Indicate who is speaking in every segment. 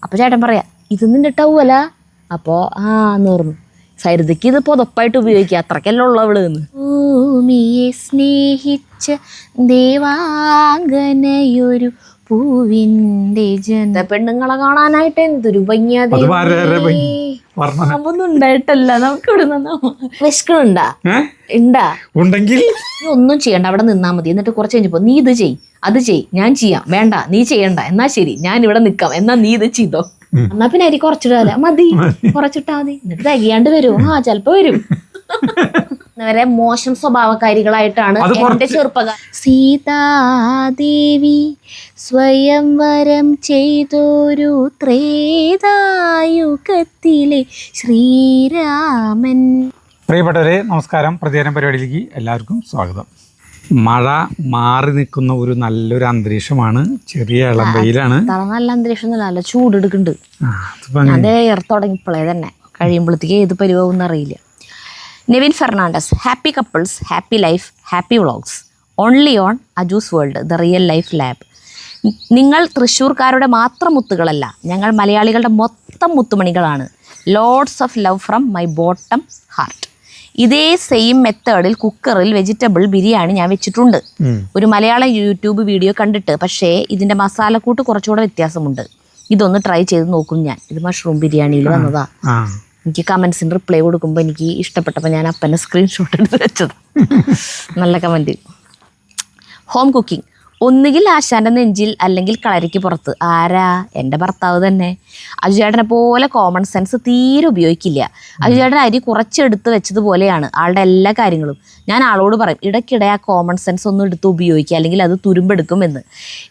Speaker 1: അപ്പോൾ ചേട്ടൻ പറയാ ഇത് നിന്റെ ടവല. അപ്പോൾ എന്ന് പറഞ്ഞു. സരിതയ്ക്ക് ഇത് പുതപ്പായിട്ട് ഉപയോഗിക്കുക, അത്രയ്ക്കല്ല ഉള്ളവള് എന്ന്. ഭൂമിയെ സ്നേഹിച്ച ദേവാംഗനയൊരു പൂവിന്റെ ജന പെണ്ണുങ്ങളെ കാണാനായിട്ട് എന്തൊരു ഭംഗിയാതെ ഒന്നും ഉണ്ടായിട്ടല്ല. നമുക്ക് ഇവിടെ വിശക്കണുണ്ടാ ഉണ്ടാ ഉണ്ടെങ്കിൽ നീ ഒന്നും ചെയ്യണ്ട, അവിടെ നിന്നാ മതി. എന്നിട്ട് കുറച്ച് കഴിഞ്ഞപ്പോ നീ ഇത് ചെയ്, അത് ചെയ്, ഞാൻ ചെയ്യാം, വേണ്ട നീ ചെയ്യണ്ട, എന്നാ ശരി ഞാൻ ഇവിടെ നിക്കാം, എന്നാ നീ ഇത് ചെയ്തോ. എന്നാ പിന്നെ അരി കുറച്ചിടാല മതി, കുറച്ചിട്ടാ മതി. എന്നിട്ട് തികയാണ്ട് വരും. ചിലപ്പോ വരും. വരെ മോശം സ്വഭാവക്കാരികളായിട്ടാണ് എന്റെ ചെറുപ്പക്കാർ. സീതാദേവി സ്വയംവരം ചെയ്തൊരു ത്രേതായുഗത്തിലെ ശ്രീരാമൻ.
Speaker 2: പ്രിയപ്പെട്ടവരെ നമസ്കാരം. പ്രതികാരം പരിപാടിയിലേക്ക് എല്ലാവർക്കും സ്വാഗതം. മഴ മാറി നിൽക്കുന്ന ഒരു നല്ലൊരു അന്തരീക്ഷമാണ്. ചെറിയ ഇളം വെയിലാണ്.
Speaker 1: നല്ല അന്തരീക്ഷം നല്ല ചൂടെടുക്കുന്നുണ്ട്. അത് തുടങ്ങിയപ്പോഴേ തന്നെ കഴിയുമ്പോഴത്തേക്ക് ഏത് പരിവാവും അറിയില്ല. Nevin Fernandez. Happy couples, happy life, happy vlogs. Only on Aju's world, the real life lab. നിങ്ങൾ തൃശ്ശൂർക്കാരുടെ മാത്രം മുത്തുകളല്ല, ഞങ്ങൾ മലയാളികളുടെ മൊത്തം മുത്തുമണികളാണ്. Loads of love from my bottom heart. ഇതേ സെയിം മെത്തേഡിൽ കുക്കറിൽ വെജിറ്റബിൾ ബിരിയാണി ഞാൻ വെച്ചിട്ടുണ്ട്. ഒരു മലയാളം യൂട്യൂബ് വീഡിയോ കണ്ടിട്ട്. പക്ഷേ ഇതിൻ്റെ മസാലക്കൂട്ട് കുറച്ചുകൂടെ വ്യത്യാസമുണ്ട്. ഇതൊന്ന് ട്രൈ ചെയ്ത് നോക്കും ഞാൻ. ഇത് മഷ്റൂം ബിരിയാണിയിൽ വന്നതാ. എനിക്ക് കമൻസിന് റിപ്ലൈ കൊടുക്കുമ്പോൾ എനിക്ക് ഇഷ്ടപ്പെട്ടപ്പോൾ ഞാൻ അപ്പനെ സ്ക്രീൻഷോട്ട് എടുത്ത് വെച്ചത്. നല്ല കമൻറ്റ്. Home cooking. ഒന്നുകിൽ ആശാൻ്റെ നെഞ്ചിൽ, അല്ലെങ്കിൽ കളരിക്ക് പുറത്ത്. ആരാ? എൻ്റെ ഭർത്താവ് തന്നെ. അജുചേട്ടനെ പോലെ കോമൺ സെൻസ് തീരെ ഉപയോഗിക്കില്ല. അജുചേട്ടൻ അരി കുറച്ചെടുത്ത് വെച്ചതുപോലെയാണ് ആളുടെ എല്ലാ കാര്യങ്ങളും. ഞാൻ ആളോട് പറയും ഇടയ്ക്കിടെ ആ കോമൺ സെൻസ് ഒന്നും എടുത്ത് ഉപയോഗിക്കുക, അല്ലെങ്കിൽ അത് തുരുമ്പെടുക്കും എന്ന്.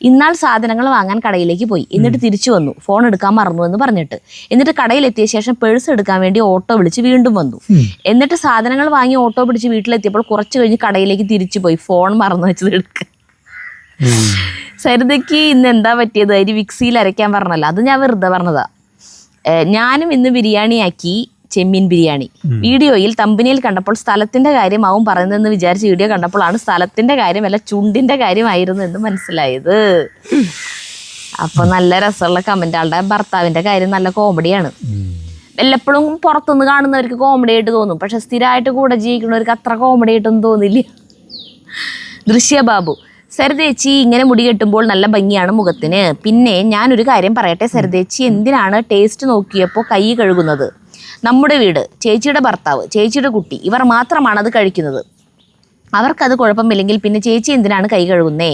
Speaker 1: ഇന്നാൾ സാധനങ്ങൾ വാങ്ങാൻ കടയിലേക്ക് പോയി. എന്നിട്ട് തിരിച്ചു വന്നു, ഫോൺ എടുക്കാൻ മറന്നു എന്ന് പറഞ്ഞിട്ട്. എന്നിട്ട് കടയിലെത്തിയ ശേഷം പേഴ്സ് എടുക്കാൻ വേണ്ടി ഓട്ടോ വിളിച്ച് വീണ്ടും വന്നു. എന്നിട്ട് സാധനങ്ങൾ വാങ്ങി ഓട്ടോ പിടിച്ച് വീട്ടിലെത്തിയപ്പോൾ കുറച്ച് കഴിഞ്ഞ് കടയിലേക്ക് തിരിച്ചു പോയി, ഫോൺ മറന്നു വെച്ചത് എടുക്കുക. സരിതയ്ക്ക് ഇന്ന് എന്താ പറ്റിയത്? അരി മിക്സിയിൽ അരയ്ക്കാൻ പറഞ്ഞല്ലോ, അത് ഞാൻ വെറുതെ പറഞ്ഞതാ. ഞാനും ഇന്ന് ബിരിയാണിയാക്കി, ചെമ്മീൻ ബിരിയാണി. വീഡിയോയിൽ തമ്പനിയിൽ കണ്ടപ്പോൾ സ്ഥലത്തിന്റെ കാര്യമാവും പറയുന്നതെന്ന് വിചാരിച്ച് വീഡിയോ കണ്ടപ്പോഴാണ് സ്ഥലത്തിന്റെ കാര്യമല്ല ചുണ്ടിന്റെ കാര്യമായിരുന്നു എന്ന് മനസ്സിലായത്. അപ്പൊ നല്ല രസമുള്ള കമന്റ്. ആളുടെ ഭർത്താവിന്റെ കാര്യം നല്ല കോമഡിയാണ്. വല്ലപ്പോഴും പുറത്തുനിന്ന് കാണുന്നവർക്ക് കോമഡി ആയിട്ട് തോന്നും, പക്ഷെ സ്ഥിരമായിട്ട് കൂടെ ജീവിക്കുന്നവർക്ക് അത്ര കോമഡി ആയിട്ടൊന്നും തോന്നില്ല. ദൃശ്യബാബു. സരിതേച്ചി ഇങ്ങനെ മുടി കെട്ടുമ്പോൾ നല്ല ഭംഗിയാണ് മുഖത്തിന്. പിന്നെ ഞാനൊരു കാര്യം പറയട്ടെ, സരിതേച്ചി എന്തിനാണ് ടേസ്റ്റ് നോക്കിയപ്പോൾ കൈ കഴുകുന്നത്? നമ്മുടെ വീട്, ചേച്ചിയുടെ ഭർത്താവ്, ചേച്ചിയുടെ കുട്ടി, ഇവർ മാത്രമാണ് അത് കഴിക്കുന്നത്. അവർക്കത് കുഴപ്പമില്ലെങ്കിൽ പിന്നെ ചേച്ചി എന്തിനാണ് കൈ കഴുകുന്നേ?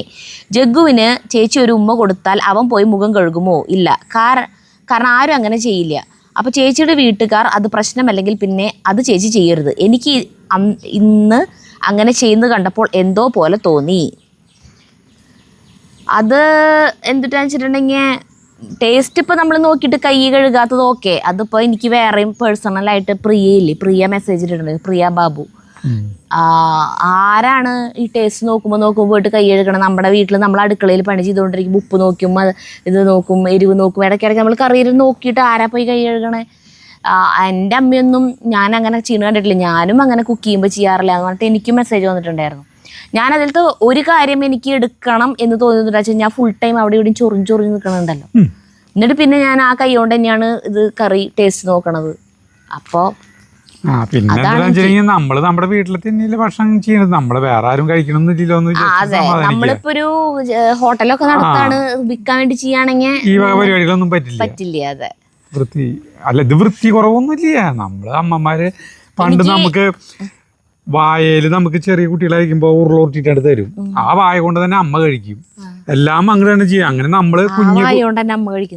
Speaker 1: ജഗ്ഗുവിന് ചേച്ചി ഒരു ഉമ്മ കൊടുത്താൽ അവൻ പോയി മുഖം കഴുകുമോ? ഇല്ല. കാരണം ആരും അങ്ങനെ ചെയ്യില്ല. അപ്പോൾ ചേച്ചിയുടെ വീട്ടുകാർ അത് പ്രശ്നമല്ലെങ്കിൽ പിന്നെ അത് ചേച്ചി ചെയ്യരുത്. എനിക്ക് ഇന്ന് അങ്ങനെ ചെയ്യുന്നത് കണ്ടപ്പോൾ എന്തോ പോലെ തോന്നി. അത് എന്തിട്ടാന്ന് വെച്ചിട്ടുണ്ടെങ്കിൽ ടേസ്റ്റ് ഇപ്പോൾ നമ്മൾ നോക്കിയിട്ട് കൈ കഴുകാത്തത് ഓക്കെ. അതിപ്പോൾ എനിക്ക് വേറെയും പേഴ്സണലായിട്ട് പ്രിയ മെസ്സേജ് ഇട്ടിട്ടുണ്ട്. പ്രിയ ബാബു. ആരാണ് ഈ ടേസ്റ്റ് നോക്കുമ്പോൾ പോയിട്ട് കൈ കഴുകണം? നമ്മുടെ വീട്ടിൽ നമ്മൾ അടുക്കളയിൽ പണി ചെയ്തുകൊണ്ടിരിക്കും, ഉപ്പ് നോക്കും, ഇത് നോക്കും, എരിവ് നോക്കും, ഇടയ്ക്കിടയ്ക്ക് നമ്മൾ കറിയിൽ നോക്കിയിട്ട് ആരാ പോയി കൈ കഴുകണേ? എൻ്റെ അമ്മയൊന്നും ഞാൻ അങ്ങനെ ചെയ്യുന്ന കണ്ടിട്ടില്ല. ഞാനും അങ്ങനെ കുക്ക് ചെയ്യുമ്പോൾ ചെയ്യാറില്ല എന്ന് പറഞ്ഞിട്ട് എനിക്കും മെസ്സേജ് വന്നിട്ടുണ്ടായിരുന്നു. ഞാനതിലത്തെ ഒരു കാര്യം എനിക്ക് എടുക്കണം എന്ന് തോന്നുന്നുണ്ട് വെച്ചാൽ ഞാൻ ഫുൾ ടൈം അവിടെ ഇവിടെയും ചൊറിഞ്ഞ് നിൽക്കണുണ്ടല്ലോ. എന്നിട്ട് പിന്നെ ഞാൻ ആ കൈ കൊണ്ട് തന്നെയാണ് ഇത് കറി ടേസ്റ്റ് നോക്കണത്. അപ്പോൾ
Speaker 2: പിന്നെ നമ്മള് നമ്മുടെ വീട്ടിൽ തന്നെയല്ലേ ഭക്ഷണം ചെയ്യുന്നത്, നമ്മള് വേറെ ആരും കഴിക്കണമെന്നില്ലല്ലോ.
Speaker 1: അതെ, നമ്മളിപ്പോ ഒരു ഹോട്ടലൊക്കെ നടത്താണ്, വിൽക്കാൻ വേണ്ടി ചെയ്യാണെങ്കിൽ
Speaker 2: ഈ വക പരിപാടികളൊന്നും പറ്റില്ല.
Speaker 1: അതെ,
Speaker 2: വൃത്തി അല്ല, ഇത് വൃത്തി കുറവൊന്നുമില്ല. നമ്മള് അമ്മമാര് പണ്ട് നമുക്ക് വായയിൽ നമുക്ക് ചെറിയ കുട്ടികളായിരിക്കുമ്പോൾ ഉരുളോട്ടിട്ട് തരും. ആ വായ കൊണ്ട് തന്നെ അമ്മ കഴിക്കും. എല്ലാം അങ്ങനെ തന്നെ ചെയ്യും. അങ്ങനെ നമ്മള് കുഞ്ഞു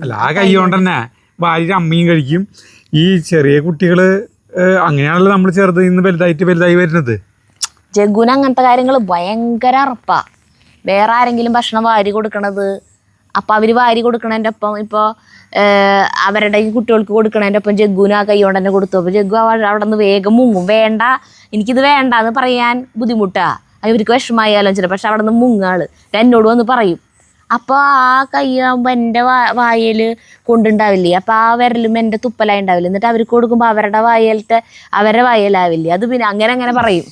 Speaker 2: അല്ല, ആ കൈ കൊണ്ട് തന്നെ വായിൽ അമ്മയും കഴിക്കും. ഈ ചെറിയ കുട്ടികള് അങ്ങനെയാണല്ലോ നമ്മൾ ചെറുതിൽ നിന്ന് വലുതായി വരുന്നത്.
Speaker 1: ജഗ്ഗുന് അങ്ങനത്തെ കാര്യങ്ങൾ ഭയങ്കര അറപ്പാ. വേറെ ആരെങ്കിലും ഭക്ഷണം വാരി കൊടുക്കണത്, അപ്പൊ അവര് വാരി കൊടുക്കണതിൻ്റെ ഒപ്പം ഇപ്പോൾ അവരുടെ ഈ കുട്ടികൾക്ക് കൊടുക്കണതിൻ്റെ ഒപ്പം ജഗ്ഗുന് ആ കൈ കൊണ്ട് തന്നെ കൊടുത്തു. അപ്പോൾ ജഗ്ഗു അവിടെ നിന്ന് വേഗം മുങ്ങും. വേണ്ട, എനിക്കിത് വേണ്ട എന്ന് പറയാൻ ബുദ്ധിമുട്ടാ, ഇവർക്ക് വിഷമമായാലും ചില. പക്ഷെ അവിടെ നിന്ന് മുങ്ങാള് എന്നോട് വന്ന് പറയും. അപ്പോൾ ആ കൈയാകുമ്പോൾ എൻ്റെ വായയിൽ കൊണ്ടുണ്ടാവില്ലേ, അപ്പോൾ ആ വിരലും എൻ്റെ തുപ്പലായി ഉണ്ടാവില്ല. എന്നിട്ട് അവർക്ക് കൊടുക്കുമ്പോൾ അവരുടെ വായലത്തെ അവരുടെ വായലാവില്ലേ, അത് പിന്നെ അങ്ങനെ പറയും.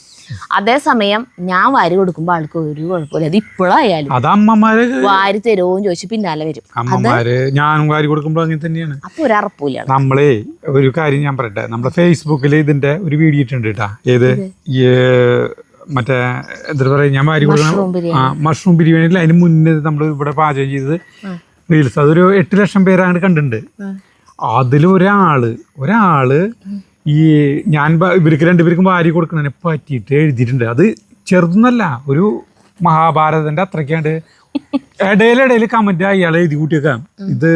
Speaker 1: അതേസമയം ഞാൻ വാരി കൊടുക്കുമ്പോൾ ആൾക്ക് ഒരു കുഴപ്പമില്ല. അത് ഇപ്പോഴായാലും
Speaker 2: അത് അമ്മമാര്
Speaker 1: വാരി തരുമോന്ന് ചോദിച്ചു പിന്നാലെ വരും.
Speaker 2: അമ്മമാര് ഞാനും വാരി കൊടുക്കുമ്പോൾ അങ്ങനെ തന്നെയാണ്.
Speaker 1: അപ്പൊ ഒരു അറപ്പില്ല.
Speaker 2: നമ്മളെ ഒരു കാര്യം ഞാൻ പറയട്ടെ, നമ്മുടെ ഫേസ്ബുക്കിൽ ഇതിന്റെ ഒരു വീഡിയോ ഇട്ടുണ്ട് കേട്ടാ. ഏത് മറ്റേ എന്താ പറയാ, ഞാൻ വാരി കൊടുക്കുന്ന മഷ്റൂം ബിരിയാണിയിൽ അതിന് മുന്നേ നമ്മൾ ഇവിടെ പാചകം ചെയ്തത് റീൽസ്. അതൊരു 8 ലക്ഷം പേര് അങ്ങോട്ട് കണ്ടിട്ടുണ്ട്. അതിൽ ഒരാള് ഈ ഞാൻ ഇവർക്ക് 2 പേർക്കും വാരി കൊടുക്കുന്നതിനെ പറ്റിയിട്ട് എഴുതിയിട്ടുണ്ട്. അത് ചെറുതൊന്നല്ല, ഒരു മഹാഭാരതന്റെ അത്രയ്ക്കാണ്ട്. ഇടയിൽ കമന്റ് അയാൾ എഴുതി കൂട്ടിയേക്കാം, ഇത്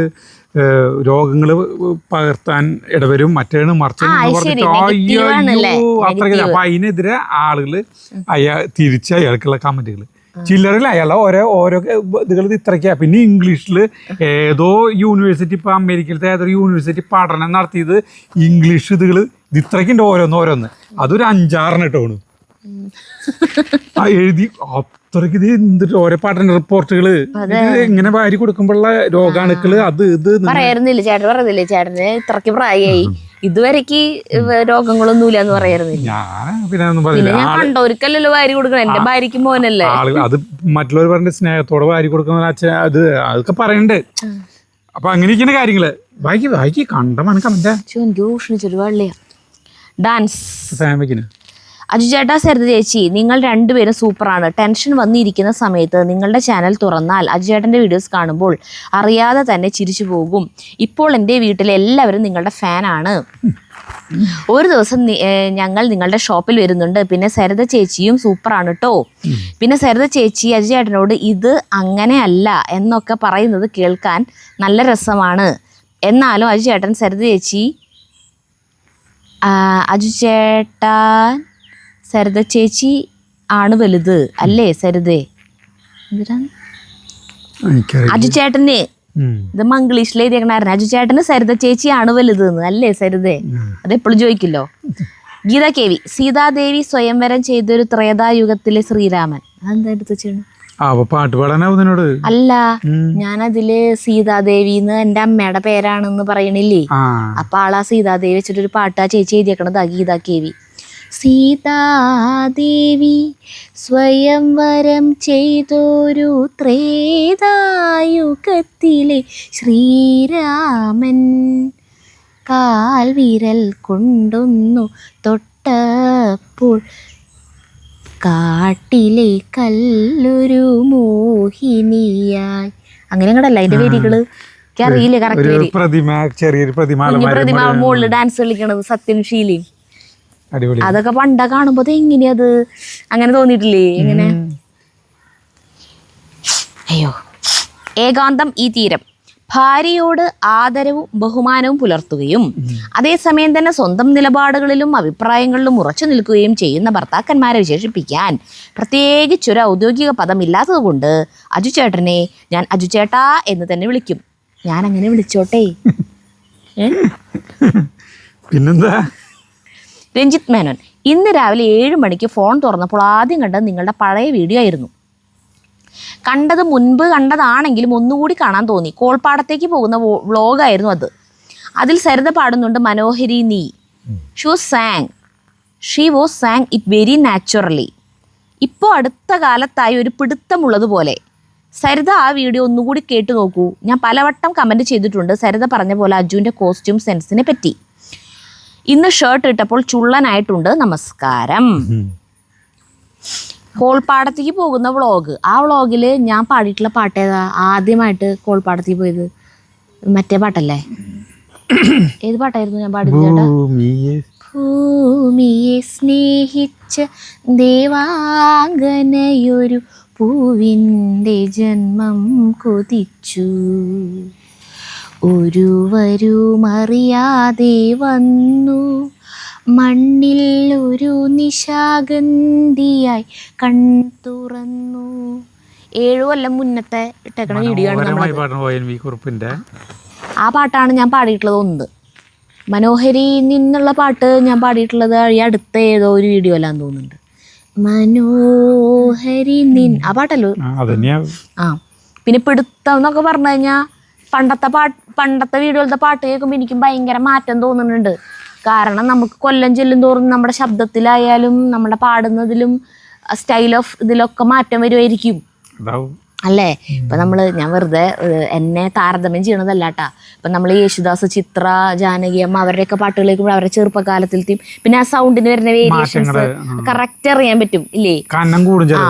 Speaker 2: രോഗങ്ങൾ പകർത്താൻ ഇടവരും മറ്റേണ് മറിച്ചെന്ന് പറഞ്ഞിട്ട് അത്രയ്ക്ക്. അപ്പൊ അതിനെതിരെ ആളുകള് തിരിച്ച് അയാൾക്കുള്ള കമന്റുകൾ ചില്ലറില്ല. അയാളെ ഓരോ ഇതുകൾ ഇത്രയ്ക്കാ. പിന്നെ ഇംഗ്ലീഷിൽ ഏതോ യൂണിവേഴ്സിറ്റി, ഇപ്പൊ അമേരിക്കയിലത്തെ ഏതൊരു യൂണിവേഴ്സിറ്റി പഠനം നടത്തിയത് ഇംഗ്ലീഷ് ഇതുകൾ ഇത്രയ്ക്കുണ്ട് ഓരോന്ന്. അതൊരു 5-6 ടോണ് എഴുതി അത്രയ്ക്ക്. ഇത് എന്തിട്ട് ഓരോ പഠന റിപ്പോർട്ടുകള് ഇങ്ങനെ വാരി കൊടുക്കുമ്പോഴുള്ള രോഗാണുക്കള് അത് ഇത്
Speaker 1: പറയാറുന്നില്ല. ചേട്ടൻ പറയുന്നില്ലേ, ചേട്ടന് ഇത്രയ്ക്ക് പ്രായമായി ഇതുവരെക്ക് രോഗങ്ങളൊന്നുമില്ല എന്ന് പറയാറുന്നില്ല.
Speaker 2: ഞാൻ പിന്നെ ഒന്നും പറയില്ല.
Speaker 1: ഞാൻ കണ്ടോരിക്കല്ലല്ലോ വാരി കൊടുക്കണം. എന്റെ ഭാര്യയ്ക്ക് മോനല്ലേ.
Speaker 2: ആളുകൾ അത് മറ്റുള്ളവർ പറഞ്ഞ സ്നേഹത്തോടെ വാരി കൊടുക്കുന്ന അത് അതൊക്കെ പറയണ്ടേ. അപ്പൊ അങ്ങനെയൊക്കെയാണ് കാര്യങ്ങള്. വായിക്ക് കണ്ടമാണ് കമന്റ്.
Speaker 1: എനിക്ക് ഊഷ്ണിച്ചൊരു വള്ളിയാ. ഡാൻസ്
Speaker 2: ഫാമിലിന്
Speaker 1: അജു ചേട്ടാ, സരിത ചേച്ചി, നിങ്ങൾ രണ്ടുപേരും സൂപ്പറാണ്. ടെൻഷൻ വന്നിരിക്കുന്ന സമയത്ത് നിങ്ങളുടെ ചാനൽ തുറന്നാൽ അജു ചേട്ടൻ്റെ വീഡിയോസ് കാണുമ്പോൾ അറിയാതെ തന്നെ ചിരിച്ചു പോകും. ഇപ്പോൾ എൻ്റെ വീട്ടിലെ എല്ലാവരും നിങ്ങളുടെ ഫാനാണ്. ഒരു ദിവസം ഞങ്ങൾ നിങ്ങളുടെ ഷോപ്പിൽ വരുന്നുണ്ട്. പിന്നെ സരിത ചേച്ചിയും സൂപ്പറാണ് കേട്ടോ. പിന്നെ സരിത ചേച്ചി അജു ചേട്ടനോട് ഇത് അങ്ങനെയല്ല എന്നൊക്കെ പറയുന്നത് കേൾക്കാൻ നല്ല രസമാണ്. എന്നാലും അജു ചേട്ടൻ സരിത ചേച്ചി ആണ് വലുത് അല്ലേ സരിതേ? അജു ചേട്ടന് ഇത് മംഗ്ലീഷിൽ എഴുതിയേക്കണായിരുന്നു. അജു ചേട്ടന് സരിത ചേച്ചി ആണ് വലുത് അല്ലേ സരിതേ? അതെപ്പോഴും ചോദിക്കില്ലോ. ഗീത കേവി, സീതാദേവി സ്വയംവരം ചെയ്തൊരു ത്രേതായുഗത്തിലെ ശ്രീരാമൻ. അതെന്താ എടുത്ത് ചെയ്യണം?
Speaker 2: പാട്ട് പാടാനോട്
Speaker 1: അല്ല, ഞാനതില് സീതാദേവിന്ന് എന്റെ അമ്മയുടെ പേരാണെന്ന് പറയണില്ലേ. അപ്പൊ ആളാ സീതാദേവി വെച്ചിട്ടൊരു പാട്ട് ആ ചേച്ചി എഴുതിയേക്കണത് ഗീത കേവി. സീതാദേവി സ്വയംവരം ചെയ്തൊരു ത്രേതായുഗത്തിലെ ശ്രീരാമൻ കാൽവിരൽ കൊണ്ടൊന്നു തൊട്ടപ്പോൾ കാട്ടിലെ കല്ലൊരു മോഹിനിയായി. അങ്ങനെ കണ്ടല്ല അതിന്റെ വരികള് അറിയില്ലേ കറക്റ്റ്.
Speaker 2: ചെറിയൊരു
Speaker 1: പ്രതിമ മുകളിൽ ഡാൻസ് കളിക്കണത് സത്യനും ഷീലയും. അതൊക്കെ പണ്ട കാണുമ്പോ എങ്ങനെയാ അത് അങ്ങനെ തോന്നിയിട്ടില്ലേ? എങ്ങനെ അയ്യോ. ഏകാന്തം ഈ തീരം, ഭാര്യയോട് ആദരവും ബഹുമാനവും പുലർത്തുകയും അതേസമയം തന്നെ സ്വന്തം നിലപാടുകളിലും അഭിപ്രായങ്ങളിലും ഉറച്ചു നിൽക്കുകയും ചെയ്യുന്ന ഭർത്താക്കന്മാരെ വിശേഷിപ്പിക്കാൻ പ്രത്യേകിച്ചൊരു ഔദ്യോഗിക പദം ഇല്ലാത്തത് കൊണ്ട് അജു ചേട്ടനെ ഞാൻ അജു ചേട്ടാ എന്ന് തന്നെ വിളിക്കും. ഞാൻ അങ്ങനെ വിളിച്ചോട്ടെ.
Speaker 2: പിന്നെന്താ?
Speaker 1: രഞ്ജിത്ത് മേനോൻ, ഇന്ന് രാവിലെ 7 മണിക്ക് ഫോൺ തുറന്നപ്പോൾ ആദ്യം കണ്ടത് നിങ്ങളുടെ പഴയ വീഡിയോ ആയിരുന്നു. കണ്ടത് മുൻപ് കണ്ടതാണെങ്കിലും ഒന്നുകൂടി കാണാൻ തോന്നി. കോൾപ്പാടത്തേക്ക് പോകുന്ന വ്ളോഗായിരുന്നു അത്. അതിൽ സരിത പാടുന്നുണ്ട് മനോഹരി നീ. She was sang it very naturally. ഇപ്പോൾ അടുത്ത കാലത്തായി ഒരു പിടുത്തമുള്ളതുപോലെ. സരിത ആ വീഡിയോ ഒന്നുകൂടി കേട്ടു നോക്കൂ. ഞാൻ പലവട്ടം കമൻറ്റ് ചെയ്തിട്ടുണ്ട് സരിത പറഞ്ഞ പോലെ അജുവിൻ്റെ കോസ്റ്റ്യൂം സെൻസിനെ പറ്റി. ഇന്ന് ഷർട്ട് ഇട്ടപ്പോൾ ചുള്ളനായിട്ടുണ്ട്. നമസ്കാരം. കോൾപ്പാടത്തേക്ക് പോകുന്ന വ്ളോഗ്. ആ വ്ളോഗിൽ ഞാൻ പാടിയിട്ടുള്ള പാട്ട് ഏതാ? ആദ്യമായിട്ട് കോൾപ്പാടത്തേക്ക് പോയത് മറ്റേ പാട്ടല്ലേ? ഏത് പാട്ടായിരുന്നു ഞാൻ പാടിയത് ചേട്ടാ? ഭൂമിയെ സ്നേഹിച്ച ദേവാംഗനയൊരു പൂവിൻ്റെ ജന്മം കൊതിച്ചു, ഒരുവരുമറിയാതെ വന്നു മണ്ണിൽ ഒരു നിശാഗന്ധിയായി കൺ തുറന്നു. 7 കൊല്ലം മുന്നത്തെ ഇട്ടേക്കണ വീഡിയോ ആണ്. ആ പാട്ടാണ് ഞാൻ പാടിയിട്ടുള്ളത്. ഒന്ന് മനോഹരി നിന്നുള്ള പാട്ട് ഞാൻ പാടിയിട്ടുള്ളത് ഈ അടുത്ത ഏതോ ഒരു വീഡിയോ അല്ലാന്ന് തോന്നുന്നുണ്ട്. മനോഹരി നിൻ ആ പാട്ടല്ലോ. പിന്നെ പിടുത്തം എന്നൊക്കെ പറഞ്ഞു കഴിഞ്ഞാൽ പണ്ടത്തെ വീഡിയോയിലത്തെ പാട്ട് കേൾക്കുമ്പോൾ എനിക്കും ഭയങ്കര മാറ്റം തോന്നുന്നുണ്ട്. കാരണം നമുക്ക് കൊല്ലം ചെല്ലും തോറും നമ്മുടെ ശബ്ദത്തിലായാലും നമ്മുടെ പാടുന്നതിലും സ്റ്റൈൽ ഓഫ് ഇതിലൊക്കെ മാറ്റം വരുമായിരിക്കും അല്ലേ. ഇപ്പം ഞാൻ വെറുതെ എന്നെ താരതമ്യം ചെയ്യണതല്ല കേട്ടാ. ഇപ്പം നമ്മൾ യേശുദാസ്, ചിത്ര, ജാനകി അമ്മ അവരുടെയൊക്കെ പാട്ടുകൾ കേൾക്കുമ്പോൾ അവരുടെ ചെറുപ്പകാലത്തിലത്തെയും പിന്നെ ആ സൗണ്ടിന് വരുന്ന വേരിയേഷൻസ് കറക്റ്റ് അറിയാൻ പറ്റും ഇല്ലേ.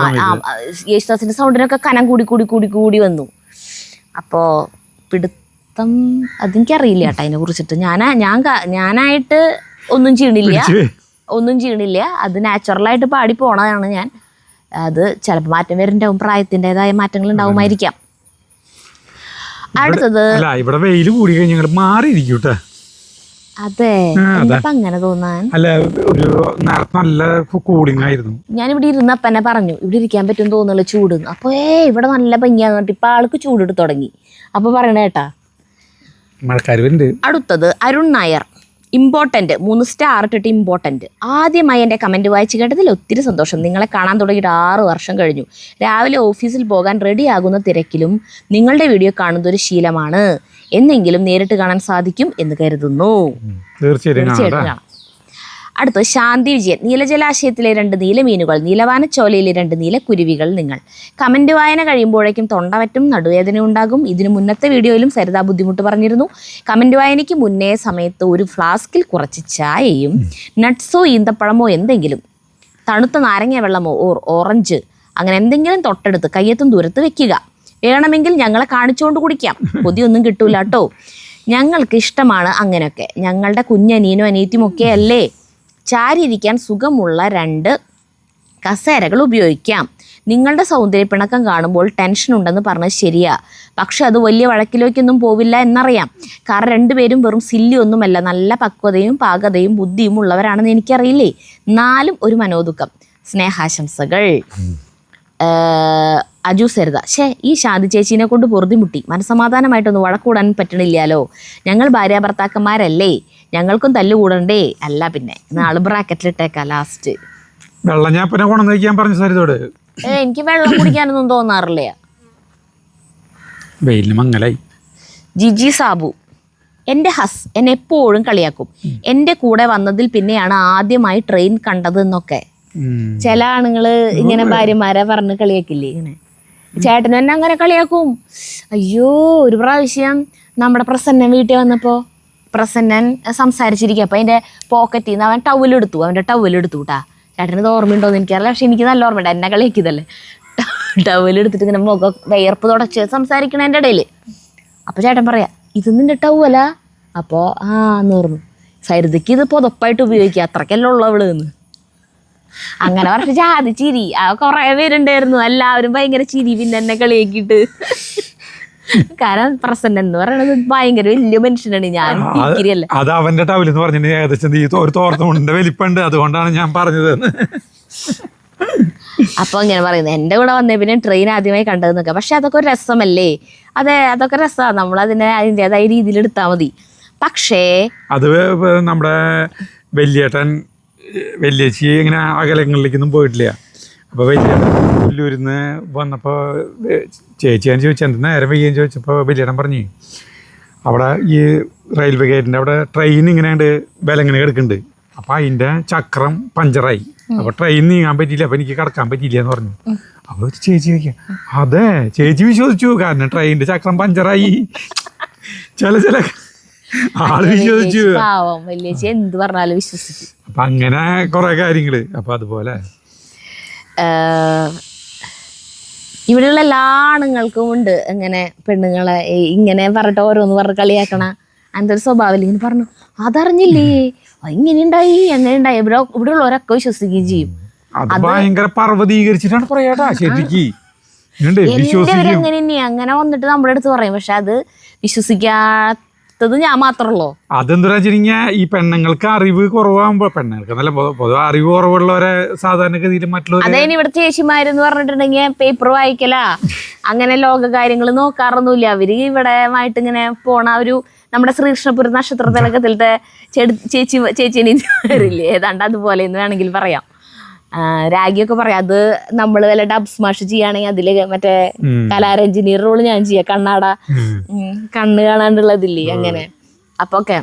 Speaker 1: യേശുദാസിന്റെ സൗണ്ടിനൊക്കെ കനം കൂടി കൂടി കൂടി കൂടി വന്നു. അപ്പോൾ പിടുത്തം അതെനിക്കറിയില്ല കേട്ടോ അതിനെ കുറിച്ചിട്ട്. ഞാനായിട്ട് ഒന്നും ചെയ്യണില്ല. അത് നാച്ചുറലായിട്ട് പാടി പോണതാണ് ഞാൻ. അത് ചിലപ്പോൾ മാറ്റം വരുന്നുണ്ടാവും, പ്രായത്തിൻ്റെതായ മാറ്റങ്ങൾ ഉണ്ടാവുമായിരിക്കാം. അടുത്തത്
Speaker 2: ഇവിടെ വെയിൽ കൂടി കഴിഞ്ഞാൽ മാറിയിരിക്കൂട്ടെ.
Speaker 1: അതെ, എന്താ അങ്ങനെ തോന്നാൻ?
Speaker 2: നല്ല കൂളിംഗ് ആയിരുന്നു.
Speaker 1: ഞാനിവിടെ ഇരുന്നപ്പ എന്നെ പറഞ്ഞു ഇവിടെ ഇരിക്കാൻ പറ്റും തോന്നുന്നില്ല ചൂട്. അപ്പൊ ഇവിടെ നല്ല ഭംഗിയാന്ന് പറഞ്ഞിട്ട് ഇപ്പൊ ആൾക്ക് ചൂടെടുത്ത് തുടങ്ങി. അപ്പൊ പറയണ കേട്ടാ
Speaker 2: മഴക്കാർ വരുന്നുണ്ട്.
Speaker 1: അടുത്തത് അരുൺ നായർ, ഇമ്പോർട്ടൻറ്റ് 3 സ്റ്റാർ ഇട്ടിട്ട് ഇമ്പോർട്ടൻറ്റ്. ആദ്യമായി എൻ്റെ കമൻറ്റ് വായിച്ച് കേട്ടതിൽ ഒത്തിരി സന്തോഷം. നിങ്ങളെ കാണാൻ തുടങ്ങിയിട്ട് 6 വർഷം കഴിഞ്ഞു. രാവിലെ ഓഫീസിൽ പോകാൻ റെഡിയാകുന്ന തിരക്കിലും നിങ്ങളുടെ വീഡിയോ കാണുന്നത് ഒരു ശീലമാണ്. എന്നെങ്കിലും നേരിട്ട് കാണാൻ സാധിക്കും എന്ന് കരുതുന്നു. തീർച്ചയായിട്ടും കാണാം. അടുത്ത് ശാന്തി വിജയൻ, നീലജലാശയത്തിലെ 2 നീലമീനുകൾ, നീലവാനച്ചോലയിലെ 2 നീലക്കുരുവികൾ. നിങ്ങൾ കമൻറ്റ് വായന കഴിയുമ്പോഴേക്കും തൊണ്ടവറ്റും നടുവേദന ഉണ്ടാകും. ഇതിനു മുന്നത്തെ വീഡിയോയിലും സരിത ബുദ്ധിമുട്ട് പറഞ്ഞിരുന്നു. കമൻറ്റ് വായനയ്ക്ക് മുന്നേ സമയത്ത് ഒരു ഫ്ലാസ്കിൽ കുറച്ച് ചായയും നട്ട്സോ ഈന്തപ്പഴമോ എന്തെങ്കിലും, തണുത്ത നാരങ്ങ വെള്ളമോ ഓറഞ്ച് അങ്ങനെ എന്തെങ്കിലും തൊട്ടടുത്ത് കയ്യെത്തും ദൂരത്ത് വെക്കുക. വേണമെങ്കിൽ ഞങ്ങളെ കാണിച്ചുകൊണ്ട് കുടിക്കാം. കൊതിയൊന്നും കിട്ടൂല കേട്ടോ. ഞങ്ങൾക്ക് ഇഷ്ടമാണ് അങ്ങനെയൊക്കെ. ഞങ്ങളുടെ കുഞ്ഞനീനും അനിയത്തിയും ഒക്കെ അല്ലേ. ചാരിയിരിക്കാൻ സുഖമുള്ള 2 കസേരകൾ ഉപയോഗിക്കാം. നിങ്ങളുടെ സൗന്ദര്യപ്പിണക്കം കാണുമ്പോൾ ടെൻഷൻ ഉണ്ടെന്ന് പറഞ്ഞത് ശരിയാ. പക്ഷെ അത് വലിയ വഴക്കിലേക്കൊന്നും പോവില്ല എന്നറിയാം. കാരണം 2 പേരും വെറും സില്ലി ഒന്നുമല്ല, നല്ല പക്വതയും പാകതയും ബുദ്ധിയും ഉള്ളവരാണെന്ന് എനിക്കറിയില്ലേ. 4 ഒരു മനോദുഃഖം. സ്നേഹാശംസകൾ. അജു സരിത, ഈ ശാന്തി ചേച്ചീനെ കൊണ്ട് പൊറുതിമുട്ടി. മനസ്സമാധാനമായിട്ടൊന്നും വഴക്കൂടാൻ പറ്റണില്ലല്ലോ. ഞങ്ങൾ ഭാര്യാഭർത്താക്കന്മാരല്ലേ, ഞങ്ങൾക്കും തല്ലുകൂടണ്ടേ? അല്ല പിന്നെ നാളെ ബ്രാക്കറ്റിലിട്ടേക്കാം ലാസ്റ്റ്.
Speaker 2: വെള്ളം ഞാൻ പിന്നെ കൊണ്ടുവന്നിരിക്കാൻ പറഞ്ഞു സരിതോട്.
Speaker 1: എനിക്ക് വെള്ളം കുടിക്കാനൊന്നും തോന്നാറില്ല.
Speaker 2: മങ്ങലായി.
Speaker 1: ജിജി സാബു, എൻ്റെ ഹസ് എന്നെ എപ്പോഴും കളിയാക്കും. എൻ്റെ കൂടെ വന്നതിൽ പിന്നെയാണ് ആദ്യമായി ട്രെയിൻ കണ്ടത് എന്നൊക്കെ. ചില ആണുങ്ങള് ഇങ്ങനെ ഭാര്യമാരെ പറഞ്ഞ് കളിയാക്കില്ലേ, ഇങ്ങനെ ചേട്ടൻ എന്നെ അങ്ങനെ കളിയാക്കും. അയ്യോ, ഒരു പ്രാവശ്യം നമ്മുടെ പ്രസന്നൻ വീട്ടിൽ വന്നപ്പോ പ്രസന്നൻ സംസാരിച്ചിരിക്കുക. അപ്പൊ അതിന്റെ പോക്കറ്റിൽ നിന്ന് അവൻ അവന്റെ ടവലെടുത്തു കേട്ടാ. ചേട്ടനത് ഓർമ്മയുണ്ടോന്ന് എനിക്കറിയില്ല, പക്ഷെ എനിക്ക് നല്ല ഓർമ്മയുണ്ട്. എന്നെ കളിയാക്കിയതല്ലേ. ടവലെടുത്തിട്ട് ഇങ്ങനെ മുഖം വിയർപ്പ് തുടച്ച് സംസാരിക്കണതിൻ്റെ ഇടയിൽ. അപ്പൊ ചേട്ടൻ പറയാ, ഇത് നിന്റെ ടവലാ? അപ്പോ എന്ന് പറഞ്ഞു. സരിതയ്ക്ക് ഇത് പുതപ്പായിട്ട് ഉപയോഗിക്കുക, അത്രക്കല്ലേ ഉള്ളവള് എന്ന്. അങ്ങനെ പറഞ്ഞ ജാതി ചിരി. കുറെ പേരുണ്ടായിരുന്നു, എല്ലാവരും ഭയങ്കര ചിരി. പിന്നെ എന്നെ കളിയാക്കിയിട്ട്. കാരണം പ്രസന്നൻ എന്ന് പറയണത് ഭയങ്കര വലിയ മനുഷ്യനാണ്. ഞാൻ
Speaker 2: അത് അവന്റെ ടവലെന്ന് പറഞ്ഞിട്ട് ഏകദേശം ഒരു തോർത്തുമുണ്ടിന്റെ വലിപ്പുണ്ട്, അതുകൊണ്ടാണ് ഞാൻ പറഞ്ഞത്.
Speaker 1: അപ്പൊ ഇങ്ങനെ പറയുന്നത് എന്റെ കൂടെ വന്നേ പിന്നെ ട്രെയിൻ ആദ്യമായി കണ്ടതെന്നൊക്കെ. പക്ഷെ അതൊക്കെ ഒരു രസമല്ലേ? അതെ, അതൊക്കെ രസമാണ്. നമ്മളതിനെ അതിൻ്റെതായ രീതിയിൽ എടുത്താൽ മതി. പക്ഷേ
Speaker 2: അത് നമ്മുടെ വലിയേച്ചി ഇങ്ങനെ അകലങ്ങളിലേക്കൊന്നും പോയിട്ടില്ല. അപ്പോൾ വലിയൂരിന്ന് വന്നപ്പോൾ ചേച്ചിയാൻ ചോദിച്ചു എന്ത് നേരം വയ്യെന്ന് ചോദിച്ചപ്പോൾ വലിയേട്ടൻ പറഞ്ഞു, അവിടെ ഈ റെയിൽവേ ഗേറ്റിൻ്റെ അവിടെ ട്രെയിൻ ഇങ്ങനെ വിലങ്ങനെ കിടക്കുന്നുണ്ട്. അപ്പോൾ അതിൻ്റെ ചക്രം പഞ്ചറായി. അപ്പോൾ ട്രെയിൻ നീങ്ങാൻ പറ്റിയില്ല, അപ്പോൾ എനിക്ക് കിടക്കാൻ പറ്റിയില്ല എന്ന് പറഞ്ഞു. അപ്പോൾ ചേച്ചി ചോദിക്കാം, അതെ ചേച്ചി വിശ്വസിച്ചു, കാരണം ട്രെയിനിൻ്റെ ചക്രം പഞ്ചറായി. ചില ആള് വിശ്വസിച്ചു.
Speaker 1: എന്ത് പറഞ്ഞാലും വിശ്വസിച്ചു.
Speaker 2: അപ്പൊ അങ്ങനെ കുറെ കാര്യങ്ങള്. അപ്പൊ അതുപോലെ
Speaker 1: ഇവിടെയുള്ള എല്ലാ ആണുങ്ങൾക്കും ഉണ്ട് ഇങ്ങനെ പെണ്ണുങ്ങളെ ഇങ്ങനെ പറഞ്ഞിട്ട് ഓരോന്ന് പറഞ്ഞ് കളിയാക്കണ അങ്ങനത്തെ ഒരു സ്വഭാവം. ഇങ്ങനെ പറഞ്ഞു, അതറിഞ്ഞില്ലേ, ഇങ്ങനെ ഉണ്ടായി അങ്ങനെ ഉണ്ടായി. ഇവിടെ ഉള്ളവരൊക്കെ വിശ്വസിക്കുകയും ചെയ്യും.
Speaker 2: ഭയങ്കര പർവ്വതീകരിച്ചിട്ടാണ് പറയാട്ടാ. ശരിക്കും
Speaker 1: അങ്ങനെ തന്നെയാ. അങ്ങനെ വന്നിട്ട് നമ്മുടെ അടുത്ത് പറയും. പക്ഷെ അത് വിശ്വസിക്കാത്തത് ഞാൻ മാത്രമല്ലോ.
Speaker 2: അതെന്താ വെച്ചിട്ടുണ്ടെങ്കിൽ ഈ പെണ്ണുങ്ങൾക്ക് അറിവ് കുറവാകുമ്പോ, പെണ്ണുങ്ങൾക്ക് നല്ല പൊതുവെ അറിവ് കുറവുള്ളവരെ സാധാരണഗതിയിൽ മറ്റുള്ളവർ,
Speaker 1: അതായത് ഇവിടുത്തെ ചേച്ചിമാരെന്ന് പറഞ്ഞിട്ടുണ്ടെങ്കിൽ പേപ്പർ വായിക്കലാ, അങ്ങനെ ലോക കാര്യങ്ങൾ നോക്കാറൊന്നുമില്ല. അവര് ഇവിടെ ആയിട്ട് ഇങ്ങനെ പോണ ഒരു നമ്മുടെ ശ്രീകൃഷ്ണപുരം നക്ഷത്ര തിലകത്തിലത്തെ ചേച്ചിനെ വരില്ലേ, ഏതാണ്ട് അതുപോലെ എന്ന് വേണമെങ്കിൽ പറയാം. രാഗിയൊക്കെ പറയാം, അത് നമ്മൾ വല്ല ഡബ് സ്മാഷ് ചെയ്യുകയാണെങ്കിൽ അതില് മറ്റേ കലാരഞ്ജിനി റോള് ഞാൻ ചെയ്യാം, കണ്ണാട കണ്ണ് കാണാണ്ടുള്ളതില്ലേ അങ്ങനെ. അപ്പൊ ഓക്കെ,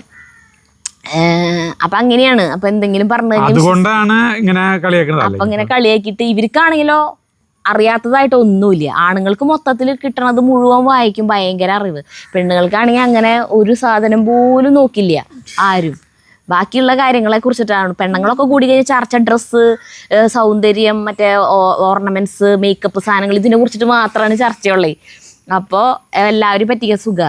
Speaker 1: അപ്പൊ അങ്ങനെയാണ്. അപ്പൊ എന്തെങ്കിലും പറഞ്ഞു
Speaker 2: അതുകൊണ്ടാണ് ഇങ്ങനെ കളിയാക്കുന്നത്.
Speaker 1: അപ്പൊ ഇങ്ങനെ കളിയാക്കിയിട്ട് ഇവർക്കാണെങ്കിലോ അറിയാത്തതായിട്ട് ഒന്നുമില്ല. ആണുങ്ങൾക്ക് മൊത്തത്തിൽ കിട്ടണത് മുഴുവൻ വായിക്കും, ഭയങ്കര അറിവ്. പെണ്ണുങ്ങൾക്കാണെങ്കിൽ അങ്ങനെ ഒരു സാധനം പോലും നോക്കില്ല ആരും. ബാക്കിയുള്ള കാര്യങ്ങളെ കുറിച്ചിട്ടാണ്. പെണ്ണുങ്ങളൊക്കെ കൂടി കഴിഞ്ഞാൽ ചർച്ച ഡ്രസ്സ്, സൗന്ദര്യം, മറ്റേ ഓർണമെന്റ്സ്, മേക്കപ്പ് സാധനങ്ങൾ, ഇതിനെ കുറിച്ചിട്ട് മാത്രമാണ് ചർച്ചയുള്ളത്. അപ്പോൾ എല്ലാവരും പറ്റിയ സുഖ.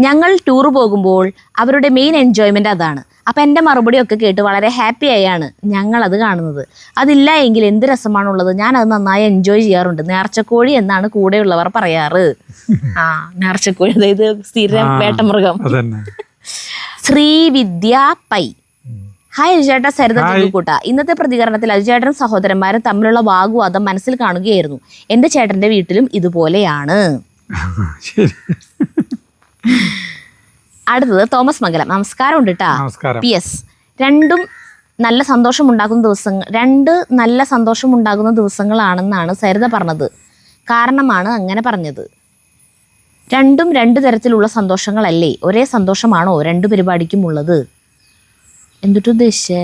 Speaker 1: ഞങ്ങൾ ടൂർ പോകുമ്പോൾ അവരുടെ മെയിൻ എൻജോയ്മെന്റ് അതാണ്. അപ്പം എൻ്റെ മറുപടിയൊക്കെ കേട്ട് വളരെ ഹാപ്പി ആയാണ് ഞങ്ങളത് കാണുന്നത്. അതില്ല എങ്കിൽ എന്ത് രസമാണുള്ളത്. ഞാനത് നന്നായി എൻജോയ് ചെയ്യാറുണ്ട്. നേർച്ചക്കോഴി എന്നാണ് കൂടെയുള്ളവർ പറയാറ്. നേർച്ചക്കോഴി, അതായത് സ്ഥിരം വേട്ടമൃഗം. ശ്രീവിദ്യ പൈ. ഹായ് അജുചേട്ടാ, സരിത കൂട്ട. ഇന്നത്തെ പ്രതികരണത്തിൽ അജുചേട്ടനും സഹോദരന്മാരും തമ്മിലുള്ള വാഗ്വാദം മനസ്സിൽ കാണുകയായിരുന്നു. എൻ്റെ ചേട്ടൻ്റെ വീട്ടിലും ഇതുപോലെയാണ്. അടുത്തത് തോമസ് മംഗലം. നമസ്കാരം ഉണ്ട് കേട്ടാ. PS, രണ്ട് നല്ല സന്തോഷമുണ്ടാകുന്ന ദിവസങ്ങളാണെന്നാണ് സരിത പറഞ്ഞത്. കാരണമാണ് അങ്ങനെ പറഞ്ഞത്. രണ്ടും രണ്ട് തരത്തിലുള്ള സന്തോഷങ്ങളല്ലേ? ഒരേ സന്തോഷമാണോ രണ്ടു പരിപാടിക്കും ഉള്ളത്? എന്തുദ്ദേശിച്ചേ?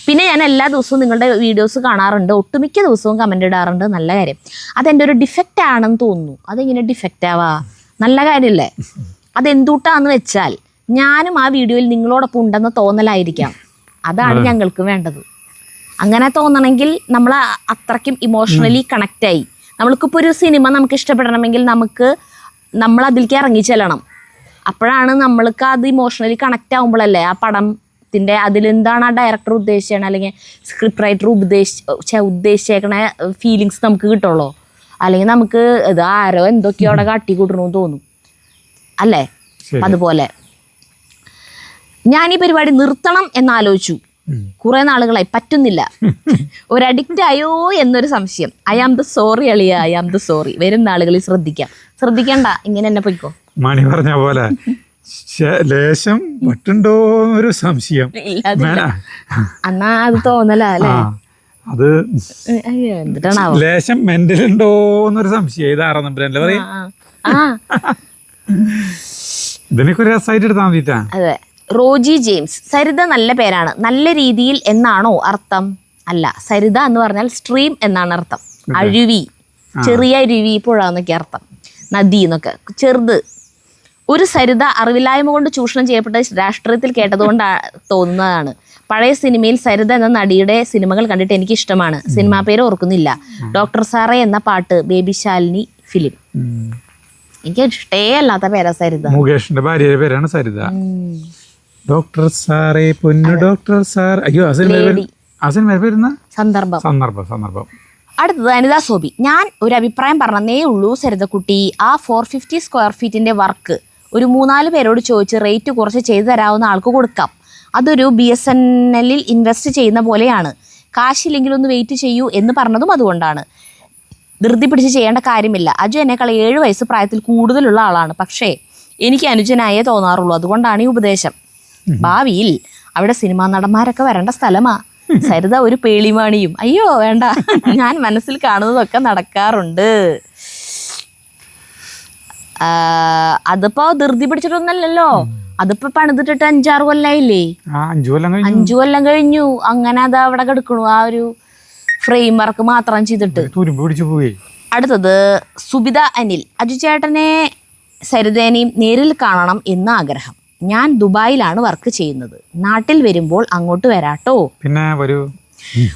Speaker 1: പിന്നെ ഞാൻ എല്ലാ ദിവസവും നിങ്ങളുടെ വീഡിയോസ് കാണാറുണ്ട്, ഒട്ടുമിക്ക ദിവസവും കമന്റ് ഇടാറുണ്ട്. നല്ല കാര്യം. അതെൻ്റെ ഒരു ഡിഫക്റ്റ് ആണെന്ന് തോന്നുന്നു. അതെങ്ങനെ ഡിഫക്റ്റ് ആവാ? നല്ല കാര്യമല്ലേ? അതെന്തുട്ടാന്ന് വെച്ചാൽ ഞാനും ആ വീഡിയോയിൽ നിങ്ങളോടൊപ്പം ഉണ്ടെന്ന് തോന്നലായിരിക്കാം. അതാണ് ഞങ്ങൾക്ക് വേണ്ടത്. അങ്ങനെ തോന്നണമെങ്കിൽ നമ്മൾ അത്രയ്ക്കും ഇമോഷണലി കണക്റ്റായി. നമ്മൾക്കിപ്പോൾ ഒരു സിനിമ നമുക്ക് ഇഷ്ടപ്പെടണമെങ്കിൽ നമ്മൾ അതിലേക്ക് ഇറങ്ങി ചെല്ലണം. അപ്പോഴാണ് നമ്മൾക്ക് അത് ഇമോഷണലി കണക്റ്റ് ആകുമ്പോഴല്ലേ ആ പടത്തിൻ്റെ അതിലെന്താണ് ആ ഡയറക്ടർ ഉദ്ദേശിച്ചത് അല്ലെങ്കിൽ സ്ക്രിപ്റ്റ് റൈറ്റർ ഉദ്ദേശിച്ചേക്കണ ഫീലിങ്സ് നമുക്ക് കിട്ടുള്ളൂ. അല്ലെങ്കിൽ നമുക്ക് ഇത് ആരോ എന്തൊക്കെയോ അവിടെ കാട്ടിക്കൂട്ടണമെന്ന് തോന്നും അല്ലേ? അതുപോലെ ഞാൻ ഈ പരിപാടി നിർത്തണം എന്നാലോചിച്ചു. കുറെ നാളുകളായി പറ്റുന്നില്ല. ഒരു അഡിക്റ്റ് ആയോ എന്നൊരു സംശയം. ഐ ആം ദ സോറി അളിയ, ഐ ആം ദ സോറി. വരും നാളുകളിൽ ശ്രദ്ധിക്കണ്ട, ഇങ്ങനെ എന്നെ പൊയ്ക്കോ.
Speaker 2: മണി പറഞ്ഞ പോലെ ലേശം പറ്റുണ്ടോ ഒരു സംശയം.
Speaker 1: എന്നാ അത് തോന്നലാ അല്ലേ?
Speaker 2: അത് ലേശം മെന്റൽ ഉണ്ടോ എന്നൊരു സംശയം. ഇത് 6 നമ്പരല്ലേ പറയാ. ഇതിനൊക്കെ ഒരു രസമായിട്ട് എടുത്താൽ മതിട്ടാ.
Speaker 1: അതെ. റോജി ജെയിംസ്. സരിത നല്ല പേരാണ്. നല്ല രീതിയിൽ എന്നാണോ അർത്ഥം? അല്ല, സരിത എന്ന് പറഞ്ഞാൽ സ്ട്രീം എന്നാണ് അർത്ഥം. അരുവി, ചെറിയ അരുവി, പുഴ എന്നൊക്കെ അർത്ഥം. നദി എന്നൊക്കെ. ചെറുത്. ഒരു സരിത അറിവില്ലായ്മ കൊണ്ട് ചൂഷണം ചെയ്യപ്പെട്ട രാഷ്ട്രീയത്തിൽ കേട്ടതുകൊണ്ട് തോന്നുന്നതാണ്. പഴയ സിനിമയിൽ സരിത എന്ന നടിയുടെ സിനിമകൾ കണ്ടിട്ട് എനിക്ക് ഇഷ്ടമാണ്. സിനിമാ പേര് ഓർക്കുന്നില്ല. ഡോക്ടർ സാറേ എന്ന പാട്ട്, ബേബി ശാലിനി ഫിലിം. എനിക്ക് ഇഷ്ടേ അല്ലാത്ത പേരാ സരിത.
Speaker 2: മുകേഷിന്റെ ഭാര്യയുടെ പേരാണ് സരിത. ഡോക്ടർ സാറേ, പൊന്നു ഡോക്ടർ സാർ. അയ്യോ, സന്ദർഭം.
Speaker 1: അടുത്തത് അനിത സോബി. ഞാൻ ഒരു അഭിപ്രായം പറഞ്ഞേ ഉള്ളൂ സരിതക്കുട്ടി. ആ 450 സ്ക്വയർ ഫീറ്റിന്റെ വർക്ക് ഒരു 3-4 പേരോട് ചോദിച്ച് റേറ്റ് കുറച്ച് ചെയ്തു തരാവുന്ന ആൾക്ക് കൊടുക്കാം. അതൊരു BSNL ഇൻവെസ്റ്റ് ചെയ്യുന്ന പോലെയാണ്. കാശില്ലെങ്കിൽ ഒന്ന് വെയിറ്റ് ചെയ്യൂ എന്ന് പറഞ്ഞതും അതുകൊണ്ടാണ്. ധൃതി പിടിച്ച് ചെയ്യേണ്ട കാര്യമില്ല. അജു എന്നെക്കാൾ 7 വയസ്സ് പ്രായത്തിൽ കൂടുതലുള്ള ആളാണ്. പക്ഷേ എനിക്ക് അനുജനായേ തോന്നാറുള്ളൂ. അതുകൊണ്ടാണ് ഈ ഉപദേശം. ഭാവിയിൽ അവിടെ സിനിമാ നടന്മാരൊക്കെ വരേണ്ട സ്ഥലമാ. സരിത ഒരു പേളിമാണിയും. അയ്യോ വേണ്ട, ഞാൻ മനസ്സിൽ കാണുന്നതൊക്കെ നടക്കാറുണ്ട്. അതിപ്പോ ധൃതി പിടിച്ചിട്ടൊന്നല്ലല്ലോ. അതിപ്പോ പണിതിട്ടിട്ട് 5-6 കൊല്ലായില്ലേ? 5 കൊല്ലം കഴിഞ്ഞു. അങ്ങനെ അത് അവിടെ കിടക്കണു. ആ ഒരു ഫ്രെയിം വർക്ക് മാത്രം ചെയ്തിട്ട്. അടുത്തത് സുബിത അനിൽ. അജു ചേട്ടനെ സരിതേനെയും നേരിൽ കാണണം എന്ന ആഗ്രഹം. ഞാൻ ദുബായിലാണ് വർക്ക് ചെയ്യുന്നത്. നാട്ടിൽ വരുമ്പോൾ അങ്ങോട്ട് വരാട്ടോ.
Speaker 2: പിന്നെ വരൂ.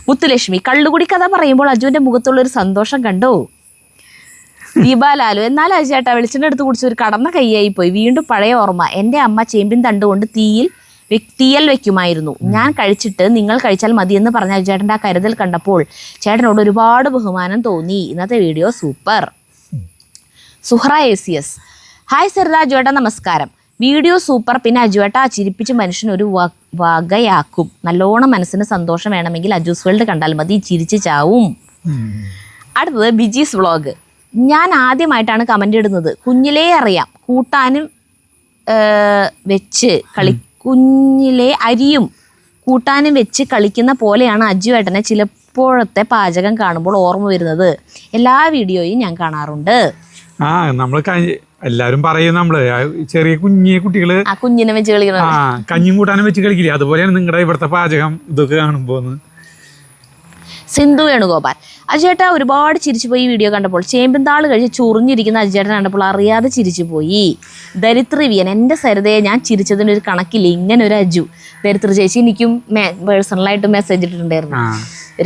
Speaker 1: മുത്തുലക്ഷ്മി. കള്ളുകുടി കഥ പറയുമ്പോൾ അജുവിന്റെ മുഖത്തുള്ളൊരു സന്തോഷം കണ്ടോ? ദീപാലാലു. എന്നാൽ അജു ചേട്ടാ വെളിച്ചെണ്ണ എടുത്ത് കുടിച്ച് ഒരു കടന്ന കൈയായി പോയി. വീണ്ടും പഴയ ഓർമ്മ. എൻ്റെ അമ്മ ചേമ്പിൻ തണ്ടുകൊണ്ട് തീയൽ വെക്കുമായിരുന്നു. ഞാൻ കഴിച്ചിട്ട് നിങ്ങൾ കഴിച്ചാൽ മതി എന്ന് പറഞ്ഞ അജു ചേട്ടൻ്റെ ആ കരുതൽ കണ്ടപ്പോൾ ചേട്ടനോട് ഒരുപാട് ബഹുമാനം തോന്നി. ഇന്നത്തെ video super. Suhara ACS. Hi Saritha, അജുവേട്ട നമസ്കാരം. Video super. പിന്നെ അജുവേട്ട ചിരിപ്പിച്ച് മനുഷ്യനൊരു വകയാക്കും. നല്ലോണം മനസ്സിന് സന്തോഷം വേണമെങ്കിൽ അജൂസ് വേൾഡ് കണ്ടാൽ മതി, ചിരിച്ച് ചാവും. അടുത്തത് ബിജീസ് വ്ളോഗ്. ഞാൻ ആദ്യമായിട്ടാണ് കമൻ്റ് ഇടുന്നത്. കുഞ്ഞിലേ അറിയാം. കുഞ്ഞിലെ അരിയും കൂട്ടാനും വെച്ച് കളിക്കുന്ന പോലെയാണ് അജുവേട്ടനെ ചിലപ്പോഴത്തെ പാചകം കാണുമ്പോൾ ഓർമ്മ വരുന്നത്. എല്ലാ വീഡിയോയും ഞാൻ കാണാറുണ്ട്.
Speaker 2: നമ്മൾ എല്ലാരും പറയും നമ്മള് ചെറിയ കുട്ടികള്
Speaker 1: ആ കുഞ്ഞിനെ വെച്ച് കളിക്കണം.
Speaker 2: ആ കഞ്ഞിയും കൂട്ടാനും വെച്ച് കളിക്കില്ലേ, അതുപോലെയാണ് നിങ്ങളുടെ ഇവിടുത്തെ പാചകം ഇതൊക്കെ കാണുമ്പോന്ന്.
Speaker 1: സിന്ധു വേണുഗോപാൽ, അജേട്ട ഒരുപാട് ചിരിച്ചു പോയി ഈ വീഡിയോ കണ്ടപ്പോൾ. ചേമ്പിന്താള് കഴിച്ച് ചൊറിഞ്ഞിരിക്കുന്ന അജേട്ടൻ കണ്ടപ്പോൾ അറിയാതെ ചിരിച്ചു പോയി. ദരിദ്രവിയൻ, എൻ്റെ സരിതയെ ഞാൻ ചിരിച്ചതിനൊരു കണക്കില്ല. ഇങ്ങനെ ഒരു അജു. ദരിദ്ര ചേച്ചി എനിക്കും പേഴ്സണലായിട്ട് മെസ്സേജ് ഇട്ടിട്ടുണ്ടായിരുന്നു.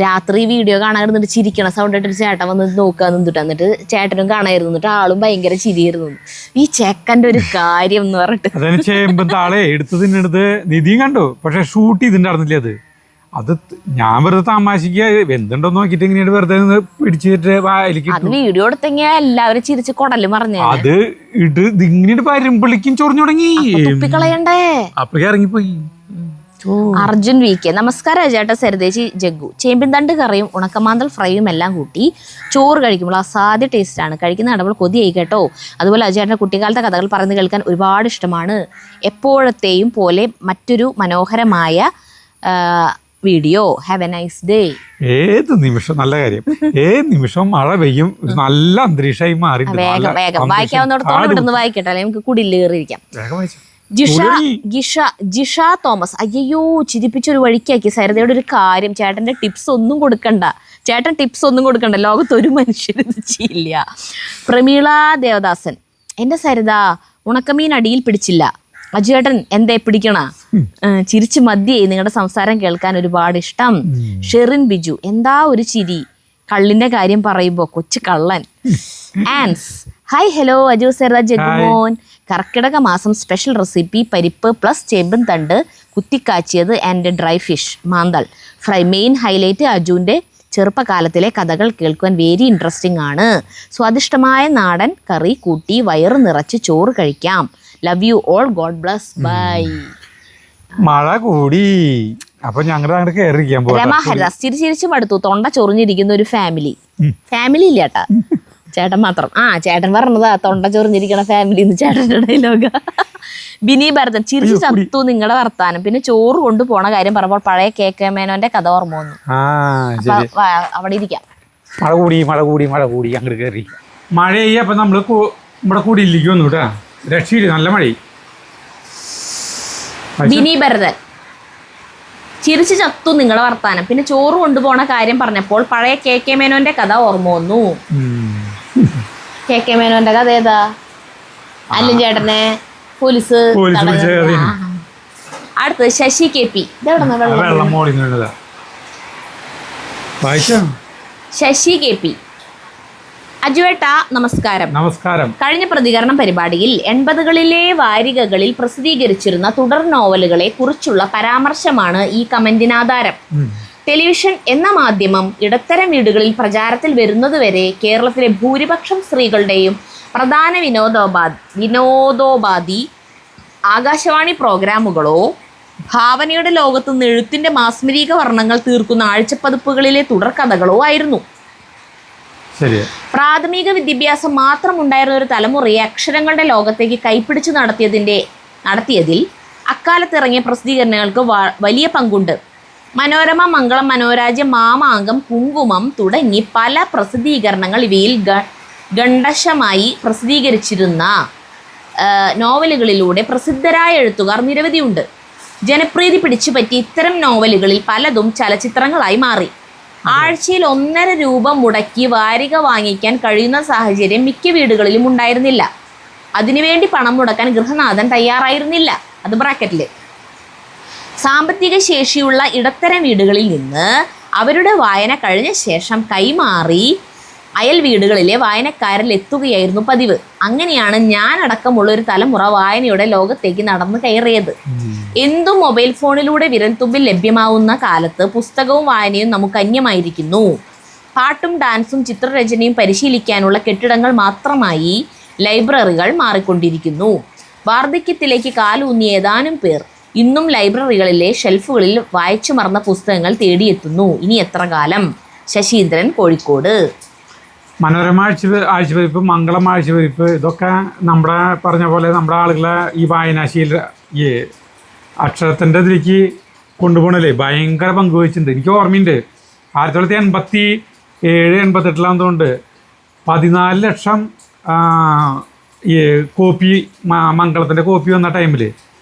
Speaker 1: രാത്രി വീഡിയോ കാണാതിരുന്നിട്ട് ചിരിക്കണം സൗണ്ട് ഇട്ടിട്ട് ചേട്ടൻ വന്ന് നോക്കാൻ നിന്നിട്ട്, എന്നിട്ട് ചേട്ടനും കാണായിരുന്നു, എന്നിട്ട് ആളും ഭയങ്കര ചിരിയായിരുന്നു. ഈ ചെക്കൻ്റെ ഒരു കാര്യം എന്ന് പറഞ്ഞിട്ട്
Speaker 2: ചേമ്പന്താളെ എടുത്ത് തിന്നെടുത്ത് നിധിയും കണ്ടു, പക്ഷെ ഷൂട്ട് ചെയ്തിട്ടുണ്ടായിരുന്നില്ല. അത് ഞാൻ വെറുതെ താമസിക്കുക എന്തുണ്ടോ നോക്കിട്ട് ഇങ്ങനെ വെറുതെ പിടിച്ചിട്ട്
Speaker 1: അത് വീഡിയോ എടുത്തെങ്കിൽ എല്ലാവരും ചിരിച്ച് കൊടല് മറിഞ്ഞ
Speaker 2: അത് ഇങ്ങനെ വരുമ്പോഴേക്കും ചൊറിഞ്ഞു തുടങ്ങി,
Speaker 1: തുപ്പിക്കളയണ്ടേ,
Speaker 2: അപ്പഴേ ഇറങ്ങിപ്പോയി.
Speaker 1: അർജുൻ വി കെ, നമസ്കാരം അജേട്ട, സരിതേച്ചി, ജഗ്ഗു. ചേമ്പിൻതണ്ട് കറിയും ഉണക്കമാന്തൽ ഫ്രൈയും എല്ലാം കൂട്ടി ചോറ് കഴിക്കുമ്പോൾ അസാധ്യ ടേസ്റ്റാണ്. കഴിക്കുന്ന കണ്ടപ്പോൾ കൊതിയായി കേട്ടോ. അതുപോലെ അജേട്ടൻ്റെ കുട്ടിക്കാലത്തെ കഥകൾ പറഞ്ഞു കേൾക്കാൻ ഒരുപാട് ഇഷ്ടമാണ്. എപ്പോഴത്തെയും പോലെ മറ്റൊരു മനോഹരമായ video. Have A nice day.
Speaker 2: ഏത് നിമിഷം നല്ല കാര്യം, ഏത് നിമിഷം മഴ പെയ്യും, നല്ല അന്തരീക്ഷമായി മാറി.
Speaker 1: വേഗം വേഗം വായിക്കാവുന്നിടത്തോളം ഇവിടുന്ന് വായിക്കട്ടെ, അല്ലെങ്കിൽ നമുക്ക് കുടില് കയറിയിരിക്കാം. ജിഷ തോമസ്, അയ്യോ ചിരിപ്പിച്ചൊരു വഴിക്കാക്കി. സരിതയുടെ ഒരു കാര്യം, ചേട്ടൻ്റെ ടിപ്സ് ഒന്നും കൊടുക്കണ്ട, ചേട്ടൻ ടിപ്സ് ഒന്നും കൊടുക്കണ്ട, ലോകത്തൊരു മനുഷ്യരും ചെയ്യില്ല. പ്രമീള ദേവദാസൻ, എൻ്റെ സരിത ഉണക്കമീൻ അടിയിൽ പിടിച്ചില്ല, അജുവേട്ടൻ എന്തേ പിടിക്കണ, ചിരിച്ച് മതിയായി, നിങ്ങളുടെ സംസാരം കേൾക്കാൻ ഒരുപാട് ഇഷ്ടം. ഷെറിൻ ബിജു, എന്താ ഒരു ചിരി, കള്ളിന്റെ കാര്യം പറയുമ്പോ കൊച്ചു കള്ളൻ. ആൻസ്, ഹായ് ഹലോ അജു സരിത ജഗ്മോൻ. കർക്കിടക മാസം സ്പെഷ്യൽ റെസിപ്പി പരിപ്പ് പ്ലസ് ചേമ്പൻ തണ്ട് കുത്തിക്കാച്ചിയത് ആൻഡ് ഡ്രൈ ഫിഷ് മാന്തൽ ഫ്രൈ. മെയിൻ ഹൈലൈറ്റ് അജുവിൻ്റെ ചെറുപ്പകാലത്തിലെ കഥകൾ കേൾക്കുവാൻ വെരി ഇൻട്രസ്റ്റിംഗ് ആണ്. സ്വാദിഷ്ടമായ നാടൻ കറി കൂട്ടി വയറ് നിറച്ച് ചോറ് കഴിക്കാം. Love you all, God bless, bye.
Speaker 2: മഴ കൂടി അപ്പൊ ഞങ്ങളുടെ അങ്ങോട്ട് കയറിയിരിക്കാൻ പോകും.
Speaker 1: രമ ഹരിദാസ്, ചിരിച്ചിരിച്ച് മടുത്തു, തൊണ്ട ചൊറിഞ്ഞിരിക്കുന്ന ഒരു ഫാമിലി ഇല്ല ചേട്ടാ, ചേട്ടൻ മാത്രം. ചേട്ടൻ പറഞ്ഞതാ തൊണ്ട ചൊറിഞ്ഞിരിക്കണ ഫാമിലി എന്ന് ചേട്ടൻ്റെ ഡയലോഗ. ബിനി ഭരതൻ, ചിരിച്ച് ചത്തു നിങ്ങളുടെ വർത്താനം. പിന്നെ ചോറ് കൊണ്ടുപോണ കാര്യം പറയുമ്പോൾ പഴയ KK മേനോന്റെ കഥ ഓർമ്മ വന്നു. അവിടെ ഇരിക്കാം.
Speaker 2: മഴ കൂടി അങ്ങോട്ട് കയറി മഴയായി. അപ്പൊ നമ്മള് ഇവിടെ കൂടി ഇല്ലേക്ക് വന്നു കേട്ടാ, രക്ഷയില്ല, നല്ല മഴ.
Speaker 1: ബിനി ഭരതൻ, ചിരിച്ച് ചത്തു നിങ്ങളുടെ വർത്താനം. പിന്നെ ചോറ് കൊണ്ടുപോണ കാര്യം പറഞ്ഞപ്പോൾ പഴയ KK മേനോന്റെ കഥ ഓർമ്മ വന്നു. KK മേനോന്റെ കഥ ഏതാ? അല്ലും ചേട്ടനെ പോലീസ്. അടുത്ത് ശശി KP, ശശി KP. അജുവേട്ട നമസ്കാരം.
Speaker 2: നമസ്കാരം.
Speaker 1: കഴിഞ്ഞ പ്രതികരണം പരിപാടിയിൽ 80കളിലെ വാരികകളിൽ പ്രസിദ്ധീകരിച്ചിരുന്ന തുടർ നോവലുകളെ കുറിച്ചുള്ള പരാമർശമാണ് ഈ കമന്റിനാധാരം. ടെലിവിഷൻ എന്ന മാധ്യമം ഇടത്തരം വീടുകളിൽ പ്രചാരത്തിൽ വരുന്നതുവരെ കേരളത്തിലെ ഭൂരിപക്ഷം സ്ത്രീകളുടെയും പ്രധാന വിനോദോപാധി ആകാശവാണി പ്രോഗ്രാമുകളോ ഭാവനയുടെ ലോകത്ത് നിന്ന് എഴുത്തിന്റെ മാസ്മരിക വർണ്ണങ്ങൾ തീർക്കുന്ന ആഴ്ചപ്പതിപ്പുകളിലെ തുടർക്കഥകളോ ആയിരുന്നു. പ്രാഥമിക വിദ്യാഭ്യാസം മാത്രം ഉണ്ടായിരുന്ന ഒരു തലമുറയെ അക്ഷരങ്ങളുടെ ലോകത്തേക്ക് കൈപ്പിടിച്ച് നടത്തിയതിൽ അക്കാലത്തിറങ്ങിയ പ്രസിദ്ധീകരണങ്ങൾക്ക് വലിയ പങ്കുണ്ട്. മനോരമ, മംഗളം, മനോരാജ്യം, മാമാങ്കം, കുങ്കുമം തുടങ്ങി പല പ്രസിദ്ധീകരണങ്ങൾ ഇവയിൽ ഖണ്ഡശമായി പ്രസിദ്ധീകരിച്ചിരുന്ന നോവലുകളിലൂടെ പ്രസിദ്ധരായ എഴുത്തുകാർ നിരവധിയുണ്ട്. ജനപ്രീതി പിടിച്ചുപറ്റി ഇത്തരം നോവലുകളിൽ പലതും ചലച്ചിത്രങ്ങളായി മാറി. ആഴ്ചയിൽ 1.5 രൂപ മുടക്കി വാരിക വാങ്ങിക്കാൻ കഴിയുന്ന സാഹചര്യം മിക്ക വീടുകളിലും ഉണ്ടായിരുന്നില്ല. അതിനുവേണ്ടി പണം മുടക്കാൻ ഗൃഹനാഥൻ തയ്യാറായിരുന്നില്ല. അത് ബ്രാക്കറ്റിൽ. സാമ്പത്തിക ശേഷിയുള്ള ഇടത്തരം വീടുകളിൽ നിന്ന് അവരുടെ വായന കഴിഞ്ഞ ശേഷം കൈമാറി അയൽ വീടുകളിലെ വായനക്കാരിൽ എത്തുകയായിരുന്നു പതിവ്. അങ്ങനെയാണ് ഞാൻ അടക്കമുള്ള ഒരു തലമുറ വായനയുടെ ലോകത്തേക്ക് നടന്നു കയറിയത്. എന്തും മൊബൈൽ ഫോണിലൂടെ വിരൽത്തുമ്പിൽ ലഭ്യമാവുന്ന കാലത്ത് പുസ്തകവും വായനയും നമുക്ക് അന്യമായിരിക്കുന്നു. പാട്ടും ഡാൻസും ചിത്രരചനയും പരിശീലിക്കാനുള്ള കെട്ടിടങ്ങൾ മാത്രമായി ലൈബ്രറികൾ മാറിക്കൊണ്ടിരിക്കുന്നു. വാർദ്ധക്യത്തിലേക്ക് കാലൂന്നിയ ഏതാനും പേർ ഇന്നും ലൈബ്രറികളിലെ ഷെൽഫുകളിൽ വായിച്ചു മറന്ന പുസ്തകങ്ങൾ തേടിയെത്തുന്നു. ഇനി എത്ര കാലം? ശശീന്ദ്രൻ, കോഴിക്കോട്.
Speaker 2: മനോരമ ആഴ്ചപതിപ്പ്, മംഗളം ആഴ്ചപതിപ്പ്, ഇതൊക്കെ നമ്മുടെ പറഞ്ഞ പോലെ നമ്മുടെ ആളുകളെ ഈ വായനാശീല ഈ അക്ഷരത്തിൻ്റെ ഇതിലേക്ക് കൊണ്ടുപോകണല്ലേ ഭയങ്കര പങ്ക് വഹിച്ചിട്ടുണ്ട്. എനിക്ക് ഓർമ്മയുണ്ട് 1987-88 14 ലക്ഷം ഈ കോപ്പി മംഗളത്തിൻ്റെ കോപ്പി വന്ന ടൈമിൽ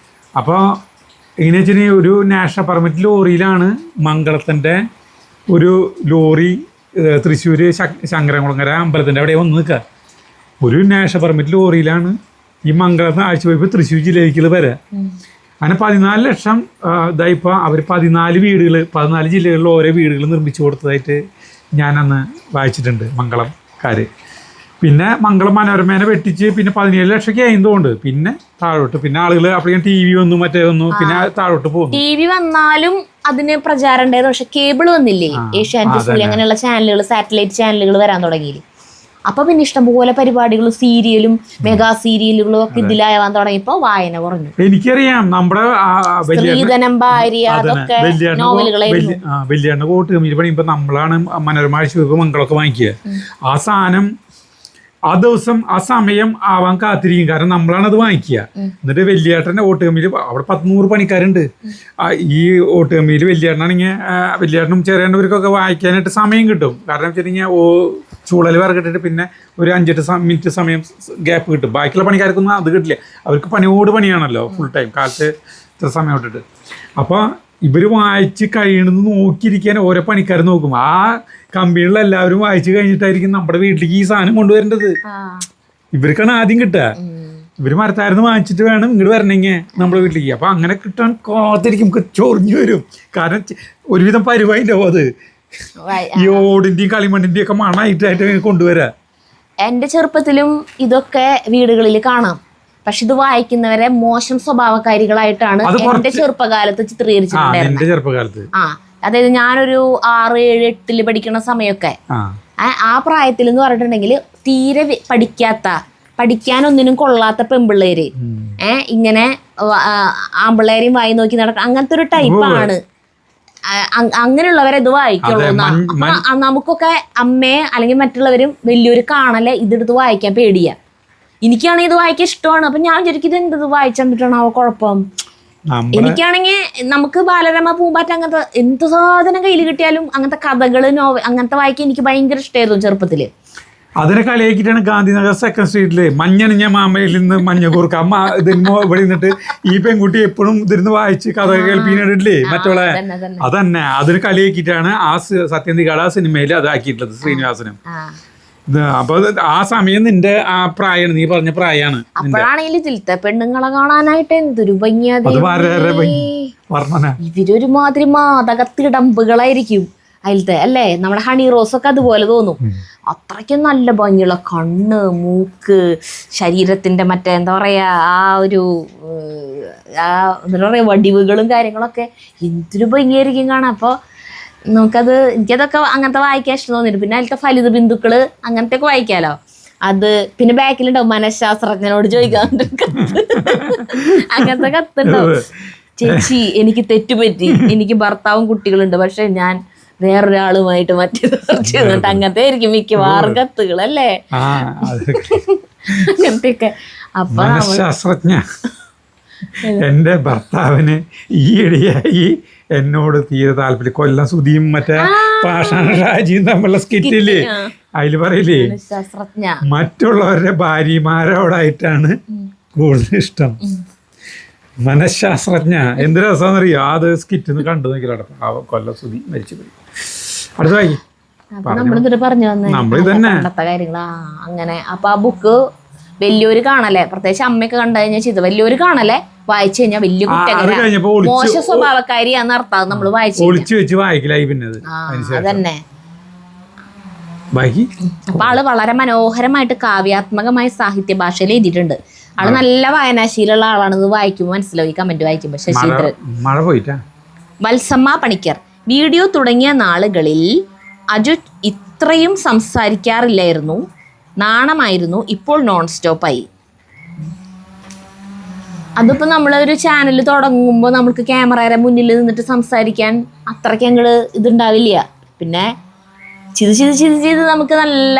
Speaker 2: അപ്പോൾ എങ്ങനെ വെച്ചിട്ടുണ്ടെങ്കിൽ ഒരു നാഷണൽ പെർമിറ്റ് ലോറിയിലാണ് മംഗളത്തിൻ്റെ ഒരു ലോറി തൃശ്ശൂർ ശങ്കരൻകുളങ്ങര അമ്പലത്തിൻ്റെ അവിടെ വന്ന് നിൽക്കുക. ഒരു നാഷണൽ പെർമിറ്റ് ലോറിയിലാണ് ഈ മംഗളത്തിന് ആഴ്ച പോയപ്പോൾ തൃശ്ശൂർ ജില്ലയിലേക്ക് വരെ. അങ്ങനെ 14 ലക്ഷം ഇതായിപ്പോൾ അവർ 14 വീടുകൾ 14 ജില്ലകളിൽ ഓരോ വീടുകൾ നിർമ്മിച്ചു കൊടുത്തതായിട്ട് ഞാനന്ന് വായിച്ചിട്ടുണ്ട് മംഗളംകാർ. പിന്നെ മംഗളം മനോരമേനെ വെട്ടിച്ച് പിന്നെ 17 ലക്ഷമൊക്കെ ആയതുകൊണ്ട് പിന്നെ താഴോട്ട് പിന്നെ ആളുകൾ അപ്പോഴേക്കും TV വന്നു മറ്റേ വന്നു പിന്നെ താഴോട്ട് പോകുന്നു.
Speaker 1: TV വന്നാലും അതിന് പ്രചാരം ഉണ്ടായത്. പക്ഷെ കേബിൾ വന്നില്ലേ, ഏഷ്യാനെറ്റ്, സൂര്യ അങ്ങനെയുള്ള ചാനലുകൾ, സാറ്റലൈറ്റ് ചാനലുകൾ വരാൻ തുടങ്ങിയില്ലേ. അപ്പൊ പിന്നെ ഇഷ്ടംപോലെ പരിപാടികളും സീരിയലും മെഗാ സീരിയലുകളും ഒക്കെ ഇതിലാവാൻ തുടങ്ങിയപ്പോ വായന കുറഞ്ഞു.
Speaker 2: എനിക്കറിയാം നമ്മുടെ
Speaker 1: സ്ത്രീധനം, ഭാര്യ, അതൊക്കെ നോവലുകളായിരുന്നു.
Speaker 2: വലിയ കോട്ട് കമ്മിറ്റി പണിയുമ്പോ നമ്മളാണ് മനോരമ ആഴ്ച മംഗളമൊക്കെ വാങ്ങിക്കുക. ആ സാധനം ആ ദിവസം ആ സമയം ആവാൻ കാത്തിരിക്കും, കാരണം നമ്മളാണ് അത് വാങ്ങിക്കുക. എന്നിട്ട് വലിയേട്ടൻ്റെ ഓട്ട് കമ്മിയിൽ അവിടെ 100 പണിക്കാരുണ്ട്. ഈ ഓട്ട് കമ്മിയിൽ വലിയേട്ടനാണെങ്കിൽ വലിയേട്ടനും ചെറിയവർക്കൊക്കെ വായിക്കാനായിട്ട് സമയം കിട്ടും. കാരണം വെച്ചിട്ടുണ്ടെങ്കിൽ ചൂളൽ വിറകിട്ടിട്ട് പിന്നെ ഒരു 5-8 മിനിറ്റ് സമയം ഗ്യാപ്പ് കിട്ടും. ബാക്കിയുള്ള പണിക്കാർക്കൊന്നും അത് കിട്ടില്ല. അവർക്ക് പണിയോട് പണിയാണല്ലോ ഫുൾ ടൈം, കാലത്ത് ഇത്ര സമയം ഇട്ടിട്ട്. അപ്പോൾ ഇവർ വായിച്ച് കഴിയണമെന്ന് നോക്കിയിരിക്കാൻ ഓരോ പണിക്കാർ നോക്കും. ആ കമ്പനികളിൽ എല്ലാവരും വായിച്ചു കഴിഞ്ഞിട്ടായിരിക്കും നമ്മുടെ വീട്ടിലേക്ക് ഈ സാധനം കൊണ്ടുവരേണ്ടത്. ഇവർക്കാണ് ആദ്യം കിട്ടുക. ഇവർ മരത്തായിരുന്നു വാങ്ങിച്ചിട്ട് വേണം ഇങ്ങോട്ട് വരണമെങ്കിൽ നമ്മുടെ വീട്ടിലേക്ക്. അപ്പം അങ്ങനെ കിട്ടാൻ കാത്തിരിക്കും, ചൊറിഞ്ഞു വരും. കാരണം ഒരുവിധം പരിവായിണ്ടാവും അത്. ഈ ഓടിൻ്റെയും കളിമണ്ണിൻ്റെയും ഒക്കെ മണമായിട്ടായിട്ട് കൊണ്ടുവരാ.
Speaker 1: എൻ്റെ ചെറുപ്പത്തിലും ഇതൊക്കെ വീടുകളിൽ കാണാം. പക്ഷെ ഇത് വായിക്കുന്നവരെ മോശം സ്വഭാവക്കാരികളായിട്ടാണ് എന്റെ ചെറുപ്പകാലത്ത് ചിത്രീകരിച്ചിട്ടുണ്ടായിരുന്നത്. അതായത് ഞാനൊരു 6, 7, 8 പഠിക്കുന്ന സമയമൊക്കെ ആ പ്രായത്തിൽ എന്ന് പറഞ്ഞിട്ടുണ്ടെങ്കിൽ തീരെ പഠിക്കാനൊന്നിനും കൊള്ളാത്ത പെൺപിള്ളേര് ഇങ്ങനെ ആമ്പിള്ളേരെയും വായി നോക്കി നടക്കണം, അങ്ങനത്തെ ഒരു ടൈപ്പാണ്. അങ്ങനെയുള്ളവരെ ഇത് വായിക്കുള്ളൂ. നമുക്കൊക്കെ അമ്മയെ അല്ലെങ്കിൽ മറ്റുള്ളവരും വലിയൊരു കാണലെ ഇതെടുത്ത് വായിക്കാൻ പേടിയാ. എനിക്കാണെങ്കിൽ ഇത് വായിക്കാൻ ഇഷ്ടമാണ്. അപ്പൊ ഞാൻ ശരിക്കും ഇത് എന്ത് വായിച്ചെന്നിട്ടാണോ കുഴപ്പം. എനിക്കാണെങ്കിൽ നമുക്ക് ബാലരമ, പൂമ്പാറ്റ, അങ്ങനത്തെ എന്ത് സാധനം കയ്യിൽ കിട്ടിയാലും അങ്ങനത്തെ കഥകള്, നോവൽ അങ്ങനത്തെ വായിക്കാൻ എനിക്ക് ഭയങ്കര ഇഷ്ടമായിരുന്നു ചെറുപ്പത്തില്.
Speaker 2: അതിനെ കളിയാക്കിയിട്ടാണ് ഗാന്ധിനഗർ 2nd സ്ട്രീറ്റില് മഞ്ഞണിഞ്ഞ മാമയിൽ നിന്ന് മഞ്ഞ കൂർക്ക അമ്മ ഇതിന് ഇവിടെ നിന്നിട്ട് ഈ പെൺകുട്ടി എപ്പോഴും ഇതിരുന്ന് വായിച്ച് കഥ കേൾപ്പിന്നിട്ടില്ലേ മറ്റുള്ള. അതന്നെ അതിന് കളിയാക്കിയിട്ടാണ് ആ സത്യന്തികാട് ആ സിനിമയിൽ അതാക്കിയിട്ടുള്ളത് ശ്രീനിവാസനും. അപ്പൊ ആ സമയം നിന്റെ ആ പ്രായമാണ്, നീ പറഞ്ഞ പ്രായമാണ്.
Speaker 1: അപ്പോഴാണെങ്കിൽ ഇതിലത്തെ പെണ്ണുങ്ങളെ കാണാനായിട്ട് എന്തൊരു ഭംഗിയാ. ഇവരൊരുമാതിരി മാതകത്തിടമ്പുകളായിരിക്കും അതിലത്തെ, അല്ലേ? നമ്മുടെ ഹണി റോസ് ഒക്കെ അതുപോലെ തോന്നും. അത്രയ്ക്കും നല്ല ഭംഗിയുള്ള കണ്ണ്, മൂക്ക്, ശരീരത്തിന്റെ മറ്റേ എന്താ പറയാ ആ ഒരു എന്താ പറയാ വടിവുകളും കാര്യങ്ങളൊക്കെ എന്തൊരു ഭംഗിയായിരിക്കും കാണാൻ. അപ്പൊ എനിക്കതൊക്കെ അങ്ങനത്തെ വായിക്കാൻ ഇഷ്ടം തോന്നിയിട്ട്. പിന്നെ അതിലത്തെ ഫലിത ബിന്ദുക്കള് അങ്ങനത്തെ ഒക്കെ വായിക്കാലോ. അത് പിന്നെ ബാക്കിലുണ്ടാവും മനഃശാസ്ത്രജ്ഞനോട് ചോദിക്കാൻ അങ്ങനത്തെ കത്തുണ്ടാവും. ചേച്ചി എനിക്ക് തെറ്റുപറ്റി, എനിക്ക് ഭർത്താവും കുട്ടികളുണ്ട്, പക്ഷെ ഞാൻ വേറൊരാളുമായിട്ട് മറ്റേത് അങ്ങനത്തെ ആയിരിക്കും മിക്കവാറും കത്തുകൾ, അല്ലേ? അങ്ങനത്തെയൊക്കെ. അപ്പൊ
Speaker 2: മനഃശാസ്ത്രജ്ഞ എന്റെ ഭർത്താവിന് ഈയിടെയായി എന്നോട് തീരെ താല്പര്യം. കൊല്ലം സുധിയും മറ്റേ പാഷാണ ഷാജിയും തമ്മിലുള്ള സ്കിറ്റില്ലേ, അതിൽ പറയില്ലേ മറ്റുള്ളവരുടെ ഭാര്യമാരോടായിട്ടാണ് കൂടുതൽ ഇഷ്ടം. മനഃശാസ്ത്രജ്ഞ എന്ത് രസമാണെന്നറിയോ? അത് സ്കിറ്റ് കണ്ടു നോക്കിയാണ് കൊല്ലം സുധി മരിച്ചു പോയി. അടുത്ത വായി നമ്മളിത് തന്നെ
Speaker 1: കാര്യങ്ങളാ അങ്ങനെ. അപ്പൊ ആ ബുക്ക് വലിയൊരു കാണല്ലേ, പ്രത്യേകിച്ച് അമ്മയൊക്കെ കണ്ടു കഴിഞ്ഞാൽ ചെയ്ത് വലിയൊരു കാണല്ലേ വായിച്ചു കഴിഞ്ഞാൽ വലിയ കുറ്റകര മോശ സ്വഭാവക്കാരിയാന്ന് അർത്ഥം. നമ്മൾ
Speaker 2: ഒളിച്ചു വെച്ച് വായിക്കലായി പിന്നെ
Speaker 1: അതന്നെ. അപ്പൊ ആള് വളരെ മനോഹരമായിട്ട് കാവ്യാത്മകമായ സാഹിത്യ ഭാഷയിൽ എഴുതിയിട്ടുണ്ട്. ആള് നല്ല വായനാശീലമുള്ള ആളാണെന്ന് വായിക്കുമ്പോൾ മനസ്സിലാവും, കമന്റ് വായിക്കുമ്പോൾ. ശശീന്ദ്രൻ.
Speaker 2: മഴ പോയിട്ടാ.
Speaker 1: വത്സമ്മ പണിക്കർ. വീഡിയോ തുടങ്ങിയ നാളുകളിൽ അജു ഇത്രയും സംസാരിക്കാറില്ലായിരുന്നു, നാണമായിരുന്നു, ഇപ്പോൾ നോൺ സ്റ്റോപ്പായി. അതിപ്പോൾ നമ്മളൊരു ചാനൽ തുടങ്ങുമ്പോൾ നമുക്ക് ക്യാമറയുടെ മുന്നിൽ നിന്നിട്ട് സംസാരിക്കാൻ അത്രയ്ക്ക് അങ്ങോട്ട് ഇതുണ്ടാവില്ല. പിന്നെ ചെയ്ത് നമുക്ക് നല്ല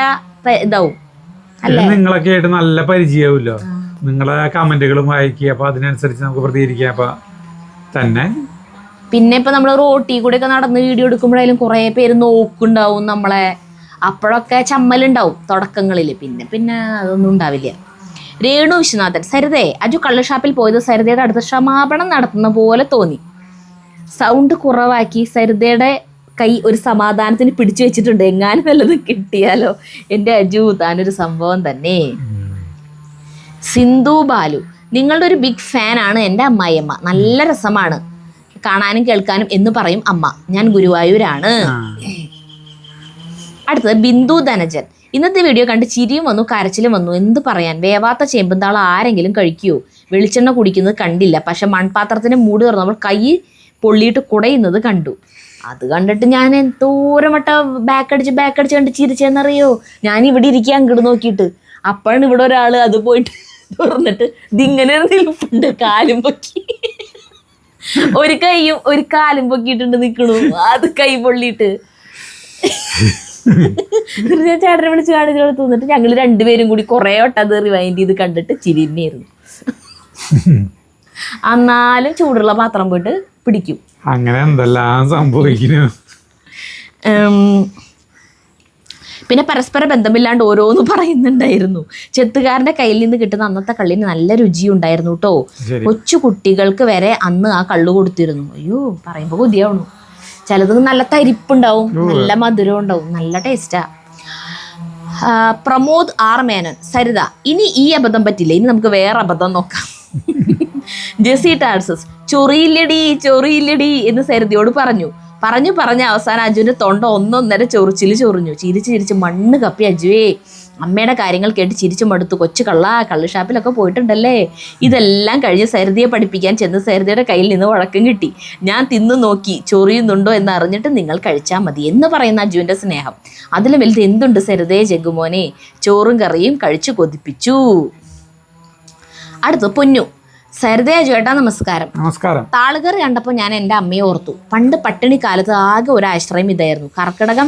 Speaker 1: ഇതാവും, അല്ലേ?
Speaker 2: നിങ്ങളൊക്കെ ആയിട്ട് നല്ല പരിചയമാവുമല്ലോ, നിങ്ങളെ കമന്റുകളും വായിക്കുക, അപ്പൊ അതിനനുസരിച്ച് നമുക്ക് പ്രതികരിക്കാം. അപ്പൊ തന്നെ
Speaker 1: പിന്നെ ഇപ്പൊ നമ്മൾ റോട്ടി കൂടെ ഒക്കെ നടന്ന് വീഡിയോ എടുക്കുമ്പോഴായാലും കുറെ പേര് നോക്കുണ്ടാവും നമ്മളെ. അപ്പോഴൊക്കെ ചമ്മലുണ്ടാവും തുടക്കങ്ങളിൽ, പിന്നെ അതൊന്നും ഉണ്ടാവില്ല. രേണു വിശ്വനാഥൻ, സരിതേ അജു കള്ളുഷാപ്പിൽ പോയത് സരിതയുടെ അടുത്ത് ക്ഷമാപണം നടത്തുന്ന പോലെ തോന്നി. സൗണ്ട് കുറവാക്കി സരിതയുടെ കൈ ഒരു സമാധാനത്തിന് പിടിച്ചു വെച്ചിട്ടുണ്ട്, എങ്ങാനും വല്ലതും കിട്ടിയാലോ. എൻ്റെ അജു താനൊരു സംഭവം തന്നെ. സിന്ധു ബാലു, നിങ്ങളുടെ ഒരു ബിഗ് ഫാനാണ് എൻ്റെ അമ്മായിയമ്മ, നല്ല രസമാണ് കാണാനും കേൾക്കാനും എന്ന് പറയും അമ്മ. ഞാൻ ഗുരുവായൂരാണ്. അടുത്തത് ബിന്ദു ധനജൻ, ഇന്നത്തെ വീഡിയോ കണ്ട് ചിരിയും വന്നു കരച്ചിലും വന്നു. എന്ത് പറയാൻ, വേവാത്ത ചേമ്പുംതാളം ആരെങ്കിലും കഴിക്കുമോ? വെളിച്ചെണ്ണ കുടിക്കുന്നത് കണ്ടില്ല, പക്ഷെ മൺപാത്രത്തിന് മൂടി തുറന്നപ്പോൾ കൈ പൊള്ളിയിട്ട് കുടയുന്നത് കണ്ടു. അത് കണ്ടിട്ട് ഞാൻ എന്തോരം വട്ടം ബാക്കടിച്ച് കണ്ട് ചിരിച്ചെന്നറിയോ. ഞാൻ ഇവിടെ ഇരിക്കുക അങ്ങോട്ട് നോക്കിയിട്ട്, അപ്പോഴാണ് ഇവിടെ ഒരാൾ അത് പോയിട്ട് തുറന്നിട്ട് ഇതിങ്ങനെ നിൽപ്പുണ്ട്, കാലും പൊക്കി, ഒരു കൈയും ഒരു കാലും പൊക്കിയിട്ടുണ്ട് നിൽക്കണു, അത് കൈ പൊള്ളിയിട്ട്. ഞാൻ ചേട്ടനെ വിളിച്ച് കാണിച്ചു തോന്നിട്ട് ഞങ്ങൾ രണ്ടുപേരും കൂടി കുറേ വട്ടം അത് റിവൈൻഡ് ചെയ്ത് കണ്ടിട്ട് ചിരി തന്നെയായിരുന്നു. എന്നാലും ചൂടുള്ള പാത്രം പോയിട്ട് പിടിക്കും.
Speaker 2: അങ്ങനെ എന്തെല്ലാം സംഭവിക്കുന്നു.
Speaker 1: പിന്നെ പരസ്പര ബന്ധമില്ലാണ്ട് ഓരോന്ന് പറയുന്നുണ്ടായിരുന്നു. ചെത്തുകാരന്റെ കയ്യിൽ നിന്ന് കിട്ടുന്ന അന്നത്തെ കള്ളിന് നല്ല രുചിയുണ്ടായിരുന്നു കേട്ടോ. കൊച്ചു കുട്ടികൾക്ക് വരെ അന്ന് ആ കള്ളു കൊടുത്തിരുന്നു. അയ്യോ പറയുമ്പോ കൊതിയാവണു. ചിലത് നല്ല തരിപ്പുണ്ടാവും, നല്ല മധുരം ഉണ്ടാവും, നല്ല ടേസ്റ്റാ. പ്രമോദ് ആർ മേനൻ, സരിത ഇനി ഈ അബദ്ധം പറ്റില്ല, ഇനി നമുക്ക് വേറെ അബദ്ധം നോക്കാം. ജെസി ടാർസസ്, ചൊറിയില്ലടി എന്ന് സരിതയോട് പറഞ്ഞു അവസാനം അജുവിന്റെ തൊണ്ട 1.5 ചൊറിച്ചില് ചൊറിഞ്ഞു. ചിരിച്ച് മണ്ണ് കപ്പി അജുവേ. അമ്മയുടെ കാര്യങ്ങൾ കേട്ട് ചിരിച്ചു മടുത്തു. കൊച്ചു കള്ളുഷാപ്പിലൊക്കെ പോയിട്ടുണ്ടല്ലേ. ഇതെല്ലാം കഴിഞ്ഞ് സരിതയെ പഠിപ്പിക്കാൻ ചെന്ന് സരിതയുടെ കയ്യിൽ നിന്ന് വഴക്കം കിട്ടി. ഞാൻ തിന്നു നോക്കി, ചൊറിയുന്നുണ്ടോ എന്ന് അറിഞ്ഞിട്ട് നിങ്ങൾ കഴിച്ചാൽ മതി എന്ന് പറയുന്ന അജുവിന്റെ സ്നേഹം. അതിലും വലുത് എന്തുണ്ട് സരിതയെ ജഗ്ഗുമോനെ. ചോറും കറിയും കഴിച്ചു കൊതിപ്പിച്ചു. അടുത്ത് പൊന്നു, സരിതയ ചേട്ടാ നമസ്കാരം. താളുകറി കണ്ടപ്പോൾ ഞാൻ എൻ്റെ അമ്മയെ ഓർത്തു. പണ്ട് പട്ടിണി കാലത്ത് ആകെ ഒരു ആശ്രയം ഇതായിരുന്നു. കർക്കിടകം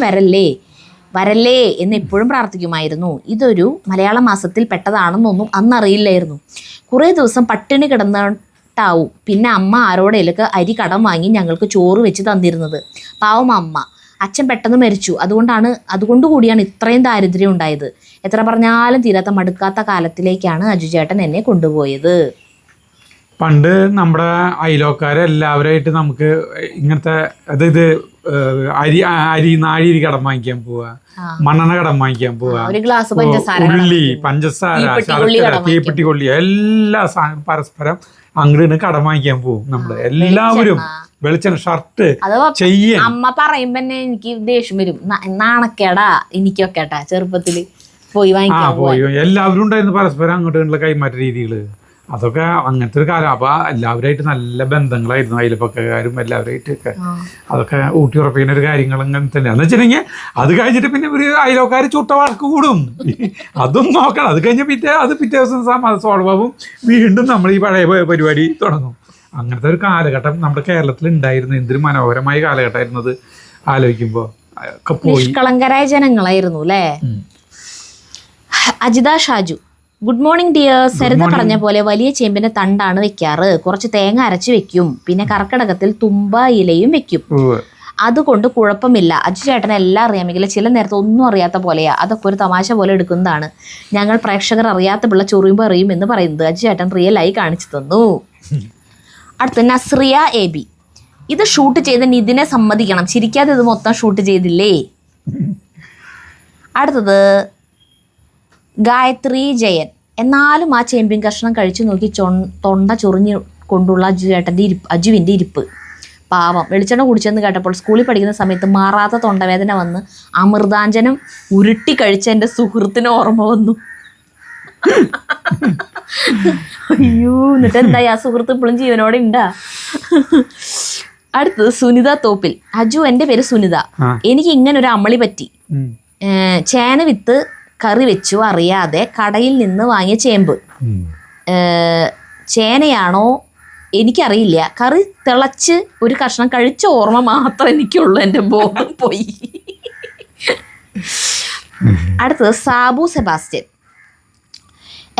Speaker 1: വരല്ലേ എന്ന് എപ്പോഴും പ്രാർത്ഥിക്കുമായിരുന്നു. ഇതൊരു മലയാള മാസത്തിൽ പെട്ടതാണെന്നൊന്നും അന്നറിയില്ലായിരുന്നു. കുറേ ദിവസം പട്ടിണി കിടന്നിട്ടാവും പിന്നെ അമ്മ ആരോടെയൊക്കെ അരി കടം വാങ്ങി ഞങ്ങൾക്ക് ചോറ് വെച്ച് തന്നിരുന്നത്. പാവം അമ്മ. അച്ഛൻ പെട്ടെന്ന് മരിച്ചു. അതുകൊണ്ടുകൂടിയാണ് ഇത്രയും ദാരിദ്ര്യം ഉണ്ടായത്. എത്ര പറഞ്ഞാലും തീരാത്ത മടുക്കാത്ത കാലത്തിലേക്കാണ് അജു ചേട്ടൻ എന്നെ കൊണ്ടുപോയത്.
Speaker 2: പണ്ട് നമ്മുടെ അയലോക്കാരെല്ലാവരായിട്ട് നമുക്ക് ഇങ്ങനത്തെ അതായത് നാഴി കടം വാങ്ങിക്കാൻ പോവാ, മണ്ണെണ്ണ കടം വാങ്ങിക്കാൻ പോവാ, ഉള്ളി, പഞ്ചസാര, ശർക്കര, തീപ്പെട്ടി കൊള്ളി, എല്ലാ സാധനം പരസ്പരം അങ്ങോട്ട് കടം വാങ്ങിക്കാൻ പോകും. നമ്മള് എല്ലാവരും വെളിച്ചെണ്ണ, ഷർട്ട് ചെയ്യാൻ.
Speaker 1: അമ്മ പറയുമ്പോ തന്നെ എനിക്ക് ദേഷ്യം വരും. നാണക്കേടാ എനിക്കൊക്കെ ചെറുപ്പത്തില് പോയി വാങ്ങിക്കാൻ.
Speaker 2: എല്ലാവരും ഉണ്ടായിരുന്നു പരസ്പരം അങ്ങോട്ടുള്ള കൈമാറ്റ രീതികള്. അതൊക്കെ അങ്ങനത്തെ ഒരു കാലം. അപ്പൊ എല്ലാവരായിട്ട് നല്ല ബന്ധങ്ങളായിരുന്നു, അയൽപ്പക്കാരും എല്ലാവരായിട്ടൊക്കെ. അതൊക്കെ ഊട്ടി ഉറപ്പിക്കുന്ന ഒരു കാര്യങ്ങൾ അങ്ങനെ തന്നെയാന്ന് വെച്ചിട്ടുണ്ടെങ്കിൽ അത് കഴിഞ്ഞിട്ട് പിന്നെ ഒരു അയൽക്കാർ ചുട്ട വഴക്ക് കൂടും. അതും നോക്കണം. അത് കഴിഞ്ഞ പിറ്റേ ദിവസം സോൾവാവും, വീണ്ടും നമ്മൾ ഈ പഴയ പരിപാടി തുടങ്ങും. അങ്ങനത്തെ ഒരു കാലഘട്ടം നമ്മുടെ കേരളത്തിൽ ഉണ്ടായിരുന്നു. എന്തൊരു മനോഹരമായ കാലഘട്ടമായിരുന്നു അത് ആലോചിക്കുമ്പോ.
Speaker 1: നിഷ്കളങ്കരായ ജനങ്ങളായിരുന്നു അല്ലേ. Ajitha Shaju, good morning dear. Saritha പറഞ്ഞ പോലെ വലിയ ചേമ്പിന്റെ തണ്ടാണ് വെക്കാറ്. കുറച്ച് തേങ്ങ അരച്ച് വെക്കും. പിന്നെ കർക്കിടകത്തിൽ തുമ്പ ഇലയും വെക്കും. അതുകൊണ്ട് കുഴപ്പമില്ല. അജു ചേട്ടനെ എല്ലാം അറിയാമെങ്കിലും ചില നേരത്തെ ഒന്നും അറിയാത്ത പോലെയാ. അതൊക്കെ ഒരു തമാശ പോലെ എടുക്കുന്നതാണ്. ഞങ്ങൾ പ്രേക്ഷകർ അറിയാത്ത പിള്ള ചൊറിയുമ്പോൾ അറിയും എന്ന് പറയുന്നത് അജു ചേട്ടൻ റിയലായി കാണിച്ചു തന്നു. അടുത്ത നസ്രിയ എ ബി, ഇത് ഷൂട്ട് ചെയ്ത നിതിനെ സമ്മതിക്കണം. ചിരിക്കാതെ ഇത് മൊത്തം ഷൂട്ട് ചെയ്തില്ലേ. അടുത്തത് ഗായത്രി ജയൻ, എന്നാലും ആ ചേമ്പിൻ കഷ്ണം കഴിച്ചു നോക്കി തൊണ്ട ചൊറിഞ്ഞു കൊണ്ടുള്ള അജുവിൻ്റെ ഇരിപ്പ്. പാവം. വെളിച്ചെണ്ണ കുടിച്ചെന്ന് കേട്ടപ്പോൾ സ്കൂളിൽ പഠിക്കുന്ന സമയത്ത് മാറാത്ത തൊണ്ടവേദന വന്ന് അമൃതാഞ്ജനം ഉരുട്ടി കഴിച്ച എൻ്റെ സുഹൃത്തിന് ഓർമ്മ വന്നു. അയ്യോ, എന്നിട്ട് എന്തായി ആ സുഹൃത്ത് ഇപ്പോഴും ജീവനോടെ ഉണ്ടാ. അടുത്തത് സുനിത തോപ്പിൽ, അജു എൻ്റെ പേര് സുനിത. എനിക്ക് ഇങ്ങനെ ഒരു അമളി പറ്റി. ചേന വിത്ത് കറി വെച്ചു അറിയാതെ കടയിൽ നിന്ന് വാങ്ങിയ ചേമ്പ്. ചേനയാണോ എനിക്കറിയില്ല. കറി തിളച്ച് ഒരു കഷ്ണം കഴിച്ച ഓർമ്മ മാത്രം എനിക്കുള്ളൂ. എൻ്റെ ബോധം പോയി. അടുത്തത് സാബു സെബാസ്റ്റ്യൻ,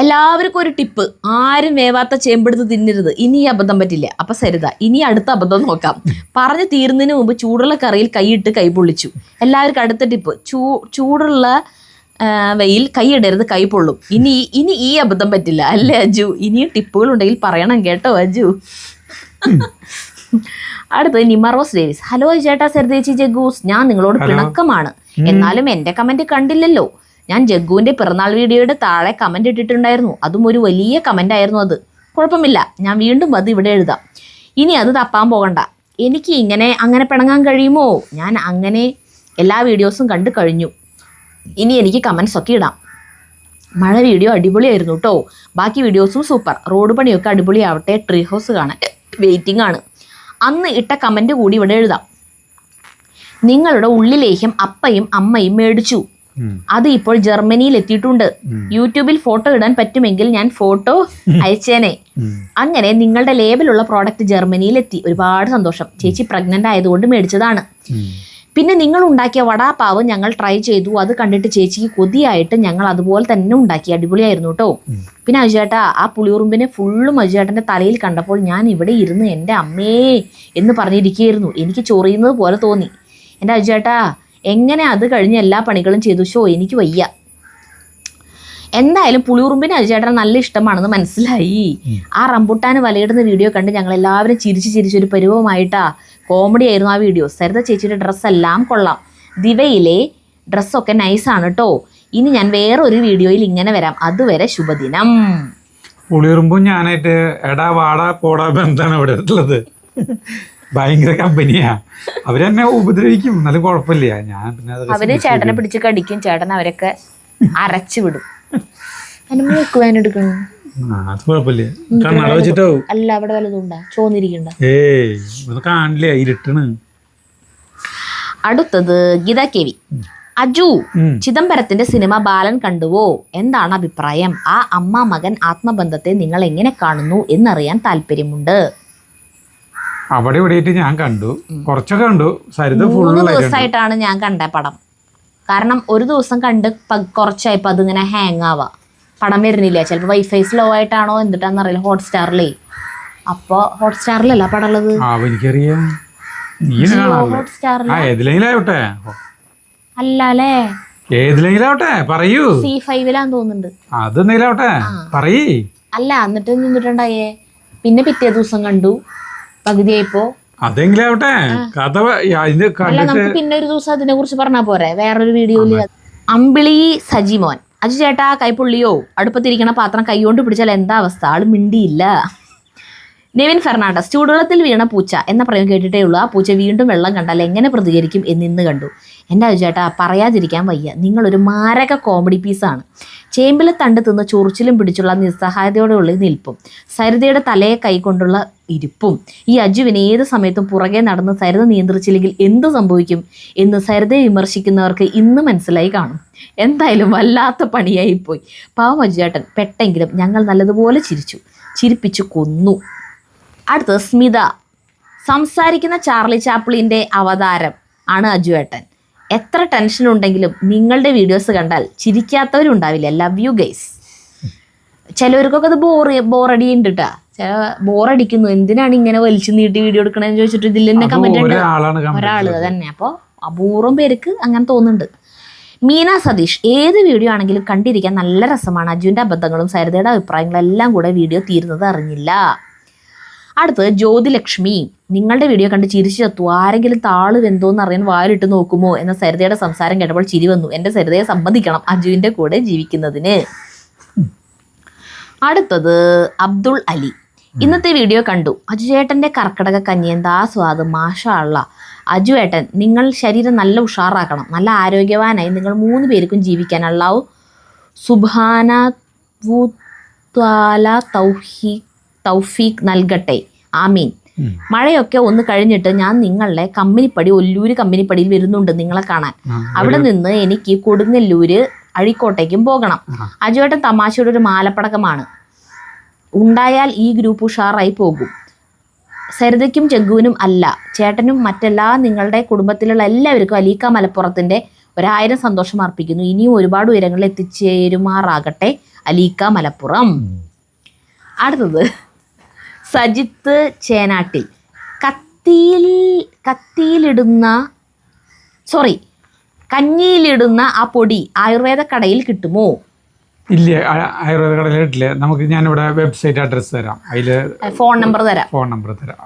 Speaker 1: എല്ലാവർക്കും ഒരു ടിപ്പ്. ആരും വേവാത്ത ചേമ്പെടുത്ത് തിന്നരുത്. ഇനി ഈ അബദ്ധം പറ്റില്ല. അപ്പം സരിത, ഇനി അടുത്ത അബദ്ധം നോക്കാം. പറഞ്ഞു തീരുന്നതിന് മുമ്പ് ചൂടുള്ള കറിയിൽ കൈയിട്ട് കൈ പൊള്ളിച്ചു. എല്ലാവർക്കും അടുത്ത ടിപ്പ്. ചൂടുള്ള വെയിൽ കൈയിടരുത്, കൈ പൊള്ളും. ഇനി ഈ അബദ്ധം പറ്റില്ല അല്ലേ അജു? ഇനിയും ടിപ്പുകൾ ഉണ്ടെങ്കിൽ പറയണം കേട്ടോ അജു. അടുത്തത് നിമറോസ് ഡേവിസ്. ഹലോ ചേട്ടാ, സെർദേച്ചി, ജഗ്ഗൂസ്, ഞാൻ നിങ്ങളോട് പിണക്കമാണ്. എന്നാലും എൻ്റെ കമന്റ് കണ്ടില്ലല്ലോ. ഞാൻ ജഗ്ഗുവിൻ്റെ പിറന്നാൾ വീഡിയോയുടെ താഴെ കമന്റ് ഇട്ടിട്ടുണ്ടായിരുന്നു. അതും ഒരു വലിയ കമന്റ് ആയിരുന്നു അത്. കുഴപ്പമില്ല, ഞാൻ വീണ്ടും അത് ഇവിടെ എഴുതാം. ഇനി അത് തപ്പാൻ പോകണ്ട. എനിക്ക് അങ്ങനെ പിണങ്ങാൻ കഴിയുമോ? ഞാൻ അങ്ങനെ എല്ലാ വീഡിയോസും കണ്ടു കഴിഞ്ഞു. ഇനി എനിക്ക് കമൻസ് ഒക്കെ ഇടാം. മഴ വീഡിയോ അടിപൊളിയായിരുന്നു കേട്ടോ. ബാക്കി വീഡിയോസും സൂപ്പർ. റോഡ് പണിയൊക്കെ അടിപൊളിയാവട്ടെ. ട്രീ ഹൗസ് കാണാൻ വെയിറ്റിംഗ് ആണ്. അന്ന് ഇട്ട കമൻറ്റ് കൂടി ഇവിടെ എഴുതാം. നിങ്ങളുടെ ഉള്ളിലേഹ്യം അപ്പയും അമ്മയും മേടിച്ചു. അത് ഇപ്പോൾ ജർമ്മനിയിൽ എത്തിയിട്ടുണ്ട്. യൂട്യൂബിൽ ഫോട്ടോ ഇടാൻ പറ്റുമെങ്കിൽ ഞാൻ ഫോട്ടോ അയച്ചേനെ. അങ്ങനെ നിങ്ങളുടെ ലേബലുള്ള പ്രോഡക്റ്റ് ജർമ്മനിയിൽ എത്തി. ഒരുപാട് സന്തോഷം. ചേച്ചി പ്രഗ്നന്റ് ആയതുകൊണ്ട് മേടിച്ചതാണ്. പിന്നെ നിങ്ങൾ ഉണ്ടാക്കിയ വടാപ്പാവ് ഞങ്ങൾ ട്രൈ ചെയ്തു. അത് കണ്ടിട്ട് ചേച്ചിക്ക് കൊതിയായിട്ട് ഞങ്ങൾ അതുപോലെ തന്നെ ഉണ്ടാക്കി. അടിപൊളിയായിരുന്നു കേട്ടോ. പിന്നെ അജുചേട്ടാ, ആ പുളിയുറുമ്പിനെ ഫുള്ളും അജുചേട്ടൻ്റെ തലയിൽ കണ്ടപ്പോൾ ഞാൻ ഇവിടെ ഇരുന്ന് എൻ്റെ അമ്മേ എന്ന് പറഞ്ഞിരിക്കുകയായിരുന്നു. എനിക്ക് ചൊറിയുന്നത് പോലെ തോന്നി. എൻ്റെ അജുചേട്ടാ, എങ്ങനെ അത് കഴിഞ്ഞ് എല്ലാ പണികളും ചെയ്തു? എനിക്ക് വയ്യ. എന്തായാലും പുളിയുറുമ്പിന് അജുചേട്ടനെ നല്ല ഇഷ്ടമാണെന്ന് മനസ്സിലായി. ആ റംബുട്ടാന് വലയിടുന്ന വീഡിയോ കണ്ട് ഞങ്ങൾ എല്ലാവരും ചിരിച്ചൊരു പരുവമായിട്ടാ. കോമഡി ആയിരുന്നു ആ വീഡിയോ. സരിത ചേച്ചിയുടെ ഡ്രസ്സെല്ലാം കൊള്ളാം. ദിവയിലെ ഡ്രസ്സൊക്കെ നൈസാണ് കേട്ടോ. ഇനി ഞാൻ വേറൊരു വീഡിയോയിൽ ഇങ്ങനെ വരാം. അതുവരെ ശുഭദിനം.
Speaker 2: പുളിയുറുമ്പും ഞാനായിട്ട് എടാ വാടാ പോടാ ബന്ധാണ് ഇവിടെ ഉള്ളത്. ഭയങ്കര കമ്പനിയാ. അവരെന്നെ ഉപദ്രവിക്കും, എന്നാലും കുഴപ്പമില്ല. ഞാൻ പിന്നെ
Speaker 1: അവര് ചേട്ടനെ പിടിച്ച് കടിക്കും. ചേട്ടൻ അവരൊക്കെ അരച്ചു വിടും. അതിന് മൂക്ക് വേനെടുക്കണം.
Speaker 2: അത് കുഴപ്പമില്ല. കണ്ണട വെച്ചിട്ടോ
Speaker 1: അല്ല, അവിടെ വല്ലതുണ്ടാ ചോന്നിരിക്കണ്ട.
Speaker 2: കാണില്ല, ഇരുട്ടണ്.
Speaker 1: അടുത്തത് ഗീത കെവി. അജു, ചിദംബരത്തിന്റെ സിനിമ ബാലൻ കണ്ടുവോ? എന്താണ് അഭിപ്രായം? ആ അമ്മ മകൻ ആത്മബന്ധത്തെ നിങ്ങൾ എങ്ങനെ കാണുന്നു എന്നറിയാൻ താല്പര്യമുണ്ട്.
Speaker 2: അവിടെ ഇവിടെ ഞാൻ കണ്ടു, കുറച്ചൊക്കെ കണ്ടു. 3
Speaker 1: ദിവസമായിട്ടാണ് ഞാൻ കണ്ട പടം. കാരണം ഒരു ദിവസം കണ്ട് കുറച്ചായപ്പോൾ അതിങ്ങനെ ഹാങ് ആവാ. പടം വരുന്നില്ല. ചിലപ്പോൾ വൈഫൈ സ്ലോ ആയിട്ടാണോ എന്നിട്ടാന്നറിയില്ല. ഹോട്ട്സ്റ്റാറിലേ. അപ്പോൾ ഹോട്ട്സ്റ്റാറിലല്ല പടം ഉള്ളത്. അല്ലേ
Speaker 2: പറയൂ.
Speaker 1: C5 തോന്നുന്നുണ്ട്. അല്ല, എന്നിട്ട് നിന്നിട്ടുണ്ടായേ. പിന്നെ പിറ്റേ ദിവസം കണ്ടു. പകുതിയായിപ്പോ
Speaker 2: അതെങ്കിലാവട്ടെ കഥ.
Speaker 1: അല്ല, നമുക്ക് പിന്നെ ഒരു ദിവസം അതിനെ കുറിച്ച് പറഞ്ഞാ പോരെ, വേറൊരു വീഡിയോയില്. അമ്പിളി സജിമോൻ. അജു ചേട്ടാ, കൈപ്പുള്ളിയോ? അടുപ്പത്തിരിക്കണ പാത്രം കൈകൊണ്ട് പിടിച്ചാൽ എന്താ അവസ്ഥ? ആള് മിണ്ടിയില്ല. നെവിൻ ഫെർണാണ്ടസ്. ചൂടുവെള്ളത്തിൽ വീണ പൂച്ച എന്ന പ്രയോഗം കേട്ടിട്ടേ ഉള്ളൂ. ആ പൂച്ച വീണ്ടും വെള്ളം കണ്ടാൽ എങ്ങനെ പ്രതികരിക്കും എന്നിന്ന് കണ്ടു. എൻ്റെ അജു ചേട്ടാ, പറയാതിരിക്കാൻ വയ്യ. നിങ്ങളൊരു മാരക കോമഡി പീസാണ്. ചേമ്പിലെ തണ്ട് തിന്ന് ചൊറിച്ചിലും പിടിച്ചുള്ള നിസ്സഹായതയോടെയുള്ള നിൽപ്പും, സരിതയുടെ തലയെ കൈകൊണ്ടുള്ള ഇരിപ്പും, ഈ അജുവിനെ ഏത് സമയത്തും പുറകെ നടന്ന് സരിത നിയന്ത്രിച്ചില്ലെങ്കിൽ എന്ത് സംഭവിക്കും എന്ന് സരിതയെ വിമർശിക്കുന്നവർക്ക് ഇന്ന് മനസ്സിലായി കാണും. എന്തായാലും വല്ലാത്ത പണിയായിപ്പോയി. പാവം അജുചേട്ടൻ. പെട്ടെങ്കിലും ഞങ്ങൾ നല്ലതുപോലെ ചിരിപ്പിച്ചു കൊന്നു. അടുത്തത് സ്മിത. സംസാരിക്കുന്ന ചാർലി ചാപ്ലിൻ്റെ അവതാരം ആണ് അജുവേട്ടൻ. എത്ര ടെൻഷൻ ഉണ്ടെങ്കിലും നിങ്ങളുടെ വീഡിയോസ് കണ്ടാൽ ചിരിക്കാത്തവരുണ്ടാവില്ല. Love you guys. ചിലവർക്കൊക്കെ അത് ബോറടി ഉണ്ട് കേട്ടാ. ബോറടിക്കുന്നു, എന്തിനാണ് ഇങ്ങനെ വലിച്ചു നീട്ടി വീഡിയോ എടുക്കണമെന്ന് ചോദിച്ചിട്ട് ഇതിൽ തന്നെ കമന്റ് ഉണ്ട്. ഒരാള് തന്നെ. അപ്പോൾ അപൂർവം പേർക്ക് അങ്ങനെ തോന്നുന്നുണ്ട്. മീന സതീഷ്. ഏത് വീഡിയോ ആണെങ്കിലും കണ്ടിരിക്കാൻ നല്ല രസമാണ്. അജുവിൻ്റെ അബദ്ധങ്ങളും സരിതയുടെ അഭിപ്രായങ്ങളും എല്ലാം കൂടെ വീഡിയോ തീരുന്നത് അറിഞ്ഞില്ല. അടുത്തത് ജ്യോതിലക്ഷ്മി. നിങ്ങളുടെ വീഡിയോ കണ്ട് ചിരിച്ചു ചത്തു. ആരെങ്കിലും താള് വെന്തോന്ന് അറിയാൻ വായിലിട്ട് നോക്കുമോ എന്ന സരിതയുടെ സംസാരം കേട്ടപ്പോൾ ചിരി വന്നു. എൻ്റെ സരിതയെ സമ്മതിക്കണം അജുവിൻ്റെ കൂടെ ജീവിക്കുന്നതിന്. അടുത്തത് അബ്ദുൾ അലി. ഇന്നത്തെ വീഡിയോ കണ്ടു. അജുചേട്ടൻ്റെ കർക്കിടക കഞ്ഞി എന്താ സ്വാദ്, മാഷാ അള്ളാ. അജുവേട്ടൻ, നിങ്ങൾ ശരീരം നല്ല ഉഷാറാക്കണം. നല്ല ആരോഗ്യവാനായി നിങ്ങൾ 3 പേർക്കും ജീവിക്കാൻ അള്ളാഹു സുബ്ഹാനഹു തആല തൗഫീഖ് നൽകട്ടെ. ആമീൻ. മഴയൊക്കെ ഒന്ന് കഴിഞ്ഞിട്ട് ഞാൻ നിങ്ങളുടെ കമ്പനിപ്പടി ഒല്ലൂര് കമ്പനിപ്പടിയിൽ വരുന്നുണ്ട് നിങ്ങളെ കാണാൻ. അവിടെ നിന്ന് എനിക്ക് കൊടുങ്ങല്ലൂര് അഴീക്കോട്ടേക്കും പോകണം. അജുവേട്ടൻ തമാശയുടെ ഒരു മാലപ്പടക്കമാണ്. ഉണ്ടായാൽ ഈ ഗ്രൂപ്പ് ഉഷാറായി പോകും. സരിതയ്ക്കും ജഗ്ഗുവിനും അല്ല, ചേട്ടനും മറ്റെല്ലാ നിങ്ങളുടെ കുടുംബത്തിലുള്ള എല്ലാവർക്കും അലീക്ക മലപ്പുറത്തിൻ്റെ 1000 സന്തോഷം അർപ്പിക്കുന്നു. ഇനിയും ഒരുപാട് ഉയരങ്ങളിൽ എത്തിച്ചേരുമാറാകട്ടെ അലീക്ക മലപ്പുറം. അടുത്തത് സജിത്ത് ചേനാട്ടിൽ. കത്തിയിലിടുന്ന കഞ്ഞിയിലിടുന്ന ആ പൊടി ആയുർവേദ കടയിൽ കിട്ടുമോ?
Speaker 2: ഇല്ല, ആയുർവേദ കടയിൽ കിട്ടില്ല. നമുക്ക് ഞാനിവിടെ വെബ്സൈറ്റ് അഡ്രസ്സ് തരാം, അതില്
Speaker 1: ഫോൺ നമ്പർ തരാം.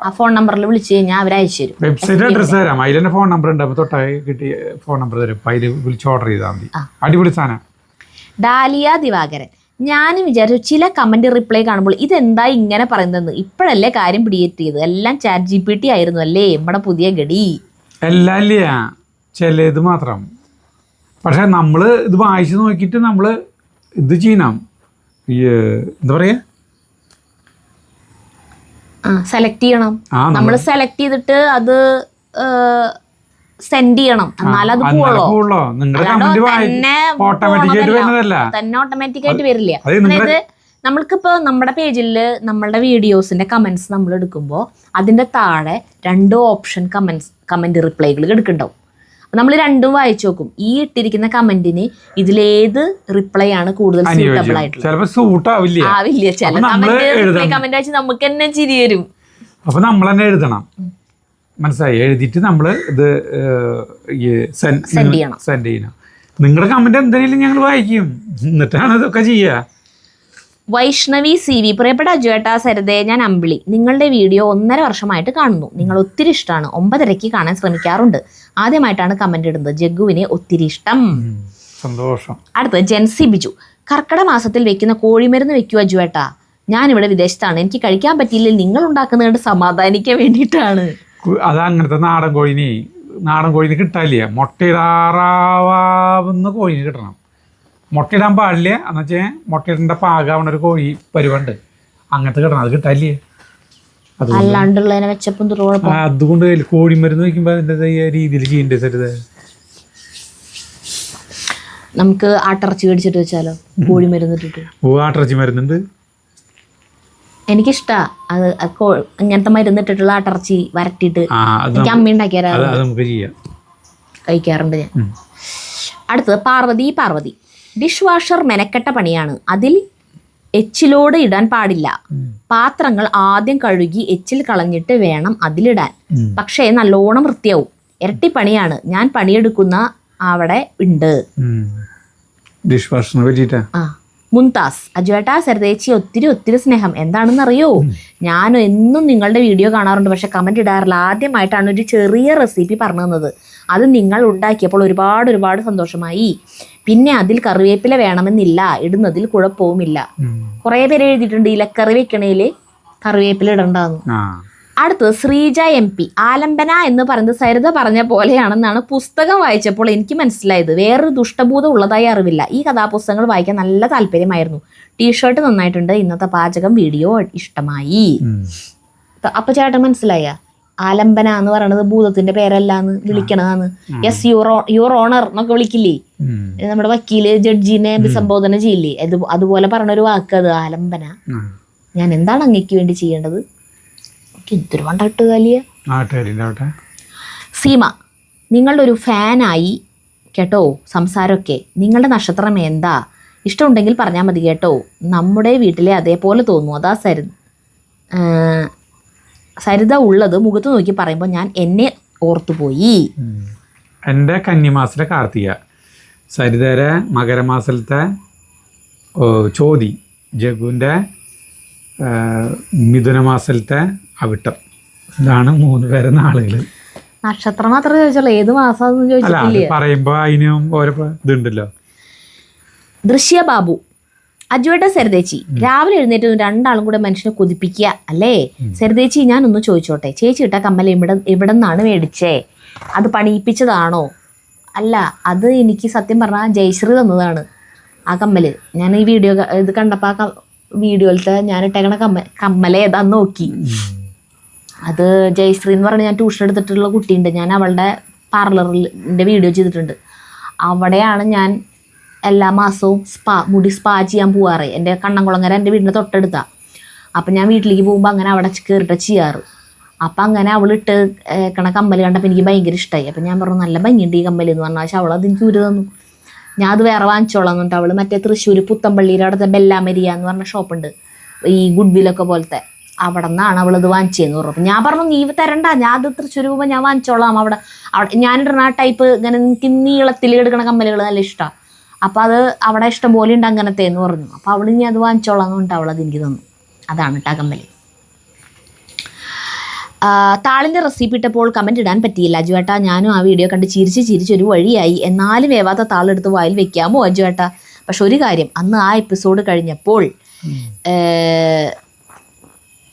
Speaker 2: ആ
Speaker 1: ഫോൺ നമ്പറിൽ വിളിച്ചു കഴിഞ്ഞാൽ അവർ അയച്ചു തരും.
Speaker 2: വെബ്സൈറ്റ് അഡ്രസ്സ് തരാം, അതിൽ തന്നെ ഫോൺ നമ്പർ ഉണ്ട്. അപ്പോൾ തൊട്ടായി കിട്ടിയ ഫോൺ നമ്പർ തരും, അപ്പോൾ അതിൽ വിളിച്ച് ഓർഡർ ചെയ്താൽ മതി. അടിപൊളി സാധനം.
Speaker 1: ഡാലിയ ദിവാകരൻ, ഞാനും വിചാരിച്ചു ചില കമന്റ് റിപ്ലൈ കാണുമ്പോൾ ഇതെന്താ ഇങ്ങനെ പറയുന്നതെന്ന്. ഇപ്പോഴല്ലേ കാര്യം പിടിയെത്തിയത്. എല്ലാം ChatGPT ആയിരുന്നു അല്ലേ നമ്മുടെ പുതിയ ഗഡി.
Speaker 2: എല്ലാം ഇല്ല, ചിലത് മാത്രം. പക്ഷെ നമ്മൾ ഇത് വായിച്ച് നോക്കിയിട്ട് നമ്മൾ ഇത് ചെയ്യണം, ഈ എന്താ പറയാ,
Speaker 1: സെലക്ട് ചെയ്യണം. നമ്മൾ സെലക്ട് ചെയ്തിട്ട് അത് സെൻഡ് ചെയ്യണം, എന്നാലും അത് പോവുള്ളൂ. തന്നെ ഓട്ടോമാറ്റിക് ആയിട്ട് വരില്ല. അതായത് നമ്മൾക്കിപ്പോൾ നമ്മുടെ പേജിൽ നമ്മളുടെ വീഡിയോസിന്റെ കമന്റ്സ് നമ്മൾ എടുക്കുമ്പോൾ അതിന്റെ താഴെ 2 ഓപ്ഷൻ കമന്റ് റിപ്ലൈകൾ എടുക്കുന്നുണ്ടാവും. നമ്മൾ രണ്ടും വായിച്ചു നോക്കും. ഈ ഇട്ടിരിക്കുന്ന കമന്റിന് ഇതിലേത് റിപ്ലൈ ആണ് കൂടുതൽ സ്യൂട്ടബിൾ ആയിട്ടുള്ളത്. ആവില്ല. ചില കമന്റ് വായിച്ച് നമുക്ക് തന്നെ ചിരി വരും.
Speaker 2: അപ്പൊ നമ്മൾ തന്നെ എഴുതണം, മനസ്സിലായി? എഴുതിയിട്ട് നമ്മൾ ഇത് സെൻഡ് ചെയ്യണം. നിങ്ങളുടെ കമന്റ് എന്തെങ്കിലും ഞങ്ങൾ വായിക്കും, എന്നിട്ടാണ് ഇതൊക്കെ ചെയ്യുക.
Speaker 1: വൈഷ്ണവി CV, പ്രിയപ്പെട്ട അജുവേട്ടാ, സരിതേ, ഞാൻ അമ്പിളി. നിങ്ങളുടെ വീഡിയോ 1.5 വർഷമായിട്ട് കാണുന്നു. നിങ്ങൾ ഒത്തിരി ഇഷ്ടമാണ്. 9:30 കാണാൻ ശ്രമിക്കാറുണ്ട്. ആദ്യമായിട്ടാണ് കമന്റ് ഇടുന്നത്. ജഗ്ഗുവിനെ ഒത്തിരി ഇഷ്ടം.
Speaker 2: സന്തോഷം.
Speaker 1: അടുത്ത് ജെൻസി ബിജു, കർക്കിടക മാസത്തിൽ വെക്കുന്ന കോഴിമരുന്ന് വെക്കുക അജുവേട്ടാ. ഞാനിവിടെ വിദേശത്താണ്, എനിക്ക് കഴിക്കാൻ പറ്റിയില്ലെങ്കിൽ നിങ്ങൾ ഉണ്ടാക്കുന്നതുകൊണ്ട് സമാധാനിക്കാൻ വേണ്ടിയിട്ടാണ്.
Speaker 2: അത് അങ്ങനത്തെ നാടൻ കോഴിന് കിട്ടാനില്ല. മുട്ടയിടാറാവുന്ന കോഴിന് കിട്ടണം. മുട്ടയിടാൻ പാടില്ല എന്ന് വെച്ചാൽ മുട്ടയിടേണ്ട പാകാവണ ഒരു കോഴി പരിവുണ്ട്, അങ്ങനത്തെ കിട്ടണം. അത് കിട്ടാനില്ലേ.
Speaker 1: അല്ലാണ്ടുള്ളതിനെ വെച്ചപ്പം
Speaker 2: അതുകൊണ്ട് കോഴിമരുന്ന് വയ്ക്കുമ്പോൾ അതിൻ്റെതായ രീതിയിൽ ചെയ്യണ്ടേ സരിത?
Speaker 1: നമുക്ക് ആട്ടിറച്ചി മേടിച്ചിട്ട് വെച്ചാലോ? കോഴിമരുന്ന് ഇട്ടിട്ട്.
Speaker 2: ആട്ടിറച്ചി മരുന്നുണ്ട്,
Speaker 1: എനിക്കിഷ്ടാ അത്. ഇങ്ങനത്തെ മരുന്ന് ഇട്ടിട്ടുള്ള ആട്ടിറച്ചി വരട്ടിയിട്ട് എനിക്ക് അമ്മ ഉണ്ടാക്കിയാൽ കഴിക്കാറുണ്ട് ഞാൻ. അടുത്തത് പാർവതി, ഡിഷ് വാഷർ മെനക്കെട്ട പണിയാണ്. അതിൽ എച്ചിലോട് ഇടാൻ പാടില്ല. പാത്രങ്ങൾ ആദ്യം കഴുകി എച്ചിൽ കളഞ്ഞിട്ട് വേണം അതിലിടാൻ. പക്ഷേ നല്ലോണം വൃത്തിയാവും. ഇരട്ടി പണിയാണ്. ഞാൻ പണിയെടുക്കുന്ന അവിടെ ഉണ്ട്.
Speaker 2: ഡിഷ് വാഷറിനെ പറ്റിയിട്ടാ.
Speaker 1: മുംതാസ്, അജുവേട്ടാ, സരിതേച്ചി, ഒത്തിരി സ്നേഹം. എന്താണെന്നറിയോ, ഞാൻ എന്നും നിങ്ങളുടെ വീഡിയോ കാണാറുണ്ട്, പക്ഷെ കമന്റ് ഇടാറില്ല. ആദ്യമായിട്ടാണ് ഒരു ചെറിയ റെസിപ്പി പറഞ്ഞു തന്നത്. അത് നിങ്ങൾ ഉണ്ടാക്കിയപ്പോൾ ഒരുപാട് സന്തോഷമായി. പിന്നെ അതിൽ കറിവേപ്പില വേണമെന്നില്ല, ഇടുന്നതിൽ കുഴപ്പവുമില്ല. കുറെ പേര് എഴുതിയിട്ടുണ്ട് ഇലക്കറി വെക്കണേല് കറിവേപ്പില ഇടണ്ടെന്ന്. അടുത്തത് ശ്രീജ MP, ആലംബന എന്ന് പറയുന്നത് സരിത പറഞ്ഞ പോലെയാണെന്നാണ് പുസ്തകം വായിച്ചപ്പോൾ എനിക്ക് മനസ്സിലായത്. വേറൊരു ദുഷ്ടഭൂതം ഉള്ളതായി അറിവില്ല. ഈ കഥാപുസ്തകങ്ങൾ വായിക്കാൻ നല്ല താല്പര്യമായിരുന്നു. ടീഷർട്ട് നന്നായിട്ടുണ്ട്. ഇന്നത്തെ പാചകം വീഡിയോ ഇഷ്ടമായി. അപ്പൊ ചേട്ടൻ മനസ്സിലായ ആലംബന എന്ന് പറയുന്നത് ഭൂതത്തിന്റെ പേരല്ലാന്ന് വിളിക്കണതാണ്. യെസ് യുവർ ഓണർ എന്നൊക്കെ വിളിക്കില്ലേ നമ്മുടെ വക്കീല് ജഡ്ജിനെ അഭിസംബോധന ചെയ്യില്ലേ, അതുപോലെ പറഞ്ഞൊരു വാക്ക് അത് ആലംബന. ഞാൻ എന്താണ് അങ്ങേക്ക് വേണ്ടി ചെയ്യേണ്ടത്? എന്തൊരു വണ്ടായിട്ട് കാലിയ. സീമ, നിങ്ങളുടെ ഒരു ഫാനായി കേട്ടോ. സംസാരമൊക്കെ നിങ്ങളുടെ നക്ഷത്രം എന്താ? ഇഷ്ടമുണ്ടെങ്കിൽ പറഞ്ഞാൽ മതി കേട്ടോ. നമ്മുടെ വീട്ടിലെ അതേപോലെ തോന്നുന്നു. അതാ സരിത ഉള്ളത് മുഖത്ത് നോക്കി പറയുമ്പോൾ ഞാൻ എന്നെ ഓർത്തുപോയി.
Speaker 2: എൻ്റെ കന്നിമാസത്തിലെ കാർത്തിക, സരിതയുടെ മകരമാസത്തിലത്തെ ചോതി, ജഗുവിൻ്റെ മിഥുനമാസത്തിലത്തെ അവിട്ടം. ഇതാണ് 3 പേരെ നാളുകൾ.
Speaker 1: നക്ഷത്രം മാത്രമേ ചോദിച്ചുള്ളൂ, ഏത് മാസം
Speaker 2: പറയുമ്പോ അതിനും ഓരോ ഇതുണ്ടല്ലോ.
Speaker 1: ദൃശ്യ ബാബു, അജുവേട്ട, സരിതേച്ചി, രാവിലെ എഴുന്നേറ്റ് 2 കൂടെ മനുഷ്യനെ കൊതിപ്പിക്കുക അല്ലേ? സരിതേച്ചി, ഞാനൊന്ന് ചോദിച്ചോട്ടെ, ചേച്ചി ഇട്ട കമ്മൽ എവിടെ നിന്നാണ് മേടിച്ചേ? അത് പണിയിപ്പിച്ചതാണോ? അല്ല, അത് എനിക്ക് സത്യം പറഞ്ഞാൽ ജയശ്രീ തന്നതാണ് ആ കമ്മല്. ഞാൻ ഈ വീഡിയോ ഇത് കണ്ടപ്പോൾ ആ വീഡിയോയിലത്തെ ഞാൻ ഇട്ടേക്കണ കമ്മല ഏതാന്ന് നോക്കി. അത് ജയശ്രീ എന്ന് പറഞ്ഞ് ഞാൻ ട്യൂഷൻ എടുത്തിട്ടുള്ള കുട്ടിയുണ്ട്. ഞാൻ അവളുടെ പാർലറിൻ്റെ വീഡിയോ ചെയ്തിട്ടുണ്ട്. അവിടെയാണ് ഞാൻ എല്ലാ മാസവും മുടി സ്പാ ചെയ്യാൻ പോവാറ്. എൻ്റെ കണ്ണംകുളങ്ങര എൻ്റെ വീടിൻ്റെ തൊട്ടടുത്താണ്. അപ്പം ഞാൻ വീട്ടിലേക്ക് പോകുമ്പോൾ അങ്ങനെ അവിടെ കയറിയിട്ട് ചെയ്യാറ്. അപ്പം അങ്ങനെ അവളിട്ട് കമ്മൽ കണ്ടപ്പോൾ എനിക്ക് ഭയങ്കര ഇഷ്ടമായി. അപ്പം ഞാൻ പറഞ്ഞു നല്ല ഭംഗിയുണ്ട് ഈ കമ്മൽ എന്ന് പറഞ്ഞാൽ. പക്ഷെ അവളത് എനിക്ക് ഊര് തന്നു. ഞാൻ അത് വേറെ വാങ്ങിച്ചോളാം എന്നിട്ട് അവൾ മറ്റേ തൃശ്ശൂർ പുത്തമ്പള്ളിയുടെ അടുത്ത ബെല്ലാമരിയ എന്ന് പറഞ്ഞ ഷോപ്പുണ്ട്, ഈ ഗുഡ് വില്ലൊക്കെ പോലത്തെ. അവിടെ നിന്നാണ് അവളിത് വാങ്ങിച്ചതെന്ന് പറഞ്ഞു. അപ്പം ഞാൻ പറഞ്ഞു നീ തരണ്ട, ഞാൻ അത് തൃശ്ശൂർ പോകുമ്പോൾ ഞാൻ വാങ്ങിച്ചോളാം. അവിടെ ഞാനിടുന്ന ആ ടൈപ്പ് ഇങ്ങനെ എനിക്ക് നീളത്തിൽ എടുക്കണ കമ്മലുകൾ നല്ല ഇഷ്ടമാണ്. അപ്പോൾ അത് അവിടെ ഇഷ്ടം പോലെ ഉണ്ട് അങ്ങനത്തെ എന്ന് പറഞ്ഞു. അപ്പോൾ അവൾ ഇനി അത് വാങ്ങിച്ചോളാം എന്ന് പറഞ്ഞിട്ട് അവളത് എനിക്ക് തന്നു. അതാണ് കേട്ടോ കമ്മൽ. താളിൻ്റെ റെസിപ്പി ഇട്ടപ്പോൾ കമൻറ്റ് ഇടാൻ പറ്റിയില്ല അജുവേട്ടാ. ഞാനും ആ വീഡിയോ കണ്ട് ചിരിച്ചൊരു വഴിയായി. എന്നാലും വേവാത്ത താളെടുത്ത് വായിൽ വെക്കാമോ അജുവേട്ടാ? പക്ഷെ ഒരു കാര്യം, അന്ന് ആ എപ്പിസോഡ് കഴിഞ്ഞപ്പോൾ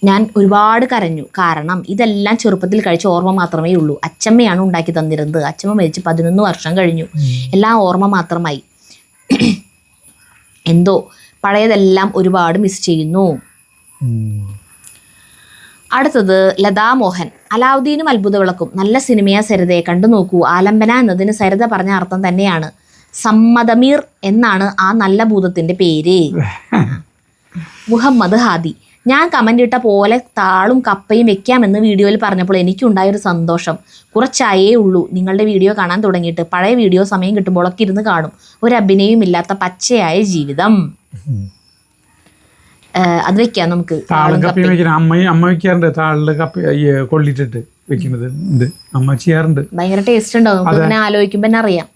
Speaker 1: ഞാൻ ഒരുപാട് കരഞ്ഞു. കാരണം ഇതെല്ലാം ചെറുപ്പത്തിൽ കഴിച്ച ഓർമ്മ മാത്രമേ ഉള്ളൂ. അച്ചമ്മയാണ് ഉണ്ടാക്കി തന്നിരുന്നത്. അച്ചമ്മ മരിച്ച് 11 വർഷം കഴിഞ്ഞു. എല്ലാം ഓർമ്മ മാത്രമായി. എന്തോ പഴയതെല്ലാം ഒരുപാട് മിസ് ചെയ്യുന്നു. അടുത്തത് ലതാ മോഹൻ. അലാവുദ്ദീനും അത്ഭുത വിളക്കും നല്ല സിനിമയാ സരിതയെ, കണ്ടു നോക്കൂ. ആലംബന എന്നതിന് സരിത പറഞ്ഞ അർത്ഥം തന്നെയാണ്. സമ്മദമീർ എന്നാണ് ആ നല്ല ഭൂതത്തിന്റെ പേര്. മുഹമ്മദ് ഹാദി. ഞാൻ കമൻ്റ് ഇട്ട പോലെ താളും കപ്പയും വെക്കാമെന്ന് വീഡിയോയിൽ പറഞ്ഞപ്പോൾ എനിക്കുണ്ടായൊരു സന്തോഷം. കുറച്ചായേ ഉള്ളൂ നിങ്ങളുടെ വീഡിയോ കാണാൻ തുടങ്ങിയിട്ട്. പഴയ വീഡിയോ സമയം കിട്ടുമ്പോഴൊക്കെ ഇരുന്ന് കാണും. ഒരു അഭിനയവും ഇല്ലാത്ത പച്ചയായ ജീവിതം. അത് വെക്കാം നമുക്ക്.
Speaker 2: അമ്മ വെക്കാറുണ്ട്, താളില് കപ്പ കൊള്ളിട്ടിട്ട് വെക്കുന്നത് അമ്മ ചെയ്യാറുണ്ട്.
Speaker 1: ഭയങ്കര ടേസ്റ്റ് ഉണ്ടാവും. നമുക്ക് ഇങ്ങനെ ആലോചിക്കുമ്പോൾ തന്നെ അറിയാം.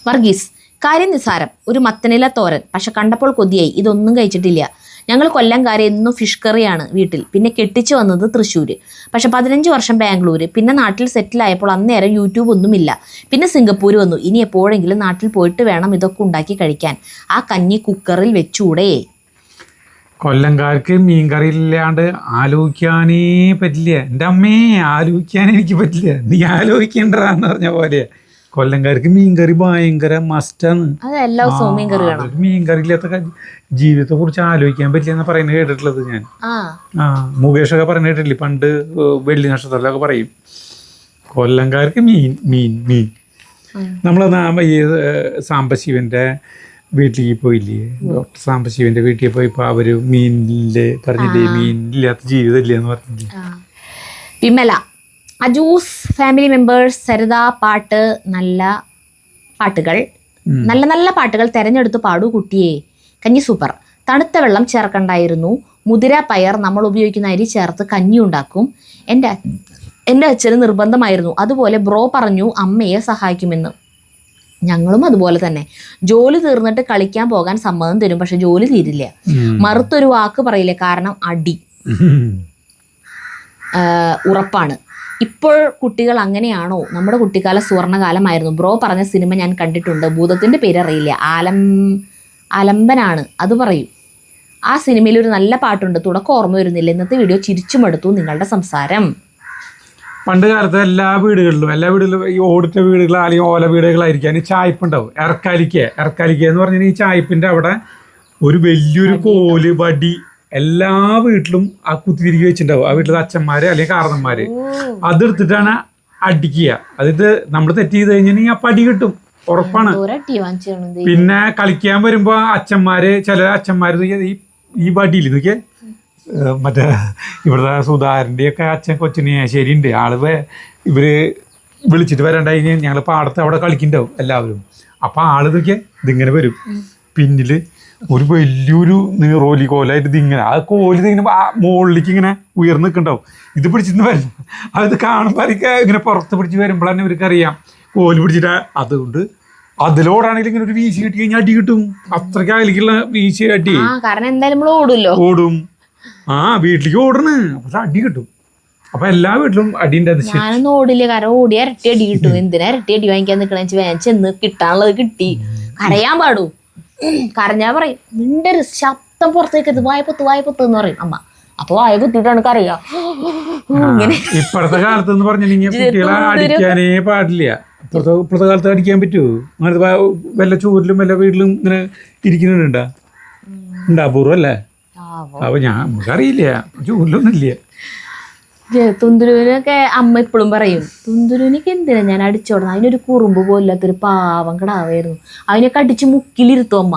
Speaker 1: വർഗീസ്. കാര്യം നിസാരം, ഒരു മത്തനില തോരൻ. പക്ഷെ കണ്ടപ്പോൾ കൊതിയായി. ഇതൊന്നും കഴിച്ചിട്ടില്ല. ഞങ്ങൾ കൊല്ലംകാരെ എന്നും ഫിഷ് കറിയാണ് വീട്ടിൽ. പിന്നെ കെട്ടിച്ചു വന്നത് തൃശ്ശൂർ. പക്ഷെ 15 വർഷം ബാംഗ്ലൂർ. പിന്നെ നാട്ടിൽ സെറ്റിലായപ്പോൾ അന്നേരം യൂട്യൂബ് ഒന്നുമില്ല. പിന്നെ സിംഗപ്പൂർ വന്നു. ഇനി എപ്പോഴെങ്കിലും നാട്ടിൽ പോയിട്ട് വേണം ഇതൊക്കെ ഉണ്ടാക്കി കഴിക്കാൻ. ആ കഞ്ഞി കുക്കറിൽ വെച്ചൂടെ?
Speaker 2: കൊല്ലംകാർക്ക് മീൻകറി ഇല്ലാണ്ട് ആലോചിക്കാനേ പറ്റില്ല. എൻ്റെ അമ്മേ, ആലോചിക്കാൻ എനിക്ക് പറ്റില്ല. നീ ആലോചിക്കേണ്ടതാന്ന് പറഞ്ഞ പോലെ കൊല്ലംകാർക്ക് മീൻകറി ഭയങ്കര മസ്റ്റാണ്. മീൻകറി ഇല്ലാത്ത ജീവിതത്തെ കുറിച്ച് ആലോചിക്കാൻ പറ്റില്ല എന്ന് പറയുന്നത് കേട്ടിട്ടുള്ളത് ഞാൻ. മുകേഷൊക്കെ പറയുന്നത് കേട്ടിട്ടില്ലേ പണ്ട് വെള്ളി നക്ഷത്രത്തിലൊക്കെ പറയും കൊല്ലംകാർക്ക് മീൻ മീൻ മീൻ. നമ്മൾ ഈ സാംബശിവന്റെ വീട്ടിലേക്ക് പോയില്ലേ, ഡോക്ടർ സാംബശിവന്റെ വീട്ടിൽ പോയപ്പോൾ അവര് മീനില്ലേ പറഞ്ഞില്ലേ, മീനില്ലാത്ത ജീവിതമില്ല എന്ന് പറഞ്ഞില്ലേ.
Speaker 1: വിമല. Aju's family members. സരിത പാട്ട് നല്ല പാട്ടുകൾ, നല്ല നല്ല പാട്ടുകൾ തിരഞ്ഞെടുത്ത് പാടൂ കുട്ടിയെ. കഞ്ഞി സൂപ്പർ. തണുത്ത വെള്ളം ചേർക്കണ്ടായിരുന്നു. മുതിര പയർ നമ്മൾ ഉപയോഗിക്കുന്ന അരി ചേർത്ത് കഞ്ഞി ഉണ്ടാക്കും. എൻ്റെ അച്ഛന് നിർബന്ധമായിരുന്നു. അതുപോലെ ബ്രോ പറഞ്ഞു അമ്മയെ സഹായിക്കുമെന്ന്. ഞങ്ങളും അതുപോലെ തന്നെ. ജോലി തീർന്നിട്ട് കളിക്കാൻ പോകാൻ സമ്മതം തരും, പക്ഷെ ജോലി തീരില്ല. മറുത്തൊരു വാക്ക് പറയില്ല, കാരണം അടി ഉറപ്പാണ്. ഇപ്പോൾ കുട്ടികൾ അങ്ങനെയാണോ? നമ്മുടെ കുട്ടിക്കാല സുവർണകാലമായിരുന്നു. ബ്രോ പറഞ്ഞ സിനിമ ഞാൻ കണ്ടിട്ടുണ്ട്. ഭൂതത്തിന്റെ പേരറിയില്ല. ആലംബനാണ് അത് പറയും. ആ സിനിമയിൽ ഒരു നല്ല പാട്ടുണ്ട്, തുടക്കം ഓർമ്മ വരുന്നില്ല. ഇന്നത്തെ വീഡിയോ ചിരിച്ചുമെടുത്തു നിങ്ങളുടെ സംസാരം.
Speaker 2: പണ്ട് കാലത്ത് എല്ലാ വീടുകളിലും ഈ ഓടിട്ട വീടുകൾ അല്ലെങ്കിൽ ഓല വീടുകളായിരിക്കാൻ ഈ ചായ്പ് ഉണ്ടാവും. ഇറക്കാലിക്ക എന്ന് പറഞ്ഞാൽ ഈ ചായ്പിന്റെ അവിടെ ഒരു വലിയൊരു കോല് വടി എല്ലാ വീട്ടിലും ആ കുത്തിരികി വെച്ചിട്ടുണ്ടാവും. ആ വീട്ടിലെ അച്ഛന്മാര് അല്ലെങ്കിൽ കാരണന്മാര് അതെടുത്തിട്ടാണ് അടിക്കുക. അതിട്ട് നമ്മൾ തെറ്റ് ചെയ്ത് കഴിഞ്ഞാൽ അപ്പം അടി കിട്ടും, ഉറപ്പാണ്. പിന്നെ കളിക്കാൻ വരുമ്പോ ചില അച്ഛന്മാര് ഈ വടിയിൽ നോക്കിയേ, മറ്റേ ഇവിടുത്തെ സുധാകരൻ്റെയൊക്കെ അച്ഛൻ കൊച്ചിനേശ്ശേരി ഉണ്ട്. ഇവര് വിളിച്ചിട്ട് വരണ്ടായി ഞങ്ങൾ പാടത്ത് അവിടെ കളിക്കുന്നുണ്ടാവും എല്ലാവരും. അപ്പം നോക്കിയാൽ ഇതിങ്ങനെ വരും, പിന്നില് ഒരു വലിയൊരു നീറോലി കോലായിട്ട് ഇതിങ്ങനെ, ആ കോല് ഇതിങ്ങനെ മുകളിലേക്ക് ഇങ്ങനെ ഉയർന്നു നിൽക്കുന്നുണ്ടാവും. ഇത് പിടിച്ചിട്ട് വരണം. അത് കാണുമ്പോൾ അവർക്ക് ഇങ്ങനെ പുറത്ത് പിടിച്ച് വരുമ്പോൾ തന്നെ ഇവർക്ക് അറിയാം കോല് പിടിച്ചിട്ട്. അതുകൊണ്ട് അതിലോടാണെങ്കിൽ ഇങ്ങനെ ഒരു വീശി കിട്ടി കഴിഞ്ഞാൽ അടി കിട്ടും. അത്രയ്ക്ക് അതിലേക്കുള്ള വീശി അടി,
Speaker 1: കാരണം എന്തായാലും
Speaker 2: ഓടും. വീട്ടിലേക്ക് ഓടണ്, പക്ഷെ അടി കിട്ടും. അപ്പൊ എല്ലാ വീട്ടിലും അടിന്റെ.
Speaker 1: ഞാനൊന്നും ഓടില്ല, കാരണം ഓടി ഇരട്ടി അടി കിട്ടും. എന്തിനാ ഇരട്ടി അടി വാങ്ങിക്കാൻ നിക്കണെന്ന് ചെന്ന് കിട്ടാനുള്ളത് കിട്ടി. കരയാൻ പാടൂ. കരഞ്ഞാ പറയും നിന്റെ ഒരു ശബ്ദം പുറത്തേക്ക് വായപ്പൊത്ത് എന്ന് പറയും അമ്മ. അപ്പൊ വായ കുത്തിയിട്ടാണ് കരയാ.
Speaker 2: ഇപ്പോഴത്തെ കാലത്ത് എന്ന് പറഞ്ഞിട്ടുണ്ടെങ്കിൽ കുട്ടികളെ അടിക്കാനേ പാടില്ല. ഇപ്പോഴത്തെ കാലത്ത് അടിക്കാൻ പറ്റുമോ? അങ്ങനെ വല്ല ചൂരിലും വല്ല വീട്ടിലും ഇങ്ങനെ ഇരിക്കുന്നുണ്ടാ? അപൂർവം അല്ലേ? അപ്പൊ നമുക്കറിയില്ല, ചൂരിലൊന്നും ഇല്ല.
Speaker 1: തുന്തുരുവിനൊക്കെ അമ്മ ഇപ്പോഴും പറയും, തുന്തുരുവിനൊക്കെ എന്തിനാ ഞാൻ അടിച്ചോടണം, അതിനൊരു കുറുമ്പ് പോലില്ലാത്തൊരു പാവം കിടാവായിരുന്നു. അതിനൊക്കെ അടിച്ച് മുക്കിലിരുത്തും അമ്മ.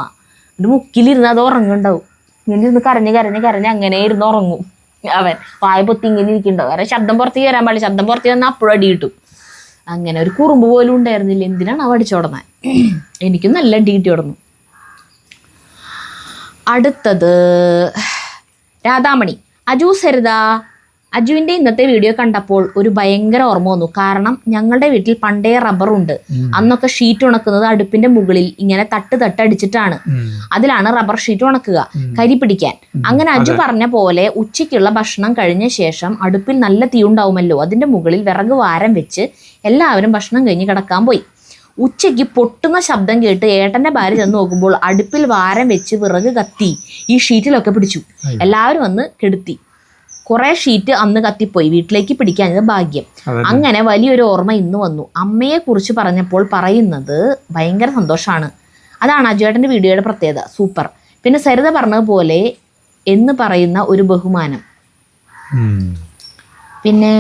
Speaker 1: എന്നിട്ട് മുക്കിലിരുന്ന് അത് ഉറങ്ങുണ്ടാവും. ഇങ്ങനെ ഇരുന്ന് കരഞ്ഞ് അങ്ങനെ ഇരുന്ന് ഉറങ്ങും അവൻ. വായ പൊത്തി ഇങ്ങനെ ഇരിക്കുന്നുണ്ടാവും. കാരണം ശബ്ദം പുറത്തേക്ക് വരാൻ പാടില്ല. ശബ്ദം പുറത്തേക്ക് വന്നാൽ അപ്പോഴും അടി കിട്ടും. അങ്ങനെ ഒരു കുറുമ്പ് പോലും ഉണ്ടായിരുന്നില്ല. എന്തിനാണ് അവ അടിച്ചോടണേ? എനിക്കും നല്ല അടി കിട്ടിയോടന്നു. അടുത്തത് രാധാമണി. അജു സരിത, അജുവിൻ്റെ ഇന്നത്തെ വീഡിയോ കണ്ടപ്പോൾ ഒരു ഭയങ്കര ഓർമ്മ വന്നു. കാരണം ഞങ്ങളുടെ വീട്ടിൽ പണ്ടേ റബ്ബറുണ്ട്. അന്നൊക്കെ ഷീറ്റ് ഉണക്കുന്നത് അടുപ്പിന്റെ മുകളിൽ ഇങ്ങനെ തട്ട് അടിച്ചിട്ടാണ്. അതിലാണ് റബ്ബർ ഷീറ്റ് ഉണക്കുക കരി പിടിക്കാൻ. അങ്ങനെ അജു പറഞ്ഞ പോലെ ഉച്ചയ്ക്കുള്ള ഭക്ഷണം കഴിഞ്ഞ ശേഷം അടുപ്പിൽ നല്ല തീ ഉണ്ടാവുമല്ലോ, അതിന്റെ മുകളിൽ വിറക് വാരം വെച്ച് എല്ലാവരും ഭക്ഷണം കഴിഞ്ഞ് കിടക്കാൻ പോയി. ഉച്ചയ്ക്ക് പൊട്ടുന്ന ശബ്ദം കേട്ട് ഏട്ടന്റെ ഭാര്യ ചെന്ന് നോക്കുമ്പോൾ അടുപ്പിൽ വാരം വെച്ച് വിറക് കത്തി ഈ ഷീറ്റിലൊക്കെ പിടിച്ചു. എല്ലാവരും വന്ന് കെടുത്തി. കുറെ ഷീറ്റ് അന്ന് കത്തിപ്പോയി. വീട്ടിലേക്ക് പിടിക്കാഞ്ഞത് ഭാഗ്യം. അങ്ങനെ വലിയൊരു ഓർമ്മ ഇന്ന് വന്നു. അമ്മയെ കുറിച്ച് പറഞ്ഞപ്പോൾ പറയുന്നത് ഭയങ്കര സന്തോഷമാണ്. അതാണ് അജുവേട്ടൻ്റെ വീഡിയോയുടെ പ്രത്യേകത. സൂപ്പർ. പിന്നെ സരിത പറഞ്ഞതുപോലെ എന്ന് പറയുന്ന ഒരു ബഹുമാനം. പിന്നെ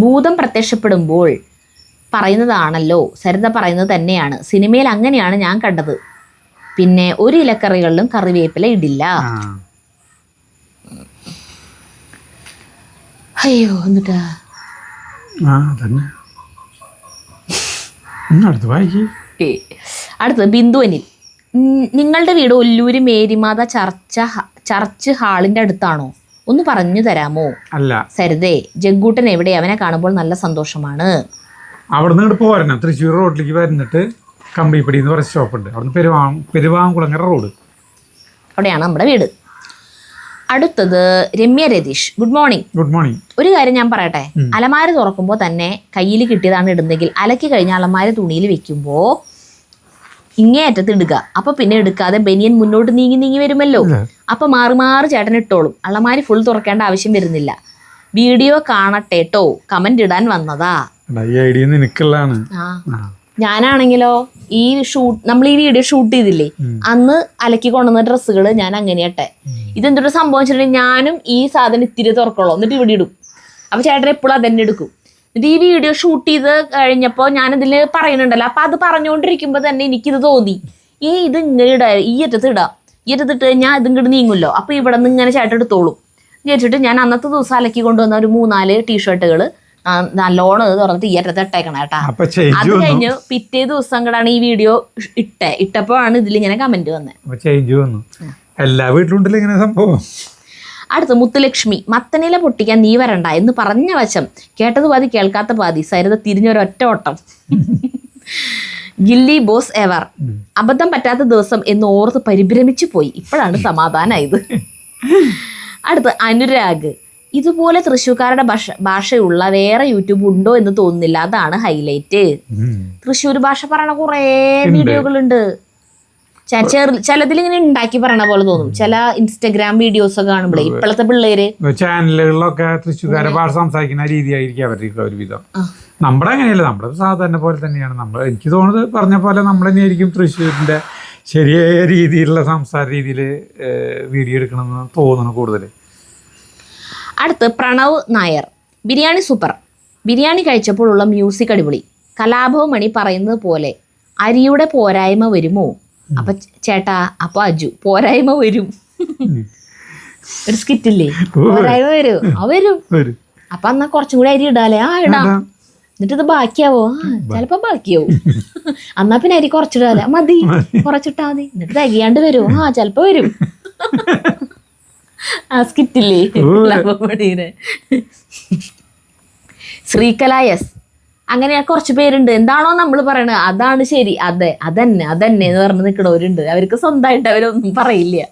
Speaker 1: ഭൂതം പ്രത്യക്ഷപ്പെടുമ്പോൾ പറയുന്നതാണല്ലോ, സരിത പറയുന്നത് തന്നെയാണ്. സിനിമയിൽ അങ്ങനെയാണ് ഞാൻ കണ്ടത്. പിന്നെ ഒരു ഇലക്കറികളിലും കറിവേപ്പില ഇടില്ല. അയ്യോ, എന്നിട്ടാ അടുത്തത് ബിന്ദുവനിൽ. നിങ്ങളുടെ വീട് ഒല്ലൂര് മേരിമാത ചർച്ച് ഹാളിന്റെ അടുത്താണോ? ഒന്ന് പറഞ്ഞു തരാമോ?
Speaker 2: അല്ല
Speaker 1: സരിതേ, ജഗ്ഗൂട്ടൻ എവിടെ? അവനെ കാണുമ്പോൾ നല്ല സന്തോഷമാണ്.
Speaker 2: അവിടെ നിന്ന് പോരണം. തൃശ്ശൂർ റോഡിലേക്ക് വരുന്നിട്ട് കമ്പിപ്പടി എന്ന് പറഞ്ഞ സ്റ്റോപ്പുണ്ട്. അവിടെ പെരുവാങ്കുളങ്ങര റോഡ്, അവിടെയാണ് നമ്മുടെ വീട്. അടുത്തത് Ramya Ratheesh. Good morning. Good morning.
Speaker 1: ഒരു കാര്യം ഞാൻ പറയട്ടെ, അലമാര തുറക്കുമ്പോൾ തന്നെ കയ്യിൽ കിട്ടിയതാണ് ഇടുന്നെങ്കിൽ അലക്കി കഴിഞ്ഞ അലമാര തുണിയിൽ വെക്കുമ്പോൾ ഇങ്ങേ അറ്റത്ത് ഇടുക. അപ്പൊ പിന്നെ എടുക്കാതെ ബനിയൻ മുന്നോട്ട് നീങ്ങി വരുമല്ലോ. അപ്പൊ മാറി ചേട്ടൻ ഇട്ടോളും. അലമാരി ഫുൾ തുറക്കേണ്ട ആവശ്യം വരുന്നില്ല. വീഡിയോ കാണട്ടെട്ടോ, കമന്റ് ഇടാൻ വന്നതാ. ഞാനാണെങ്കിലോ നമ്മൾ ഈ വീഡിയോ ഷൂട്ട് ചെയ്തില്ലേ, അന്ന് അലക്കി കൊണ്ടുവന്ന ഡ്രസ്സുകൾ ഞാൻ അങ്ങനെയട്ടെ. ഇതെന്തൊരു സംഭവം വെച്ചിട്ടുണ്ടെങ്കിൽ ഞാനും ഈ സാധനം ഇത്തിരി തുറക്കുള്ളൂ, എന്നിട്ട് ഇവിടെ ഇടും. അപ്പൊ ചേട്ടൻ എപ്പോഴും അതന്നെ എടുക്കും. എന്നിട്ട് ഈ വീഡിയോ ഷൂട്ട് ചെയ്ത് കഴിഞ്ഞപ്പോൾ ഞാനിതിൽ പറയുന്നുണ്ടല്ലോ, അപ്പൊ അത് പറഞ്ഞുകൊണ്ടിരിക്കുമ്പോൾ തന്നെ എനിക്കിത് തോന്നി, ഇത് ഇങ്ങനെ ഇടാ, ഈ അറ്റത്ത് ഇടാം, ഈ അറ്റത്തിട്ട് ഞാൻ ഇതിങ്ങോട്ട് നീങ്ങുമല്ലോ, അപ്പൊ ഇവിടെ നിന്ന് ഇങ്ങനെ ചേട്ടൻ എടുത്തോളും വിചാരിച്ചിട്ട് ഞാൻ അന്നത്തെ ദിവസം അലക്കി കൊണ്ടുവന്ന ഒരു 3-4 ടീഷർട്ടുകൾ നല്ലോണം തുറന്നിട്ട് ഈ അറ്റത്ത് ഇട്ടേക്കണം കേട്ടാ. അത് കഴിഞ്ഞ് പിറ്റേ ദിവസം കൂടാണ് ഈ വീഡിയോ ഇട്ടപ്പോഴാണ് ഇതിലിങ്ങനെ കമന്റ് വന്നത്.
Speaker 2: എല്ലാ വീട്ടിലുണ്ടല്ലോ ഇങ്ങനെ സംഭവം.
Speaker 1: അടുത്ത് മുത്തുലക്ഷ്മി. മത്തനില പൊട്ടിക്കാൻ നീ വരണ്ട എന്ന് പറഞ്ഞ വശം കേട്ടത് പാതി കേൾക്കാത്ത പാതി. സരിത തിരിഞ്ഞൊരൊറ്റ ഓട്ടം. ഗില്ലി ബോസ് എവർ. അബദ്ധം പറ്റാത്ത ദിവസം എന്ന് ഓർത്ത് പരിഭ്രമിച്ചു പോയി. ഇപ്പോഴാണ് സമാധാനായത്. അടുത്ത് അനുരാഗ്. ഇതുപോലെ തൃശ്ശൂർക്കാരുടെ ഭാഷയുള്ള വേറെ യൂട്യൂബ് ഉണ്ടോ എന്ന് തോന്നുന്നില്ല, അതാണ് ഹൈലൈറ്റ്. തൃശ്ശൂർ ഭാഷ പറയണ കുറേ വീഡിയോകളുണ്ട്. ചിലതിൽ ഇങ്ങനെ ഉണ്ടാക്കി പറയണ പോലെ തോന്നും. ചില ഇൻസ്റ്റഗ്രാം വീഡിയോസ് ഒക്കെ കാണുമ്പോഴേ ഇപ്പോഴത്തെ പിള്ളേര്
Speaker 2: ചാനലുകളിലൊക്കെ തൃശ്ശൂർക്കാരെ ഭാഷ സംസാരിക്കുന്ന രീതിയായിരിക്കും അവർക്ക് ഒരുവിധം. നമ്മുടെ അങ്ങനെയല്ല, നമ്മുടെ സാധാരണ പോലെ തന്നെയാണ്. നമ്മൾ എനിക്ക് തോന്നുന്നത് പറഞ്ഞ പോലെ നമ്മൾ തന്നെയായിരിക്കും തൃശ്ശൂരിന്റെ ശരിയായ രീതിയിലുള്ള സംസാര രീതിയിൽ വീഡിയോ എടുക്കണമെന്ന് തോന്നുന്നു കൂടുതൽ.
Speaker 1: അടുത്ത് പ്രണവ് നായർ. ബിരിയാണി സൂപ്പർ. ബിരിയാണി കഴിച്ചപ്പോഴുള്ള മ്യൂസിക് അടിപൊളി. കലാഭവൻ മണി പറയുന്നത് പോലെ അരിയുടെ പോരായ്മ വരുമോ? അപ്പൊ ചേട്ടാ, അപ്പൊ അജു പോരായ്മ വരും. ഒരു സ്കിറ്റില്ലേ, പോരായ്മ വരും. അപ്പൊ എന്നാ കുറച്ചും കൂടി അരി ഇടാലേ? ഇടാം. എന്നിട്ട് ഇത് ബാക്കിയാവോ? ചിലപ്പോ ബാക്കിയാവും. എന്നാ പിന്നെ അരി കുറച്ചിടാലേ? മതി, കുറച്ചിട്ടാ മതി. എന്നിട്ട് തികയാണ്ട് വരുമോ? ചിലപ്പോ വരും. സ്കിറ്റില്ലേ ശ്രീകലായസ്. അങ്ങനെ കുറച്ച് പേരുണ്ട്, എന്താണോ നമ്മൾ പറയണത് അതാണ് ശരി, അതന്നെ എന്ന് പറഞ്ഞ് നിൽക്കണവരുണ്ട്. അവർക്ക് സ്വന്തമായിട്ട് അവരൊന്നും പറയില്ല.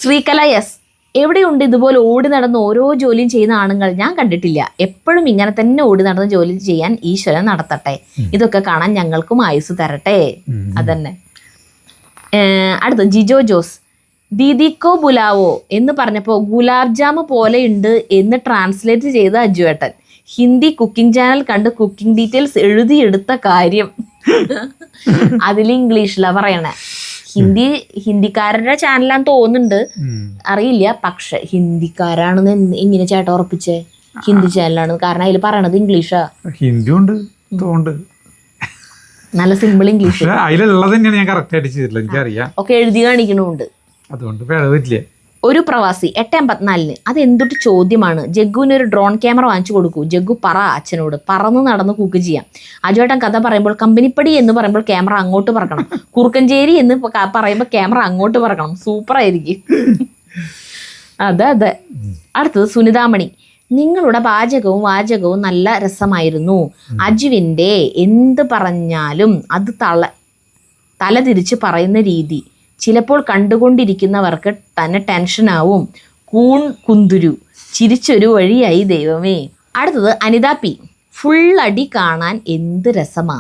Speaker 1: ശ്രീകലായസ്. എവിടെയുണ്ട് ഇതുപോലെ ഓടി നടന്ന് ഓരോ ജോലിയും ചെയ്യുന്ന ആണുങ്ങൾ? ഞാൻ കണ്ടിട്ടില്ല. എപ്പോഴും ഇങ്ങനെ തന്നെ ഓടി നടന്ന് ജോലി ചെയ്യാൻ ഈശ്വരൻ നടത്തട്ടെ. ഇതൊക്കെ കാണാൻ ഞങ്ങൾക്കും ആയുസ് തരട്ടെ. അതന്നെ. അടുത്ത ജിജോ ജോസ്. ദീദിക്കോ ബുലാവോ എന്ന് പറഞ്ഞപ്പോൾ ഗുലാബ് ജാമ് പോലെ ഉണ്ട് എന്ന് ട്രാൻസ്ലേറ്റ് ചെയ്ത അജുവേട്ടൻ. ഹിന്ദി കുക്കിംഗ് ചാനൽ കണ്ട് കുക്കിംഗ് ഡീറ്റെയിൽസ് എഴുതിയെടുത്ത കാര്യം. അതിൽ ഇംഗ്ലീഷിലാ പറയണേ. ഹിന്ദിക്കാരുടെ ചാനലാന്ന് തോന്നുന്നുണ്ട്, അറിയില്ല. പക്ഷെ ഹിന്ദിക്കാരാണെന്ന് എങ്ങനെ ചേട്ടൻ ഉറപ്പിച്ചേ? ഹിന്ദി ചാനലാണ്, കാരണം അതിൽ പറയണത് ഇംഗ്ലീഷാ.
Speaker 2: ഹിന്ദി ഉണ്ട്,
Speaker 1: നല്ല സിമ്പിൾ ഇംഗ്ലീഷ്. ഒക്കെ എഴുതി കാണിക്കണുണ്ട്.
Speaker 2: അതുകൊണ്ട് പറ്റില്ല.
Speaker 1: ഒരു പ്രവാസി 8:54 അത് എന്തൊട്ട് ചോദ്യമാണ്. ജഗ്ഗുവിന് ഒരു ഡ്രോൺ ക്യാമറ വാങ്ങിച്ചു കൊടുക്കൂ. ജഗ്ഗു പറ അച്ഛനോട്, പറന്ന് നടന്ന് കുക്ക് ചെയ്യാം. അജുവേട്ടൻ കഥ പറയുമ്പോൾ കമ്പനിപ്പടി എന്ന് പറയുമ്പോൾ ക്യാമറ അങ്ങോട്ട് പറക്കണം, കുറുക്കഞ്ചേരി എന്ന് പറയുമ്പോൾ ക്യാമറ അങ്ങോട്ട് പറക്കണം. സൂപ്പർ ആയിരിക്കും. അതെ. അടുത്തത് സുനിതാമണി. നിങ്ങളുടെ പാചകവും വാചകവും നല്ല രസമായിരുന്നു. അജുവിൻ്റെ എന്ത് പറഞ്ഞാലും അത് തലതിരിച്ച് പറയുന്ന രീതി ചിലപ്പോൾ കണ്ടുകൊണ്ടിരിക്കുന്നവർക്ക് തന്നെ ടെൻഷനാവും. കുന്തുരു ചിരിച്ചൊരു വഴിയായി ദൈവമേ. അടുത്തത് അനിത പി. ഫുൾ അടി കാണാൻ എന്ത് രസമാ.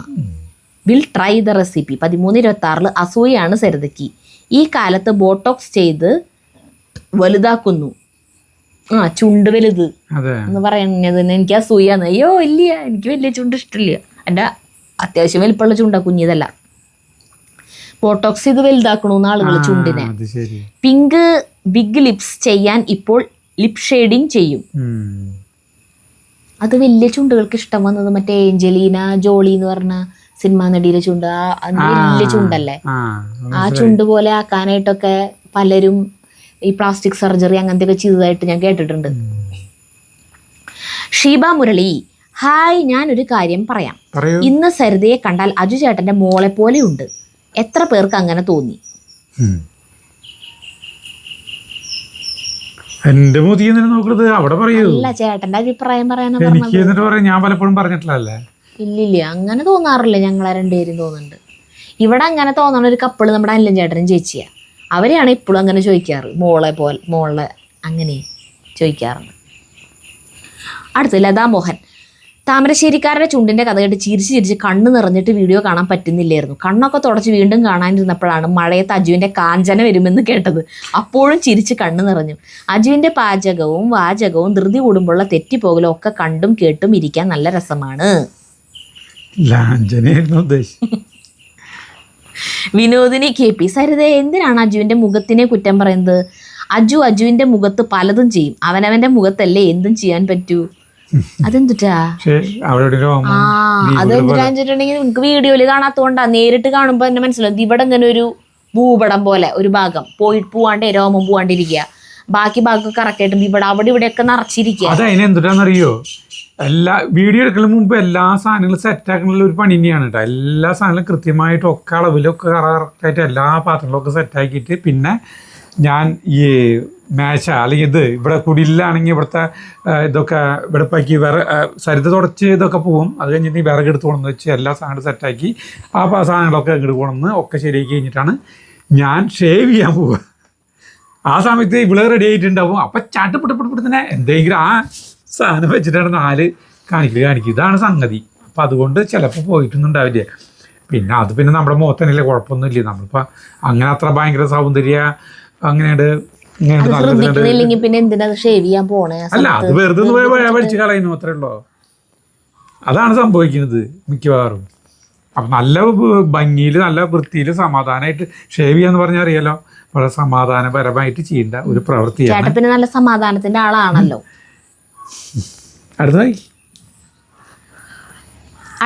Speaker 1: Will try the recipe. 13/26 അസൂയാണ് സരിതയ്ക്ക്. ഈ കാലത്ത് ബോട്ടോക്സ് ചെയ്ത് വലുതാക്കുന്നു. ചുണ്ട് വലുത് എന്ന് പറയുന്നത് എനിക്ക് അസൂയാന്ന്. അയ്യോ ഇല്ല, എനിക്ക് വലിയ ചുണ്ട് ഇഷ്ടമില്ല. എൻ്റെ അത്യാവശ്യം വലിപ്പമുള്ള ചുണ്ടാ, കുഞ്ഞിതല്ല. ബോട്ടോക്സ് ചെയ്ത് വലുതാക്കണമെന്ന് ആളുകൾ ചുണ്ടിനെ. പിങ്ക് ബിഗ് ലിപ്സ് ചെയ്യാൻ ഇപ്പോൾ ലിപ് ഷെയ്ഡിങ് ചെയ്യും. അത് വലിയ ചുണ്ടുകൾക്ക് ഇഷ്ടം വന്നത് മറ്റേ ഏഞ്ചലീന ജോളി എന്ന് പറഞ്ഞ സിനിമാ നടിയിലെ ചുണ്ട്. വലിയ ചുണ്ടല്ലേ, ആ ചുണ്ട് പോലെ ആക്കാനായിട്ടൊക്കെ പലരും ഈ പ്ലാസ്റ്റിക് സർജറി അങ്ങനത്തെ ഒക്കെ ചെയ്തതായിട്ട് ഞാൻ കേട്ടിട്ടുണ്ട്. ഷീബ മുരളി. ഹായ്, ഞാനൊരു കാര്യം പറയാം. ഇന്ന് സരിതയെ കണ്ടാൽ അജു ചേട്ടന്റെ മോളെ പോലെയുണ്ട്. എത്ര പേർക്ക് അങ്ങനെ തോന്നി?
Speaker 2: എന്റെ മോദി നോക്കുന്നത് അവിടെ പറയൂ.
Speaker 1: അല്ല, ചേട്ടന്റെ അഭിപ്രായം പറയാനാ
Speaker 2: ഞാൻ പലപ്പോഴും പറഞ്ഞിട്ടില്ലല്ലേ.
Speaker 1: ഇല്ലില്ല, അങ്ങനെ തോന്നാറില്ല. ഞങ്ങളെ രണ്ടുപേരും തോന്നുന്നുണ്ട്. ഇവിടെ അങ്ങനെ തോന്നണ ഒരു കപ്പിള് നമ്മുടെ അനിലൻ ചേട്ടനും ചേച്ചിയാ. അവരെയാണ് ഇപ്പോഴും അങ്ങനെ ചോദിക്കാറ്. മോളെ അങ്ങനെ ചോദിക്കാറുണ്ട്. അടുത്ത് ലതാ മോഹൻ. താമരശ്ശേരിക്കാരുടെ ചുണ്ടിൻ്റെ കഥ കേട്ട് ചിരിച്ച് കണ്ണ് നിറഞ്ഞിട്ട് വീഡിയോ കാണാൻ പറ്റുന്നില്ലായിരുന്നു. കണ്ണൊക്കെ തുടച്ച് വീണ്ടും കാണാനിരുന്നപ്പോഴാണ് മഴയത്ത് അജുവിൻ്റെ കാഞ്ചന വരുമെന്ന് കേട്ടത്. അപ്പോഴും ചിരിച്ച് കണ്ണ് നിറഞ്ഞു. അജുവിൻ്റെ പാചകവും വാചകവും ധൃതി കൂടുമ്പോഴുള്ള തെറ്റിപ്പോകലും ഒക്കെ കണ്ടും കേട്ടും ഇരിക്കാൻ നല്ല രസമാണ്. Vinodini K P. സരിത എന്തിനാണ് അജുവിൻ്റെ മുഖത്തിനെ കുറ്റം പറയുന്നത്? അജുവിൻ്റെ മുഖത്ത് പലതും ചെയ്യും. അവനവൻ്റെ മുഖത്തല്ലേ എന്തും ചെയ്യാൻ പറ്റൂ. അതെന്തുട്ടാ? അതെന്തുട്ടാന്ന് വെച്ചിട്ടുണ്ടെങ്കിൽ നിങ്ങൾക്ക് വീഡിയോയിൽ കാണാത്തോണ്ടാ. നേരിട്ട് കാണുമ്പോ തന്നെ മനസ്സിലാവും. ഇവിടെ ഇങ്ങനെ ഒരു ഭൂപടം പോലെ ഒരു ഭാഗം പോവാണ്ടേ രോമം പോവാണ്ടിരിക്കുക, ബാക്കി ഭാഗമൊക്കെ കറക്റ്റായിട്ടും ഇവിടെ അവിടെ ഇവിടെയൊക്കെ നിറച്ചിരിക്കുക.
Speaker 2: അതെന്തുട്ടാന്നറിയോ? എല്ലാ വീഡിയോ എടുക്കുന്നതിന് മുമ്പ് എല്ലാ സാധനങ്ങളും സെറ്റ് ആക്കാനുള്ള ഒരു പണി തന്നെയാണ് കേട്ടോ. എല്ലാ സാധനങ്ങളും കൃത്യമായിട്ട് ഒക്കെ അളവിലൊക്കെ കറക്റ്റായിട്ട് എല്ലാ പാത്രങ്ങളൊക്കെ സെറ്റാക്കിയിട്ട് പിന്നെ ഞാൻ ഈ മേശ അല്ലെങ്കിൽ ഇത് ഇവിടെ കുടിലാണെങ്കിൽ ഇവിടുത്തെ ഇതൊക്കെ വെടുപ്പാക്കി സരിത തുടച്ച് ഇതൊക്കെ പോവും. അത് കഴിഞ്ഞിട്ട് വിറകെടുത്ത് കൊണ്ടുവന്ന് വെച്ച് എല്ലാ സാധനങ്ങളും സെറ്റാക്കി ആ സാധനങ്ങളൊക്കെ ഇങ്ങോട്ട് കൊണ്ടുവന്ന് ഒക്കെ ശരിയാക്കി കഴിഞ്ഞിട്ടാണ് ഞാൻ ഷേവ് ചെയ്യാൻ പോവുക. ആ സമയത്ത് ഇവിടെ റെഡി ആയിട്ടുണ്ടാവും. അപ്പം ചാട്ടുപിട്ടപ്പിട്ടപ്പിട്ടത്തിനെ എന്തെങ്കിലും ആ സാധനം വെച്ചിട്ടാണ് 4 കാണിക്കുക. ഇതാണ് സംഗതി. അപ്പം അതുകൊണ്ട് ചിലപ്പോൾ പോയിട്ടൊന്നും ഉണ്ടാവില്ല. പിന്നെ അത് പിന്നെ നമ്മുടെ മുഖത്തന്നെയല്ലേ, കുഴപ്പമൊന്നുമില്ല. നമ്മളിപ്പോൾ അങ്ങനെ അത്ര ഭയങ്കര സൗന്ദര്യ അങ്ങനെയുണ്ട് അല്ല, അത് വെറുതെ പഠിച്ച് കളയുന്നു അത്രേ ഉള്ളൂ. അതാണ് സംഭവിക്കുന്നത് മിക്കവാറും. അപ്പം നല്ല ഭംഗിയിൽ നല്ല വൃത്തിയിൽ സമാധാനമായിട്ട് ഷേവ് ചെയ്യാന്ന് പറഞ്ഞാൽ അറിയാലോ, വളരെ സമാധാനപരമായിട്ട് ചെയ്യേണ്ട ഒരു പ്രവൃത്തിയാണ്.
Speaker 1: പിന്നെ നല്ല സമാധാനത്തിന്റെ ആളാണല്ലോ.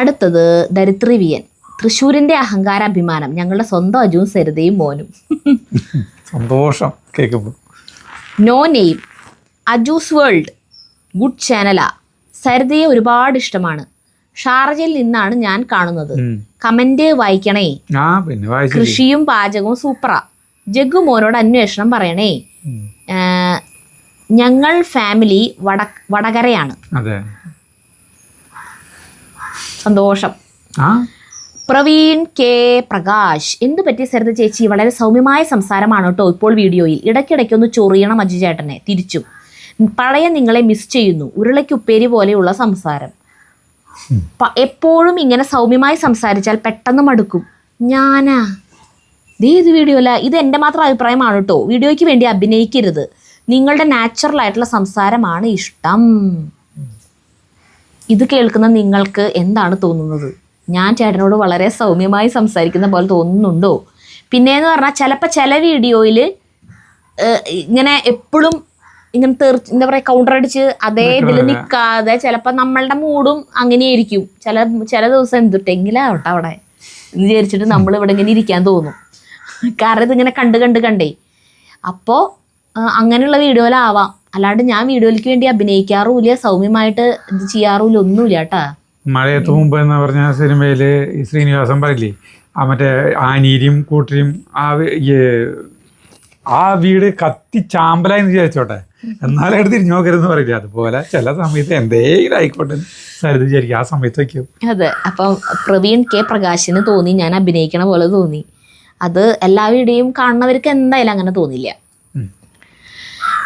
Speaker 2: അടുത്തത്
Speaker 1: ദരിദ്രി വിയൻ. തൃശ്ശൂരിന്റെ അഹങ്കാര അഭിമാനം ഞങ്ങളുടെ സ്വന്തം അജുവും സരിതയും മോനും.
Speaker 2: സന്തോഷം കേൾക്കുമ്പോൾ.
Speaker 1: No name. അജൂസ് world good ചാനലാ. സരിതയെ ഒരുപാട് ഇഷ്ടമാണ്. ഷാർജയിൽ നിന്നാണ് ഞാൻ കാണുന്നത്. കമന്റ് വായിക്കണേ. കൃഷിയും പാചകവും സൂപ്പറാ. ജഗ്ഗു മോനോട് അന്വേഷണം പറയണേ. ഞങ്ങൾ ഫാമിലി വടകരയാണ്. സന്തോഷം. പ്രവീൺ കെ പ്രകാശ്. എന്ത് പറ്റി സരിത ചേച്ചി? വളരെ സൗമ്യമായ സംസാരമാണ് കേട്ടോ ഇപ്പോൾ വീഡിയോയിൽ. ഇടയ്ക്കിടയ്ക്കൊന്ന് ചൊറിയണം അജു ചേട്ടനെ. തിരിച്ചും പഴയ നിങ്ങളെ മിസ് ചെയ്യുന്നു. ഉരുളയ്ക്കുപ്പേരി പോലെയുള്ള സംസാരം. എപ്പോഴും ഇങ്ങനെ സൗമ്യമായി സംസാരിച്ചാൽ പെട്ടെന്ന് മടുക്കും. ഞാനാ ഇത് വീഡിയോ അല്ല, ഇത് എൻ്റെ മാത്രം അഭിപ്രായമാണ് കേട്ടോ. വീഡിയോയ്ക്ക് വേണ്ടി അഭിനയിക്കരുത്. നിങ്ങളുടെ നാച്ചുറൽ ആയിട്ടുള്ള സംസാരമാണ് ഇഷ്ടം. ഇത് കേൾക്കുന്ന നിങ്ങൾക്ക് എന്താണ് തോന്നുന്നത്? ഞാൻ ചേട്ടനോട് വളരെ സൗമ്യമായി സംസാരിക്കുന്ന പോലെ തോന്നുന്നുണ്ടോ? പിന്നെയെന്ന് പറഞ്ഞാൽ ചിലപ്പോൾ ചില വീഡിയോയിൽ ഇങ്ങനെ എപ്പോഴും ഇങ്ങനെ എന്താ പറയുക, കൗണ്ടർ അടിച്ച് അതേ ഇതിൽ നിൽക്കാതെ ചിലപ്പോൾ നമ്മളുടെ മൂഡും അങ്ങനെയായിരിക്കും. ചില ദിവസം എന്തിട്ടെങ്കിലാവട്ടെ അവിടെ എന്ന് വിചാരിച്ചിട്ട് നമ്മൾ ഇവിടെ ഇങ്ങനെ ഇരിക്കാൻ തോന്നും. കാരണം ഇതിങ്ങനെ കണ്ടേ. അപ്പോൾ അങ്ങനെയുള്ള വീഡിയോയിലാവാം. അല്ലാണ്ട് ഞാൻ വീഡിയോയിലേക്ക് വേണ്ടി അഭിനയിക്കാറുമില്ല, സൗമ്യമായിട്ട് ഇത് ചെയ്യാറുമില്ല, ഒന്നുമില്ല കേട്ടാ.
Speaker 2: മഴയത്ത് മുമ്പ് എന്ന് പറഞ്ഞ സിനിമയിൽ ശ്രീനിവാസൻ പറയില്ലേ, ആ മറ്റേ ആനീരിയും കൂട്ടരിയും ആ ആ വീട് കത്തി ചാമ്പലായെന്ന് വിചാരിച്ചോട്ടെ, എന്നാലും എടുത്ത് തിരിഞ്ഞു നോക്കരുതെന്ന് പറയില്ല. അതുപോലെ ചില സമയത്ത് എന്തെങ്കിലും ആയിക്കോട്ടെ സരിത വിചാരിക്കും, ആ സമയത്ത് വയ്ക്കും.
Speaker 1: അതെ. അപ്പം പ്രവീൺ കെ പ്രകാശിന് തോന്നി ഞാൻ അഭിനയിക്കണ പോലെ തോന്നി. അത് എല്ലാ വീഡിയോയും കാണുന്നവർക്ക് എന്തായാലും അങ്ങനെ തോന്നില്ല.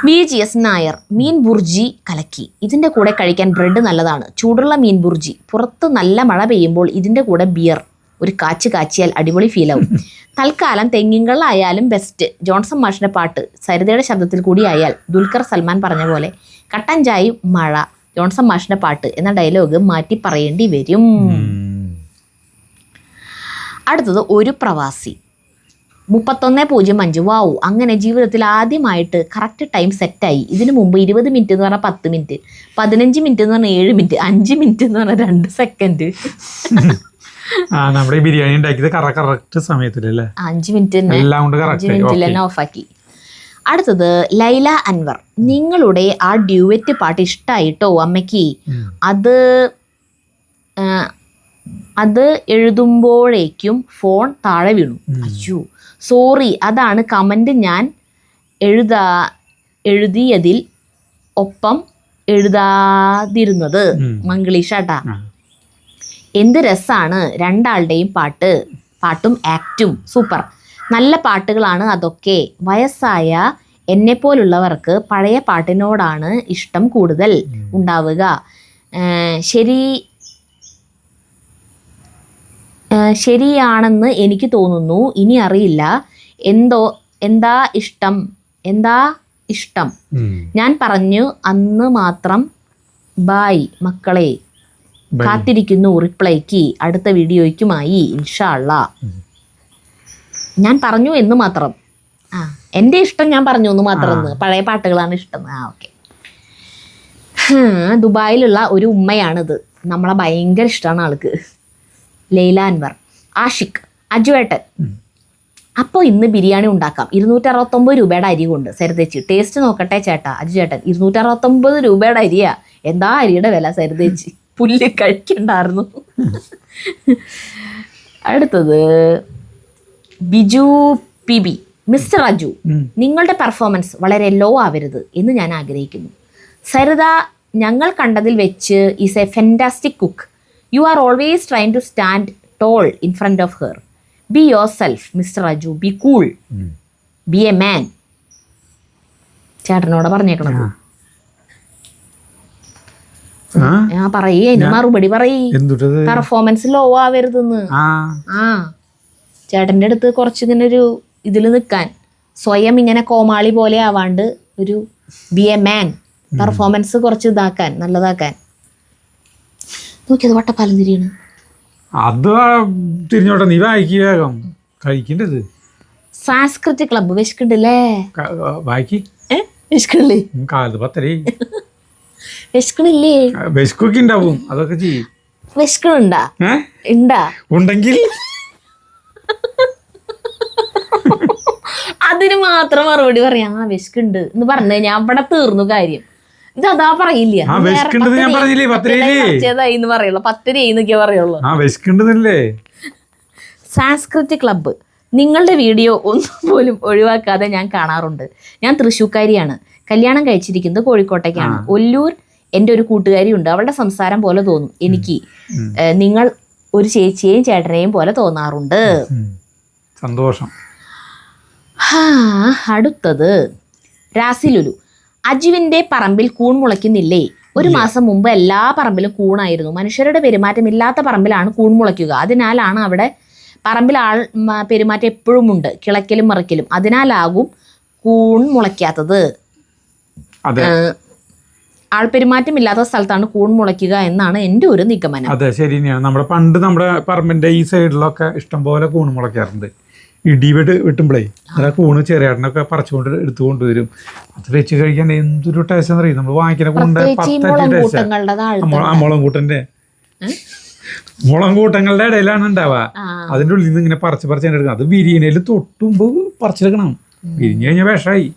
Speaker 1: VGS നായർ, മീൻ ബുർജി കലക്കി. ഇതിൻ്റെ കൂടെ കഴിക്കാൻ ബ്രെഡ് നല്ലതാണ്. ചൂടുള്ള മീൻ ബുർജി. പുറത്ത് നല്ല മഴ പെയ്യുമ്പോൾ ഇതിൻ്റെ കൂടെ ബിയർ ഒരു കാച്ചിയാൽ അടിപൊളി ഫീലാവും. തൽക്കാലം തെങ്ങിങ്കളായാലും ബെസ്റ്റ്. ജോൺസൺ മാഷിൻ്റെ പാട്ട് സരിതയുടെ ശബ്ദത്തിൽ കൂടി ആയാൽ ദുൽഖർ സൽമാൻ പറഞ്ഞ പോലെ കട്ടൻ ചായയും മഴ ജോൺസൺ മാഷിൻ്റെ പാട്ട് എന്ന ഡയലോഗ് മാറ്റി പറയേണ്ടി വരും. അടുത്തത് ഒരു പ്രവാസി 31:05. വാവു, അങ്ങനെ ജീവിതത്തിൽ ആദ്യമായിട്ട് കറക്റ്റ് ടൈം സെറ്റായി. ഇതിനു മുമ്പ് 20 മിനിറ്റ് എന്ന് പറഞ്ഞാൽ 10 മിനിറ്റ്, 15 മിനിറ്റ് എന്ന് പറഞ്ഞാൽ 7 മിനിറ്റ്, 5 മിനിറ്റ് എന്ന് പറഞ്ഞാൽ 2 സെക്കൻഡ്.
Speaker 2: നമ്മുടെ ബിരിയാണി ഉണ്ടാക്കിയത് കറക്റ്റ് സമയത്തിലല്ലേ,
Speaker 1: 5 മിനിറ്റ് തന്നെ ഓഫാക്കി. അടുത്തത് ലൈല അൻവർ, നിങ്ങളുടെ ആ ഡ്യൂവറ്റ് പാട്ട് ഇഷ്ടായിട്ടോ അമ്മയ്ക്ക്. അത് എഴുതുമ്പോഴേക്കും ഫോൺ താഴെ വീണു. അയ്യോ സോറി, അതാണ് കമന്റ് ഞാൻ എഴുതിയതിൽ ഒപ്പം എഴുതാതിരുന്നത്. മംഗ്ലീഷാട്ടാ. എന്ത് രസാണ് രണ്ടാളുടെയും പാട്ടും ആക്റ്റും സൂപ്പർ. നല്ല പാട്ടുകളാണ് അതൊക്കെ. വയസ്സായ എന്നെപ്പോലുള്ളവർക്ക് പഴയ പാട്ടിനോടാണ് ഇഷ്ടം കൂടുതൽ ഉണ്ടാവുക. ശരിയാണെന്ന് എനിക്ക് തോന്നുന്നു. ഇനി അറിയില്ല. എന്താ ഇഷ്ടം ഞാൻ പറഞ്ഞു അന്ന് മാത്രം. ബായ് മക്കളെ, കാത്തിരിക്കുന്നു റിപ്ലൈക്ക്. അടുത്ത വീഡിയോയ്ക്കുമായി ഇൻഷാ അള്ളാ. ഞാൻ പറഞ്ഞു എന്ന് മാത്രം. എൻ്റെ ഇഷ്ടം ഞാൻ പറഞ്ഞു എന്ന് മാത്രം. പഴയ പാട്ടുകളാണ് ഇഷ്ടം. ഓക്കെ. ദുബായിലുള്ള ഒരു ഉമ്മയാണിത്. നമ്മളെ ഭയങ്കര ഇഷ്ടമാണ് ആൾക്ക്. ലൈല അൻവർ. ആഷിഖ്, അജുവേട്ടൻ, അപ്പോൾ ഇന്ന് ബിരിയാണി ഉണ്ടാക്കാം. 269 രൂപയുടെ അരി കൊണ്ട്. സരിതേച്ചി ടേസ്റ്റ് നോക്കട്ടെ ചേട്ടാ. അജു ചേട്ടൻ 269 രൂപയുടെ അരിയാ. എന്താ അരിയുടെ വില സരിതേച്ചി, പുല്ല് കഴിക്കണ്ടായിരുന്നു. അടുത്തത് ബിജു PB. മിസ്റ്റർ അജു, നിങ്ങളുടെ പെർഫോമൻസ് വളരെ ലോ ആവരുത് എന്ന് ഞാൻ ആഗ്രഹിക്കുന്നു. സരിത ഞങ്ങൾ കണ്ടതിൽ വെച്ച് is A fantastic cook. You are always trying to stand tall in front of her. Be yourself, Mr. Raju. Be cool. Be a man. ചേട്ടനോട് പറഞ്ഞേക്കണത്. പറയേ, മറുപടി പറയേ. പെർഫോമൻസ് ലോ ആവരുതെന്ന്. ചേട്ടൻ്റെ അടുത്ത് കുറച്ചിങ്ങനെ ഒരു ഇതിൽ നിൽക്കാൻ, സ്വയം ഇങ്ങനെ കോമാളി പോലെ ആവാണ്ട് ഒരു ബി എ മാൻ, പെർഫോമൻസ് കുറച്ച് ഇതാക്കാൻ, നല്ലതാക്കാൻ. നോക്കിയത് വട്ടപ്പാലം തിരിയാണ്.
Speaker 2: അത് തിരിഞ്ഞോട്ടെ, നീ വായിക്കുക, വേഗം കഴിക്കേണ്ടത്.
Speaker 1: സാംസ്കൃതിക് ക്ലബ്ബ് വിശക്കുണ്ടല്ലേ?
Speaker 2: വായിക്കി.
Speaker 1: വിശക്കണില്ലേ?
Speaker 2: കാലത്ത് 10
Speaker 1: വിശക്കണില്ലേ?
Speaker 2: വിശക്കൊക്കെ ഉണ്ടാവും, അതൊക്കെ ചെയ്യും.
Speaker 1: വിശക്കണുണ്ടാ? ഉണ്ടാ
Speaker 2: ഉണ്ടെങ്കിൽ
Speaker 1: അതിന് മാത്രം മറുപടി പറയാം. വിശക്കുണ്ട് എന്ന് പറഞ്ഞു കഴിഞ്ഞാൽ അവിടെ തീർന്നു കാര്യം. ഇതതാ പറയില്ല, പറയുള്ളൂ 10 പറയുള്ളൂ. സാംസ്കൃതിക് ക്ലബ്ബ്, നിങ്ങളുടെ വീഡിയോ ഒന്നും പോലും ഒഴിവാക്കാതെ ഞാൻ കാണാറുണ്ട്. ഞാൻ തൃശ്ശൂക്കാരിയാണ്. കല്യാണം കഴിച്ചിരിക്കുന്നത് കോഴിക്കോട്ടേക്കാണ്. ഒല്ലൂർ എൻ്റെ ഒരു കൂട്ടുകാരിയുണ്ട്. അവളുടെ സംസാരം പോലെ തോന്നും എനിക്ക് നിങ്ങൾ ഒരു ചേച്ചിയെയും ചേട്ടനെയും പോലെ തോന്നാറുണ്ട്.
Speaker 2: സന്തോഷം.
Speaker 1: അടുത്തത് രാസിലുലു. അജുവിൻ്റെ പറമ്പിൽ കൂൺ മുളയ്ക്കുന്നില്ലേ? ഒരു മാസം മുമ്പ് എല്ലാ പറമ്പിലും കൂണായിരുന്നു. മനുഷ്യരുടെ പെരുമാറ്റം ഇല്ലാത്ത പറമ്പിലാണ് കൂൺ മുളയ്ക്കുക. അതിനാലാണ് അവിടെ പറമ്പിൽ പെരുമാറ്റം എപ്പോഴും ഉണ്ട്, കിളക്കലും മറിക്കലും. അതിനാലാകും കൂൺ മുളയ്ക്കാത്തത്. ആൾപെരുമാറ്റം ഇല്ലാത്ത സ്ഥലത്താണ് കൂൺ മുളയ്ക്കുക എന്നാണ് എൻ്റെ ഒരു നിഗമനം.
Speaker 2: അതെ, ശരി തന്നെയാണ്. നമ്മുടെ പറമ്പിന്റെ ഈ സൈഡിലൊക്കെ ഇഷ്ടംപോലെ കൂൺ മുളയ്ക്കാറുണ്ട്. ഇടി വെട്ടുമ്പോഴേ അല്ല കൂണ് ചെറിയാട്ടനൊക്കെ പറിച്ചുകൊണ്ട് എടുത്തുകൊണ്ടുവരും. അത് വെച്ച് കഴിക്കാൻ എന്തൊരു ടേസ്റ്റ് എന്നറിയും. നമ്മൾ വാങ്ങിക്കുന്ന കൂണിന്റെ മുളം കൂട്ടങ്ങളുടെ ഇടയിലാണ് ഉണ്ടാവുക. അതിൻ്റെ ഉള്ളിൽ നിന്ന് ഇങ്ങനെ പറിച്ച് എടുക്കണം. അത് ബിരിയാണിയിൽ തൊട്ടുമ്പോ പറിച്ചെടുക്കണം. വിരിഞ്ഞു കഴിഞ്ഞാൽ വിഷമായി.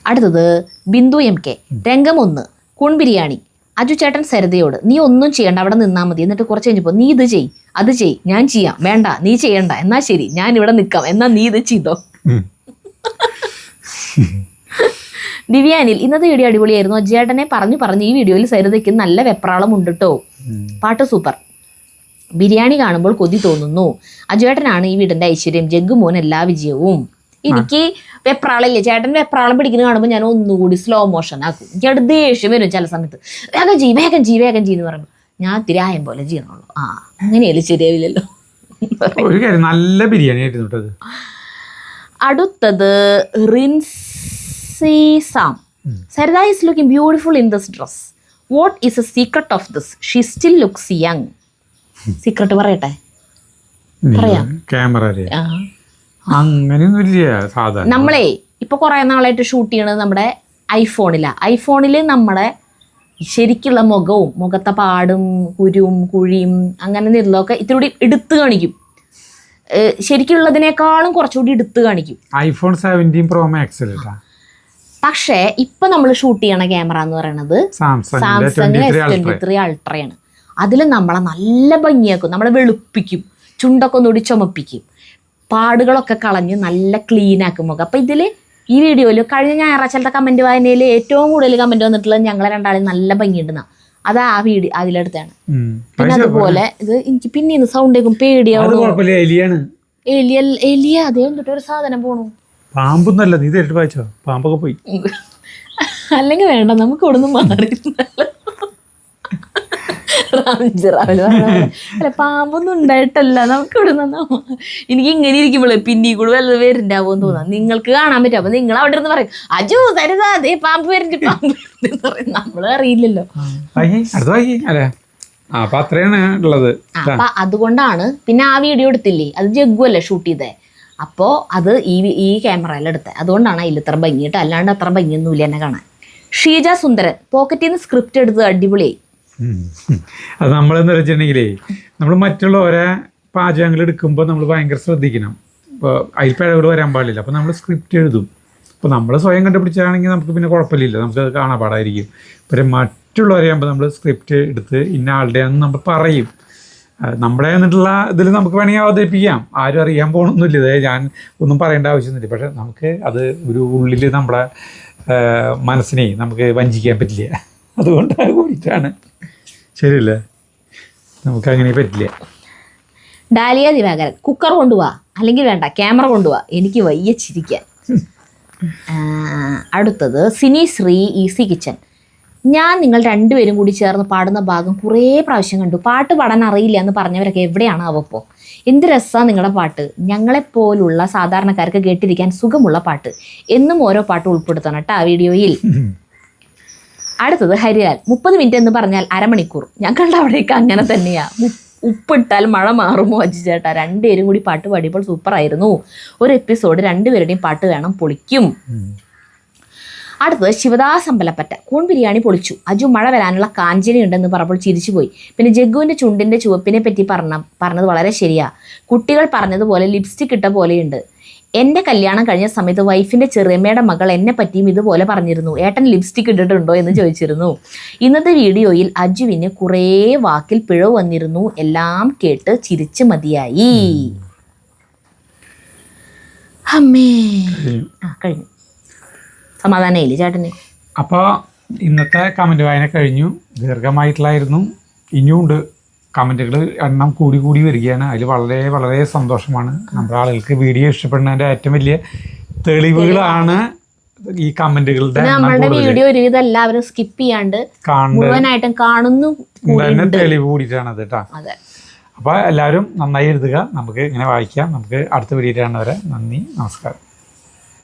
Speaker 1: അടുത്തത് ബിന്ദു MK. രംഗം 1. കൂൺ ബിരിയാണി. അജു ചേട്ടൻ സരിതയോട്, നീ ഒന്നും ചെയ്യണ്ട, അവിടെ നിന്നാൽ മതി. എന്നിട്ട് കുറച്ച് കഴിഞ്ഞപ്പോൾ നീ ഇത് ചെയ്, അത് ചെയ്, ഞാൻ ചെയ്യാം. വേണ്ട, നീ ചെയ്യണ്ട. എന്നാ ശരി, ഞാൻ ഇവിടെ നിൽക്കാം. എന്നാ നീ ഇത് ചെയ്തോ. ദിവ്യാനിൽ ഇന്നത്തെ വീഡിയോ അടിപൊളിയായിരുന്നു. അജയേട്ടനെ പറഞ്ഞ് ഈ വീഡിയോയിൽ സരിതയ്ക്ക് നല്ല വെപ്രാളം ഉണ്ട് കേട്ടോ. പാട്ട് സൂപ്പർ. ബിരിയാണി കാണുമ്പോൾ കൊതി തോന്നുന്നു. അജയേട്ടനാണ് ഈ വീടിന്റെ ഐശ്വര്യം. ജഗ്ഗുമോൻ എല്ലാ വിജയവും. എനിക്ക് വെപ്രാളില്ലേ, ചേട്ടൻ വെപ്രാളം പിടിക്കുന്നത് കാണുമ്പോൾ ഞാൻ ഒന്നുകൂടി സ്ലോ മോഷൻ ആക്കും. എനിക്കവിടെ ദേഷ്യം വരും ചില സമയത്ത്. വേഗം ചെയ് എന്ന് പറയുമ്പോൾ ഞാൻ തിരായം പോലെ ചെയ്യണുള്ളൂ. അങ്ങനെയല്ലേ ശരിയാവില്ലല്ലോ.
Speaker 2: ഒരു കാര്യം, നല്ല ബിരിയാണി ആയിരുന്നു.
Speaker 1: അടുത്തത് റിൻസിസാം. Saritha is looking beautiful in this dress. What is a secret of this? She still looks young. Secret പറയട്ടെ? പറയാം. നമ്മളെ ഇപ്പൊ കുറെ നാളായിട്ട് ഷൂട്ട് ചെയ്യണത് നമ്മുടെ ഐഫോണിൽ നമ്മുടെ ശരിക്കുള്ള മുഖവും മുഖത്തെ പാടും കുരുവും കുഴിയും അങ്ങനെ നിരലൊക്കെ ഇത്തിരി എടുത്തു കാണിക്കും. ശരിക്കുള്ളതിനേക്കാളും കുറച്ചുകൂടി എടുത്തു കാണിക്കും.
Speaker 2: iPhone 17 Pro Max.
Speaker 1: പക്ഷേ ഇപ്പൊ നമ്മൾ ഷൂട്ട് ചെയ്യണ ക്യാമറ എന്ന് പറയുന്നത് സാംസങ് S23 അൾട്രയാണ്. അതിൽ നമ്മളെ നല്ല ഭംഗിയാക്കും, നമ്മളെ വെളുപ്പിക്കും, ചുണ്ടൊക്കെ ഒന്നുകൂടി ചുമപ്പിക്കും, പാടുകളൊക്കെ കളഞ്ഞ് നല്ല ക്ലീൻ ആക്കും മുഖം. അപ്പൊ ഇതില് ഈ വീഡിയോയിൽ കഴിഞ്ഞ ഞായറാഴ്ചത്തെ കമന്റ് വായനയിൽ ഏറ്റവും കൂടുതൽ കമന്റ് വന്നിട്ടുള്ളത് ഞങ്ങളെ രണ്ടാളും നല്ല ഭംഗിയുണ്ടെന്നാ. അത് ആ വീഡിയോ അതിലെടുത്താണ്. പിന്നെ അതുപോലെ ഇത് എനിക്ക് പിന്നെ സൗണ്ട് കേൾക്കും, പേടിയാവും. എലിയ അതേ എന്നിട്ട് ഒരു സാധനം പോണു.
Speaker 2: പാമ്പൊന്നല്ല, നീ നേരിട്ട് വായിച്ചോ? പാമ്പൊക്കെ പോയി.
Speaker 1: അല്ലെങ്കിൽ വേണ്ട, നമുക്ക് ഇവിടുന്ന് മാറി. അല്ല, പാമ്പൊന്നും ഉണ്ടായിട്ടല്ല, നമുക്ക് ഇവിടെ നിന്നോ. എനിക്ക് ഇങ്ങനെ ഇരിക്കുമ്പോഴേ പിന്നെ കൂടെ വല്ലത് വരുന്നുണ്ടാവോന്ന് തോന്നാം. നിങ്ങൾക്ക് കാണാൻ പറ്റും. അപ്പൊ നിങ്ങൾ അവിടെ നിന്ന് പറയും അജു സരിതാ അതേ പാമ്പ് വരുന്നുണ്ട് എന്ന് പറയും. നമ്മള് അറിയില്ലല്ലോ. അപ്പൊ അതുകൊണ്ടാണ് പിന്നെ ആ വീഡിയോ എടുത്തില്ലേ, അത് ജഗ്ഗു അല്ലേ ഷൂട്ട് ചെയ്തേ. അപ്പോ അത് ഈ ക്യാമറയിൽ എടുത്തത്. അതുകൊണ്ടാണ് അതിൽ ഇത്ര ഭംഗിയിട്ട്, അല്ലാണ്ട് അത്ര ഭംഗിയൊന്നുമില്ല എന്നെ കാണാൻ. ഷീജ സുന്ദരൻ. പോക്കറ്റിൽ നിന്ന് സ്ക്രിപ്റ്റ് എടുത്ത് അടിപൊളിയായി.
Speaker 2: അത് നമ്മളെന്ന് വെച്ചിട്ടുണ്ടെങ്കിലേ, നമ്മൾ മറ്റുള്ളവരെ പാചകങ്ങൾ എടുക്കുമ്പോൾ നമ്മൾ ഭയങ്കര ശ്രദ്ധിക്കണം. ഇപ്പോൾ അതിൽ പിഴവുകൾ വരാൻ പാടില്ല. അപ്പോൾ നമ്മൾ സ്ക്രിപ്റ്റ് എഴുതും. ഇപ്പോൾ നമ്മൾ സ്വയം കണ്ടുപിടിച്ചാണെങ്കിൽ നമുക്ക് പിന്നെ കുഴപ്പമില്ല, നമുക്കത് കാണാൻ പാടായിരിക്കും. പക്ഷേ മറ്റുള്ളവരെയാകുമ്പോൾ നമ്മൾ സ്ക്രിപ്റ്റ് എടുത്ത് ഇന്ന ആളുടെയാണെന്ന് നമ്മൾ പറയും. നമ്മുടെ എന്നിട്ടുള്ള ഇതിൽ നമുക്ക് വേണമെങ്കിൽ അവതരിപ്പിക്കാം. ആരും അറിയാൻ പോകണമെന്നില്ല, ഇത് ഞാൻ ഒന്നും പറയേണ്ട ആവശ്യമൊന്നുമില്ല. പക്ഷേ നമുക്ക് അത് ഒരു ഉള്ളിൽ നമ്മുടെ മനസ്സിനെ നമുക്ക് വഞ്ചിക്കാൻ പറ്റില്ല. അതുകൊണ്ട് കൂടിയിട്ടാണ്. ശരിയല്ലേ? നമുക്ക് അങ്ങനെ പറ്റില്ല.
Speaker 1: ഡാലിയ ദിവാകരൻ. കുക്കർ കൊണ്ടുപോവാ, അല്ലെങ്കിൽ വേണ്ട ക്യാമറ കൊണ്ടുപോവാ, എനിക്ക് വയ്യ ചിരിക്കാൻ. അടുത്തത് സിനി ശ്രീ ഈസി കിച്ചൻ. ഞാൻ നിങ്ങൾ രണ്ടുപേരും കൂടി ചേർന്ന് പാടുന്ന ഭാഗം കുറേ പ്രാവശ്യം കണ്ടു. പാട്ട് പാടാൻ അറിയില്ല എന്ന് പറഞ്ഞവരൊക്കെ എവിടെയാണ് അവപ്പോൾ? എന്ത് രസമാണ് നിങ്ങളുടെ പാട്ട്. ഞങ്ങളെപ്പോലുള്ള സാധാരണക്കാർക്ക് കേട്ടിരിക്കാൻ സുഖമുള്ള പാട്ട്. എന്നും ഓരോ പാട്ട് ഉൾപ്പെടുത്തണം കേട്ടോ ആ വീഡിയോയിൽ. അടുത്തത് ഹരിലാൽ. 30 മിനിറ്റ് എന്ന് പറഞ്ഞാൽ അരമണിക്കൂർ. ഞങ്ങളുടെ അവിടേക്ക് അങ്ങനെ തന്നെയാ. ഉപ്പിട്ടാൽ മഴ മാറുമോ അജി ചേട്ടാ? രണ്ടുപേരും കൂടി പാട്ട് പാടിയപ്പോൾ സൂപ്പറായിരുന്നു. ഒരു എപ്പിസോഡ് രണ്ടുപേരുടെയും പാട്ട് വേണം, പൊളിക്കും. അടുത്തത് ശിവദാസ് അമ്പലപ്പറ്റ. കൂൺ ബിരിയാണി പൊളിച്ചു. അജു മഴ വരാനുള്ള കാഞ്ചന ഉണ്ടെന്ന് പറഞ്ഞപ്പോൾ ചിരിച്ചുപോയി. പിന്നെ ജഗ്ഗുവിൻ്റെ ചുണ്ടിൻ്റെ ചുവപ്പിനെ പറ്റി പറഞ്ഞത് വളരെ ശരിയാ. കുട്ടികൾ പറഞ്ഞതുപോലെ ലിപ്സ്റ്റിക് ഇട്ട പോലെയുണ്ട്. എൻ്റെ കല്യാണം കഴിഞ്ഞ സമയത്ത് വൈഫിൻ്റെ ചെറിയമ്മയുടെ മകൾ എന്നെ പറ്റിയും ഇതുപോലെ പറഞ്ഞിരുന്നു. ഏട്ടൻ ലിപ്സ്റ്റിക് ഇട്ടിട്ടുണ്ടോ എന്ന് ചോദിച്ചിരുന്നു. ഇന്നത്തെ വീഡിയോയിൽ അജുവിന് കുറേ വാക്കിൽ പിഴവ് വന്നിരുന്നു. എല്ലാം കേട്ട് ചിരിച്ച് മതിയായി. അമ്മേ കഴിഞ്ഞു. സമാധാനമില്ല ചേട്ടന്.
Speaker 2: അപ്പോൾ ഇന്നത്തെ കമൻറ്റ് വായന കഴിഞ്ഞു. ദീർഘമായിട്ടുള്ളായിരുന്നു. ഇനിയുണ്ട് കമൻറ്റുകൾ, എണ്ണം കൂടി വരികയാണ്. അതിൽ വളരെ വളരെ സന്തോഷമാണ്. നമ്മുടെ ആളുകൾക്ക് വീഡിയോ ഇഷ്ടപ്പെടുന്നതിൻ്റെ ഏറ്റവും വലിയ തെളിവുകളാണ് ഈ കമൻറ്റുകളുടെ.
Speaker 1: നമ്മുടെ വീഡിയോ ഒരുവിധം എല്ലാവരും സ്കിപ്പ് ചെയ്യാണ്ട് മുഴുവനായിട്ടും കാണുന്നു
Speaker 2: തെളിവ് കൂടിയിട്ടാണ് അത് കേട്ടോ. അപ്പോൾ എല്ലാവരും നന്നായി എഴുതുക. നമുക്ക് ഇങ്ങനെ വായിക്കാം. നമുക്ക് അടുത്ത വീഡിയോ കാണുന്നവരെ നന്ദി, നമസ്കാരം.